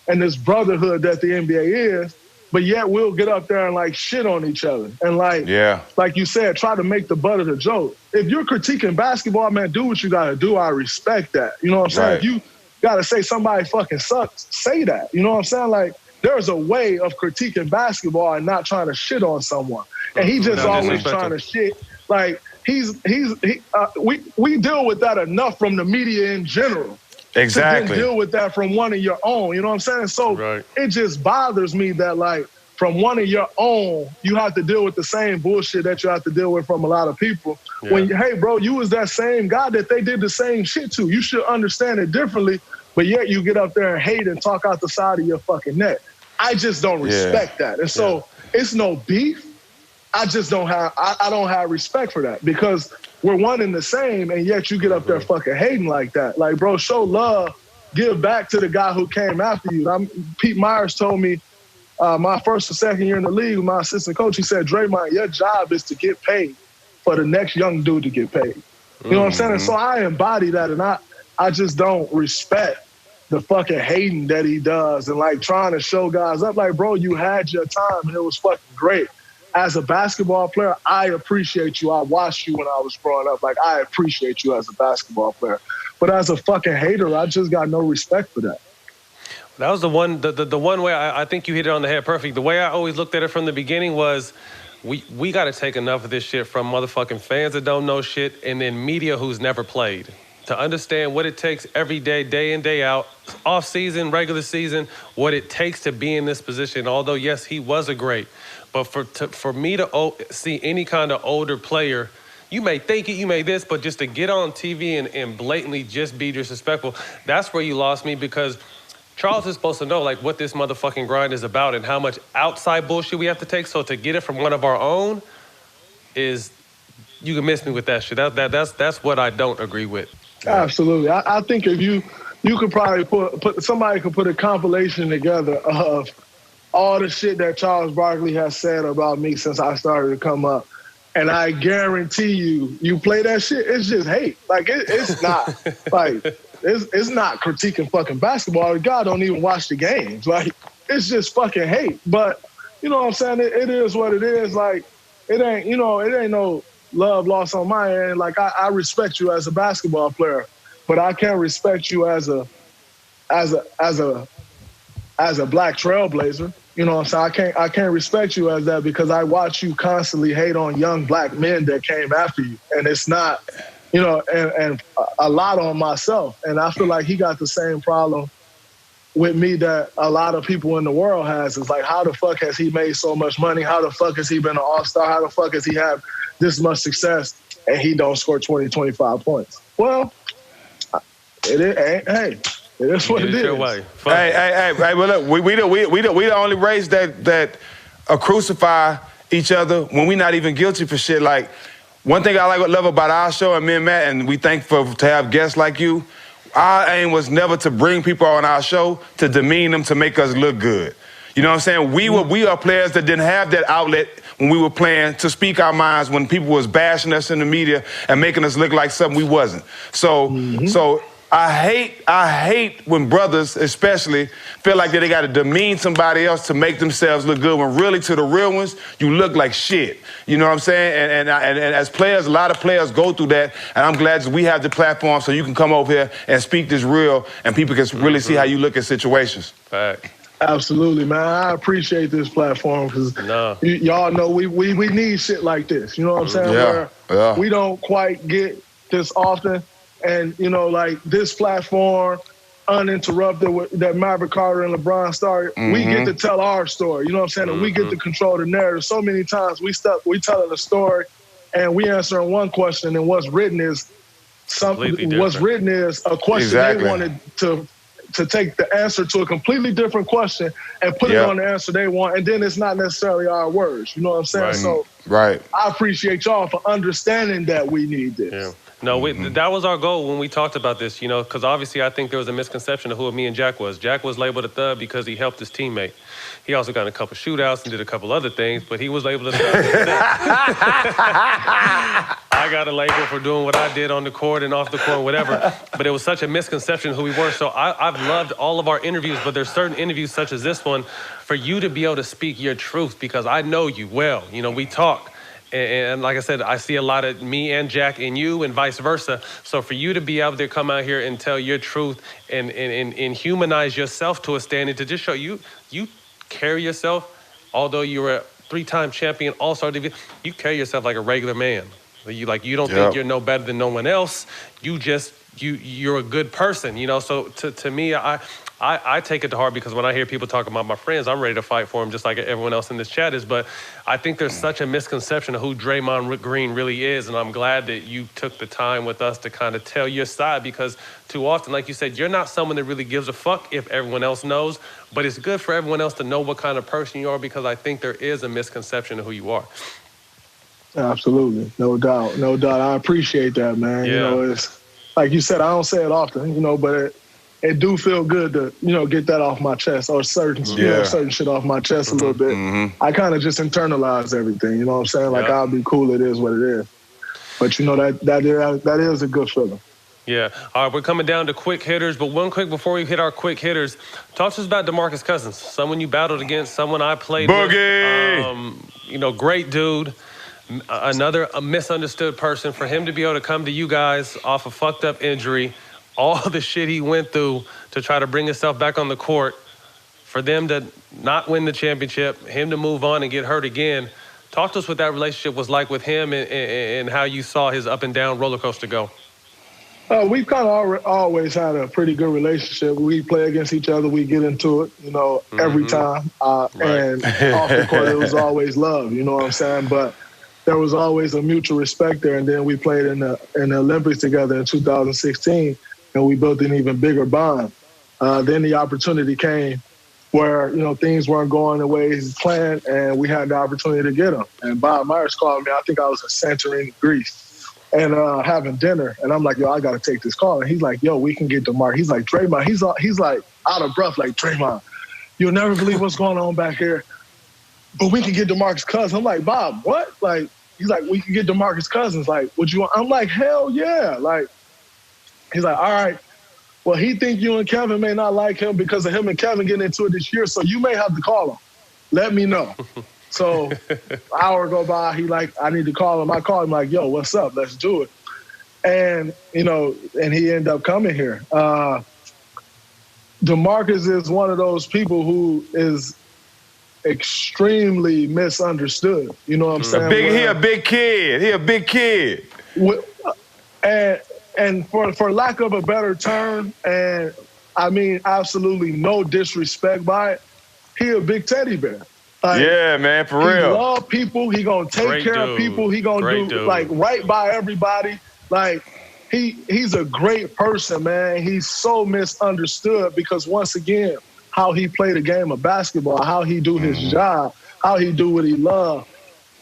and this brotherhood that the NBA is, but yet we'll get up there and like shit on each other. And like you said, try to make the butt of the joke. If you're critiquing basketball, man, do what you gotta do. I respect that. You know what I'm saying? If you gotta say somebody fucking sucks, say that. You know what I'm saying? Like, there's a way of critiquing basketball and not trying to shit on someone. And he just always trying to shit. Like, we deal with that enough from the media in general. Exactly. To then deal with that from one of your own. You know what I'm saying? So it just bothers me that, like, from one of your own, you have to deal with the same bullshit that you have to deal with from a lot of people. Yeah. When, hey, bro, you was that same guy that they did the same shit to. You should understand it differently, but yet you get up there and hate and talk out the side of your fucking neck. I just don't respect that. And so it's no beef. I just don't have, I don't have respect for that because we're one and the same, and yet you get up there fucking hating like that. Like, bro, show love, give back to the guy who came after you. Pete Myers told me my first or second year in the league, my assistant coach, he said, Draymond, your job is to get paid for the next young dude to get paid. You know what I'm saying? And so I embody that, and I just don't respect the fucking hating that he does and like trying to show guys up. Like, bro, you had your time and it was fucking great. As a basketball player, I appreciate you. I watched you when I was growing up. Like, I appreciate you as a basketball player. But as a fucking hater, I just got no respect for that. That was the one way I think you hit it on the head perfect. The way I always looked at it from the beginning was we got to take enough of this shit from motherfucking fans that don't know shit and then media who's never played to understand what it takes every day, day in, day out, off season, regular season, what it takes to be in this position. Although, yes, he was a great, but for me to see any kind of older player, you may think it, you may this, but just to get on TV and blatantly just be disrespectful, that's where you lost me because Charles is supposed to know like what this motherfucking grind is about and how much outside bullshit we have to take. So to get it from one of our own is, you can miss me with that shit. That's what I don't agree with. Absolutely. I think if you could probably put somebody could put a compilation together of all the shit that Charles Barkley has said about me since I started to come up. And I guarantee you play that shit, it's just hate. Like, it's not, like, it's not critiquing fucking basketball. The guy don't even watch the games. Like, it's just fucking hate. But, you know what I'm saying? It is what it is. Like, it ain't no love lost on my end. Like, I respect you as a basketball player, but I can't respect you as a black trailblazer. You know what I'm saying? I can't respect you as that because I watch you constantly hate on young black men that came after you. And it's not, you know, and a lot on myself. And I feel like he got the same problem with me that a lot of people in the world has. It's like, how the fuck has he made so much money? How the fuck has he been an all-star? How the fuck has he had this much success and he don't score 20, 25 points? Well, it is what it is. Hey, well, look, we the only race that crucify each other when we're not even guilty for shit. Like, one thing I love about our show, and me and Matt, and we thankful to have guests like you, our aim was never to bring people on our show to demean them to make us look good. You know what I'm saying? We are players that didn't have that outlet when we were playing to speak our minds when people was bashing us in the media and making us look like something we wasn't. So I hate when brothers especially feel like that they got to demean somebody else to make themselves look good when really to the real ones, you look like shit. You know what I'm saying? And as players, a lot of players go through that, and I'm glad that we have the platform so you can come over here and speak this real and people can really see how you look at situations. Fact. Absolutely, man. I appreciate this platform because y'all know we need shit like this. You know what I'm saying? Where we don't quite get this often. And, you know, like this platform, uninterrupted, that Maverick Carter and LeBron started, we get to tell our story. You know what I'm saying? And we get to control the narrative. So many times we telling a story and we answering one question, and what's written is something. What's written is a question they wanted to take the answer to a completely different question and put it on the answer they want, and then it's not necessarily our words. You know what I'm saying? So I appreciate y'all for understanding that we need this. Yeah. No, that was our goal when we talked about this, you know, because obviously I think there was a misconception of who me and Jack was. Jack was labeled a thug because he helped his teammate. He also got in a couple shootouts and did a couple other things, but he was labeled a thug. I got a label for doing what I did on the court and off the court, whatever. But it was such a misconception of who we were. So I've loved all of our interviews, but there's certain interviews such as this one for you to be able to speak your truth because I know you well. You know, we talk. And like I said, I see a lot of me and Jack in you and vice versa. So for you to be able to come out here and tell your truth and humanize yourself to a standing to just show you carry yourself, although you're a 3-time champion, all-star division, you carry yourself like a regular man. You don't think you're no better than no one else. You're a good person, you know. So to me, I take it to heart because when I hear people talk about my friends, I'm ready to fight for them just like everyone else in this chat is. But I think there's such a misconception of who Draymond Green really is, and I'm glad that you took the time with us to kind of tell your side because too often, like you said, you're not someone that really gives a fuck if everyone else knows, but it's good for everyone else to know what kind of person you are because I think there is a misconception of who you are. Absolutely. No doubt. No doubt. I appreciate that, man. Yeah. You know, it's like you said, I don't say it often, you know, but it do feel good to, you know, get that off my chest or certain shit off my chest a little bit. I kind of just internalize everything, you know what I'm saying? Like, I'll be cool, it is what it is. But, you know, that is a good feeling. Yeah. All right, we're coming down to quick hitters, but one quick before we hit our quick hitters, talk to us about DeMarcus Cousins, someone you battled against, someone I played with. You know, great dude. Another misunderstood person. For him to be able to come to you guys off a fucked up injury, all the shit he went through to try to bring himself back on the court, for them to not win the championship, him to move on and get hurt again. Talk to us what that relationship was like with him and how you saw his up and down roller coaster go. We've kind of always had a pretty good relationship. We play against each other. We get into it, you know, every time. And off the court, it was always love, you know what I'm saying? But there was always a mutual respect there. And then we played in the Olympics together in 2016, and we built an even bigger bond. Then the opportunity came where, you know, things weren't going the way he planned, and we had the opportunity to get him. And Bob Myers called me. I think I was in Santorini, Greece, and having dinner. And I'm like, yo, I got to take this call. And he's like, yo, we can get DeMarcus. He's like, Draymond. He's like out of breath, like, Draymond, you'll never believe what's going on back here. But we can get DeMarcus Cousins. I'm like, Bob, what? Like, he's like, we can get DeMarcus Cousins. Like, would you want? I'm like, hell yeah. Like, he's like, all right. Well, he think you and Kevin may not like him because of him and Kevin getting into it this year, so you may have to call him. Let me know. So an hour go by, he like, I need to call him. I call him like, yo, what's up? Let's do it. And, you know, and he ended up coming here. DeMarcus is one of those people who is extremely misunderstood. You know what I'm saying? He a big kid. He a big kid. And for lack of a better term, and I mean absolutely no disrespect by it, he a big teddy bear. Like, yeah, man, for real. He love people. He gonna take care of people. He gonna do like right by everybody. Like he's a great person, man. He's so misunderstood because once again, how he played a game of basketball, how he do his job, how he do what he love.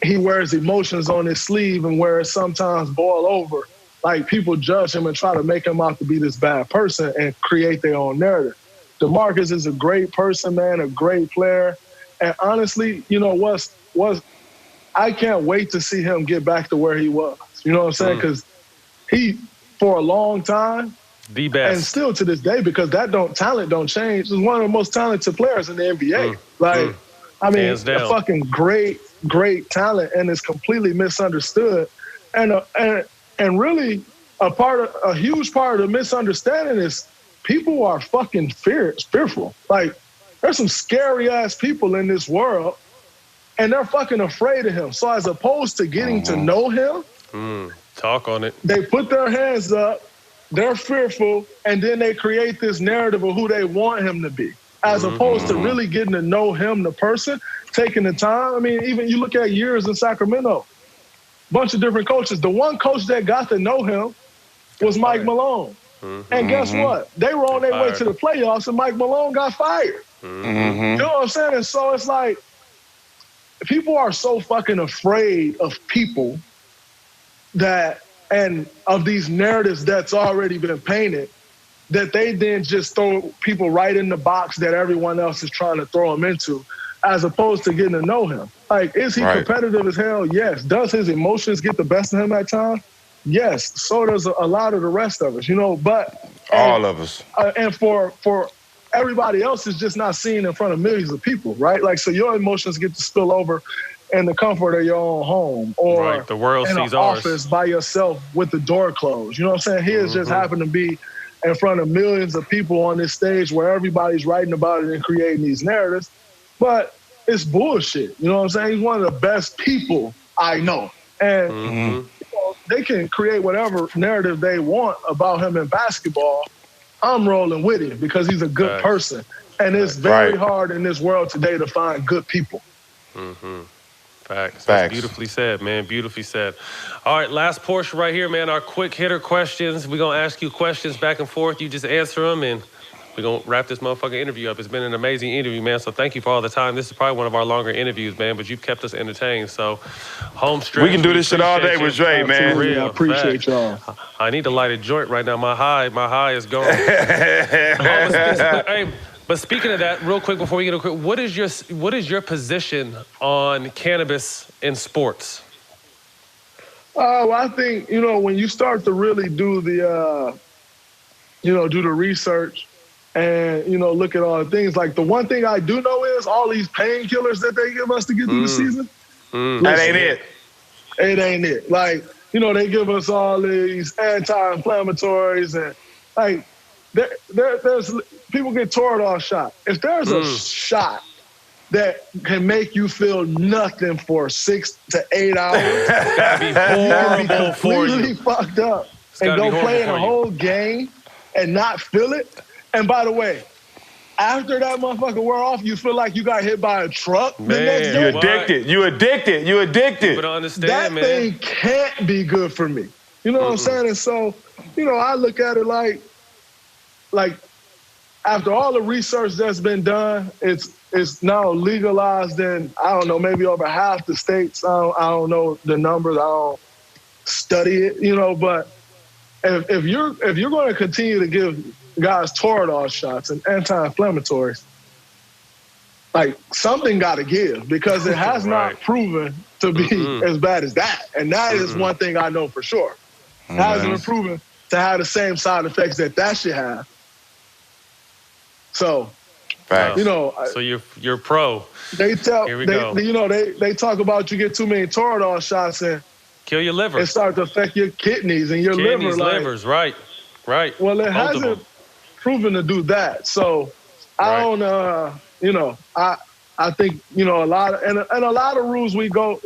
he wears emotions on his sleeve and where it sometimes boil over. Like, people judge him and try to make him out to be this bad person and create their own narrative. DeMarcus is a great person, man, a great player. And honestly, you know, I can't wait to see him get back to where he was. You know what I'm saying? Because he, for a long time, the best, and still to this day, because talent don't change, is one of the most talented players in the NBA. I mean, a fucking great talent, and is completely misunderstood. And really, a huge part of the misunderstanding is people are fucking fearful. Like, there's some scary ass people in this world, and they're fucking afraid of him. So as opposed to getting to know him, talk on it. They put their hands up, they're fearful, and then they create this narrative of who they want him to be. As opposed to really getting to know him, the person, taking the time. I mean, even you look at years in Sacramento, bunch of different coaches. The one coach that got to know him was Mike Malone. And guess what? They were on their way to the playoffs, and Mike Malone got fired. You know what I'm saying? And so it's like, people are so fucking afraid of people and of these narratives that's already been painted, that they then just throw people right in the box that everyone else is trying to throw them into, as opposed to getting to know him. Like, is he competitive as hell? Yes. Does his emotions get the best of him at times? Yes. So does a lot of the rest of us, you know, but... All of us. And for everybody else is just not seen in front of millions of people, right? Like, so your emotions get to spill over in the comfort of your own home, or the world in sees an ours. office by yourself with the door closed. You know what I'm saying? His just happened to be in front of millions of people on this stage where everybody's writing about it and creating these narratives. But it's bullshit. You know what I'm saying? He's one of the best people I know. And you know, they can create whatever narrative they want about him in basketball. I'm rolling with him because he's a good person. And it's very hard in this world today to find good people. Facts. That's beautifully said, man. Beautifully said. All right, last portion right here, man. Our quick hitter questions. We're going to ask you questions back and forth. You just answer them, and we're going to wrap this motherfucking interview up. It's been an amazing interview, man. So thank you for all the time. This is probably one of our longer interviews, man, but you've kept us entertained. So home stretch. We can do this shit all day with Dre, man. Real, I appreciate y'all. I need to light a joint right now. My high is gone. Hey, but speaking of that, real quick before we get a quick, what is your position on cannabis in sports? Well, I think, you know, when you start to really do the, do the research and, you know, look at all the things, like the one thing I do know is all these painkillers that they give us to get through the season. That ain't it. It ain't it. Like, you know, they give us all these anti-inflammatories and, like, there's people get Toradol shot. If there's a shot that can make you feel nothing for 6 to 8 hours, it's gotta be horrible for you. Completely fucked up and go play in a whole game and not feel it. And by the way, after that motherfucker wear off, you feel like you got hit by a truck. Man, you addicted. But understand, that man. thing can't be good for me. You know what I'm saying? And so, you know, I look at it like after all the research that's been done, it's now legalized in, I don't know, maybe over half the states. I don't know the numbers. I don't study it, you know. But if you're going to continue to give guys Toradol shots and anti-inflammatories, like, something got to give, because it has not proven to be as bad as that. And that is one thing I know for sure. It hasn't been proven to have the same side effects that should have. So, you know. So you're pro. They tell, Here we go. You know, they talk about you get too many Toradol shots and kill your liver. It starts to affect your kidneys and your liver. Livers, right. Well, it hasn't proven to do that. So I don't, you know, I think, you know, a lot of rules we go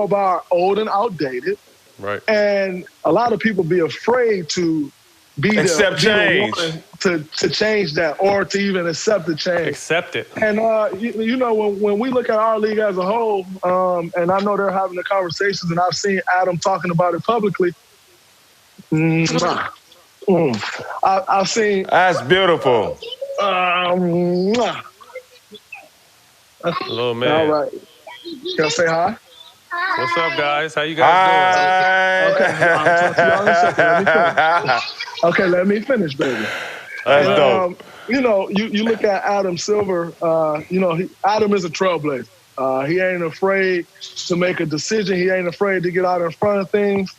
by are old and outdated. Right. And a lot of people be afraid to accept change. To change that, or to even accept the change. Accept it. And, you know, when we look at our league as a whole, and I know they're having the conversations, and I've seen Adam talking about it publicly. I've seen... That's beautiful. Little man. All right. Can I say hi? What's up, guys? How you guys Okay, I'll talk to y'all in a second. Let me finish. Okay, let me finish, baby. That's dope. You look at Adam Silver. Adam is a trailblazer. He ain't afraid to make a decision. He ain't afraid to get out in front of things.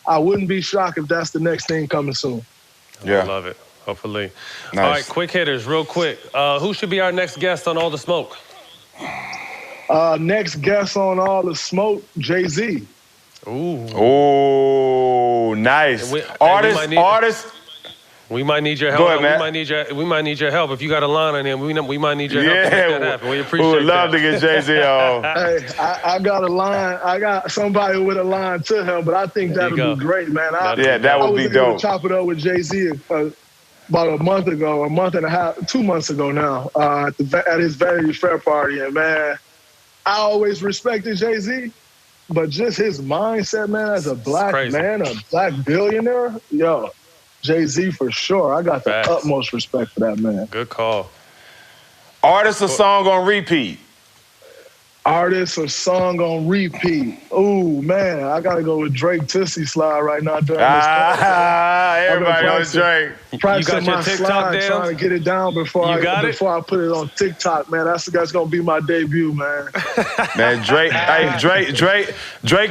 I wouldn't be shocked if that's the next thing coming soon. Yeah, I love it. Hopefully. Nice. All right, quick hitters, real quick. Who should be our next guest on All the Smoke? Next guest on All the Smoke, Jay-Z. Ooh, nice. Artist. We might need your help. Go ahead, man. We might need your help. If you got a line on him, we might need your help to make that happen. We appreciate we would love that. to get Jay-Z on. Hey, I got a line. I got somebody with a line to him, but I think that would be great, man. That would be I was able dope. to chop it up with Jay-Z about a month and a half, 2 months ago now, at his Vanity Fair party. And, man, I always respected Jay-Z, but just his mindset, man, as a black man, a black billionaire, Jay-Z for sure. I got the utmost respect for that man. Good call. Artist or song on repeat? Artist or song on repeat? Ooh, man, I got to go with Drake Tootsie Slide right now during this time. Everybody knows Drake. Practicing your my TikTok slide, dance? trying to get it down before I put it on TikTok, man. That's going to be my debut, man. Man, Drake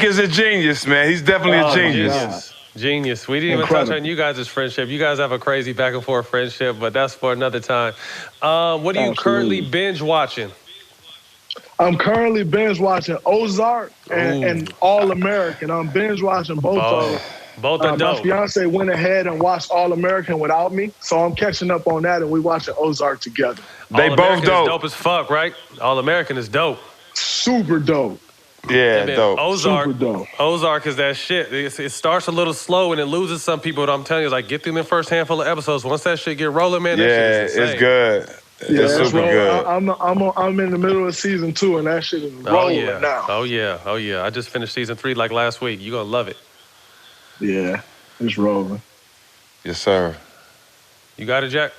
is a genius, man. He's definitely a genius. Genius. We didn't even touch on you guys' friendship. You guys have a crazy back and forth friendship, but that's for another time. What are you currently binge watching? I'm currently binge watching Ozark and All American. I'm binge watching both of them. Both are dope. My fiance went ahead and watched All American without me, so I'm catching up on that, and we watching Ozark together. They both dope. Is dope as fuck, right? All American is dope. Super dope. Yeah, dope. Ozark is that shit. It starts a little slow and it loses some people, but I'm telling you, like, get through the first handful of episodes. Once that shit get rolling, man, that shit is insane. It's good. Yeah, it's super good. I'm in the middle of season 2, and that shit is rolling now. Oh yeah. I just finished season 3 like last week. You're gonna love it. Yeah, it's rolling. Yes, sir. You got it, Jack?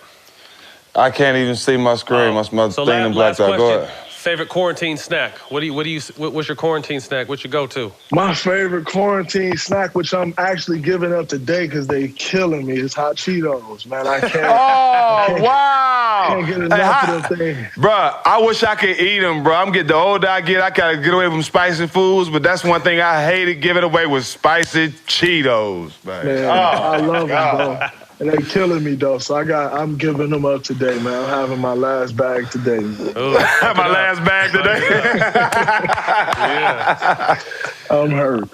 I can't even see my screen. My thing in blacked out. Go ahead. Favorite quarantine snack? What's your quarantine snack? What's your go-to? My favorite quarantine snack, which I'm actually giving up today because they killing me, is hot Cheetos, man. I can't. Wow! Can't get enough of them things. Bruh, I wish I could eat them, bro. The older I get, I gotta get away from spicy foods, but that's one thing I hated giving away was spicy Cheetos, man. I love them, bro. And they killing me though, so I'm giving them up today, man. I'm having my last bag today. My last bag today. Yeah. I'm hurt.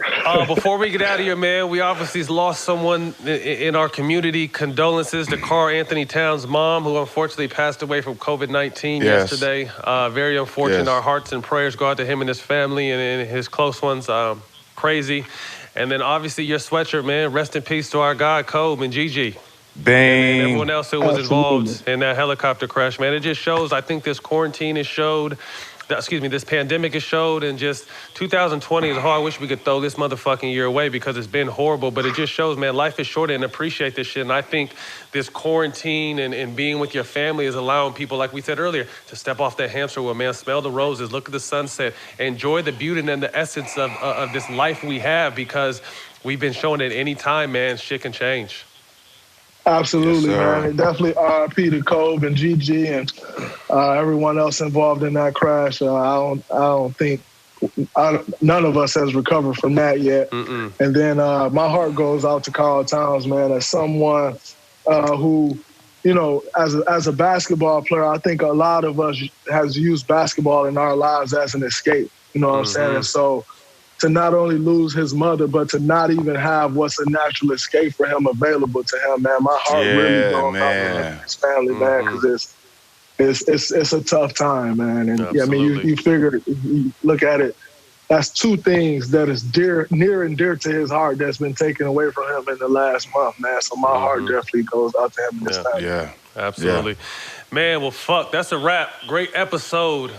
Before we get out of here, man, we obviously lost someone in our community. Condolences to Carl Anthony Towns' mom, who unfortunately passed away from COVID-19 yesterday. Very unfortunate. Yes. Our hearts and prayers go out to him and his family and his close ones. Crazy. And then obviously your sweatshirt, man. Rest in peace to our guy, Kobe and Gigi. Bang. And everyone else who was involved in that helicopter crash, man. It just shows, I think this quarantine has showed, this pandemic has showed, and just 2020 is hard. I wish we could throw this motherfucking year away because it's been horrible, but it just shows, man, life is short and appreciate this shit. And I think this quarantine and being with your family is allowing people, like we said earlier, to step off that hamster wheel, man, smell the roses, look at the sunset, enjoy the beauty and the essence of this life we have, because we've been showing at any time, man, shit can change. Absolutely, man. And definitely RIP to Kobe and Gigi and everyone else involved in that crash. I don't think none of us has recovered from that yet. Mm-mm. And then my heart goes out to Carl Towns, man, as someone who, as a basketball player, I think a lot of us has used basketball in our lives as an escape. You know what I'm saying? And so to not only lose his mother, but to not even have what's a natural escape for him available to him, man. My heart really goes out to his family, man, because it's a tough time, man. And you figure, you look at it, that's two things that is near and dear to his heart that's been taken away from him in the last month, man. So my heart definitely goes out to him in this time. Yeah, absolutely. Yeah. Man, well, fuck, that's a wrap. Great episode.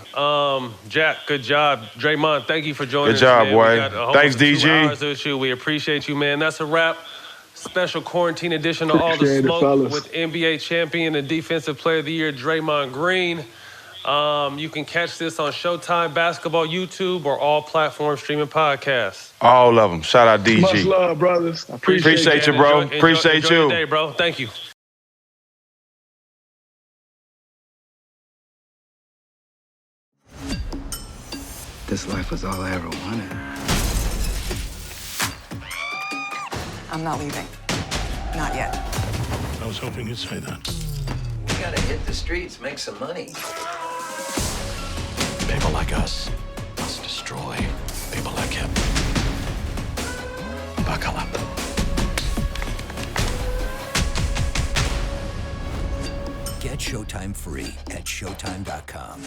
Jack, good job. Draymond, thank you for joining us. Good job, man. boy. Thanks, DG. 2 hours with you. We appreciate you, man. That's a wrap. Special quarantine edition of All the Smoke with NBA champion and Defensive Player of the Year, Draymond Green. You can catch this on Showtime Basketball, YouTube, or all platforms streaming podcasts. All of them. Shout out DG. Much love, brothers. I Appreciate you, bro. Appreciate enjoy you. your day, bro. Thank you. This life was all I ever wanted. I'm not leaving. Not yet. I was hoping you'd say that. We gotta hit the streets, make some money. People like us must destroy people like him. Buckle up. Get Showtime free at showtime.com.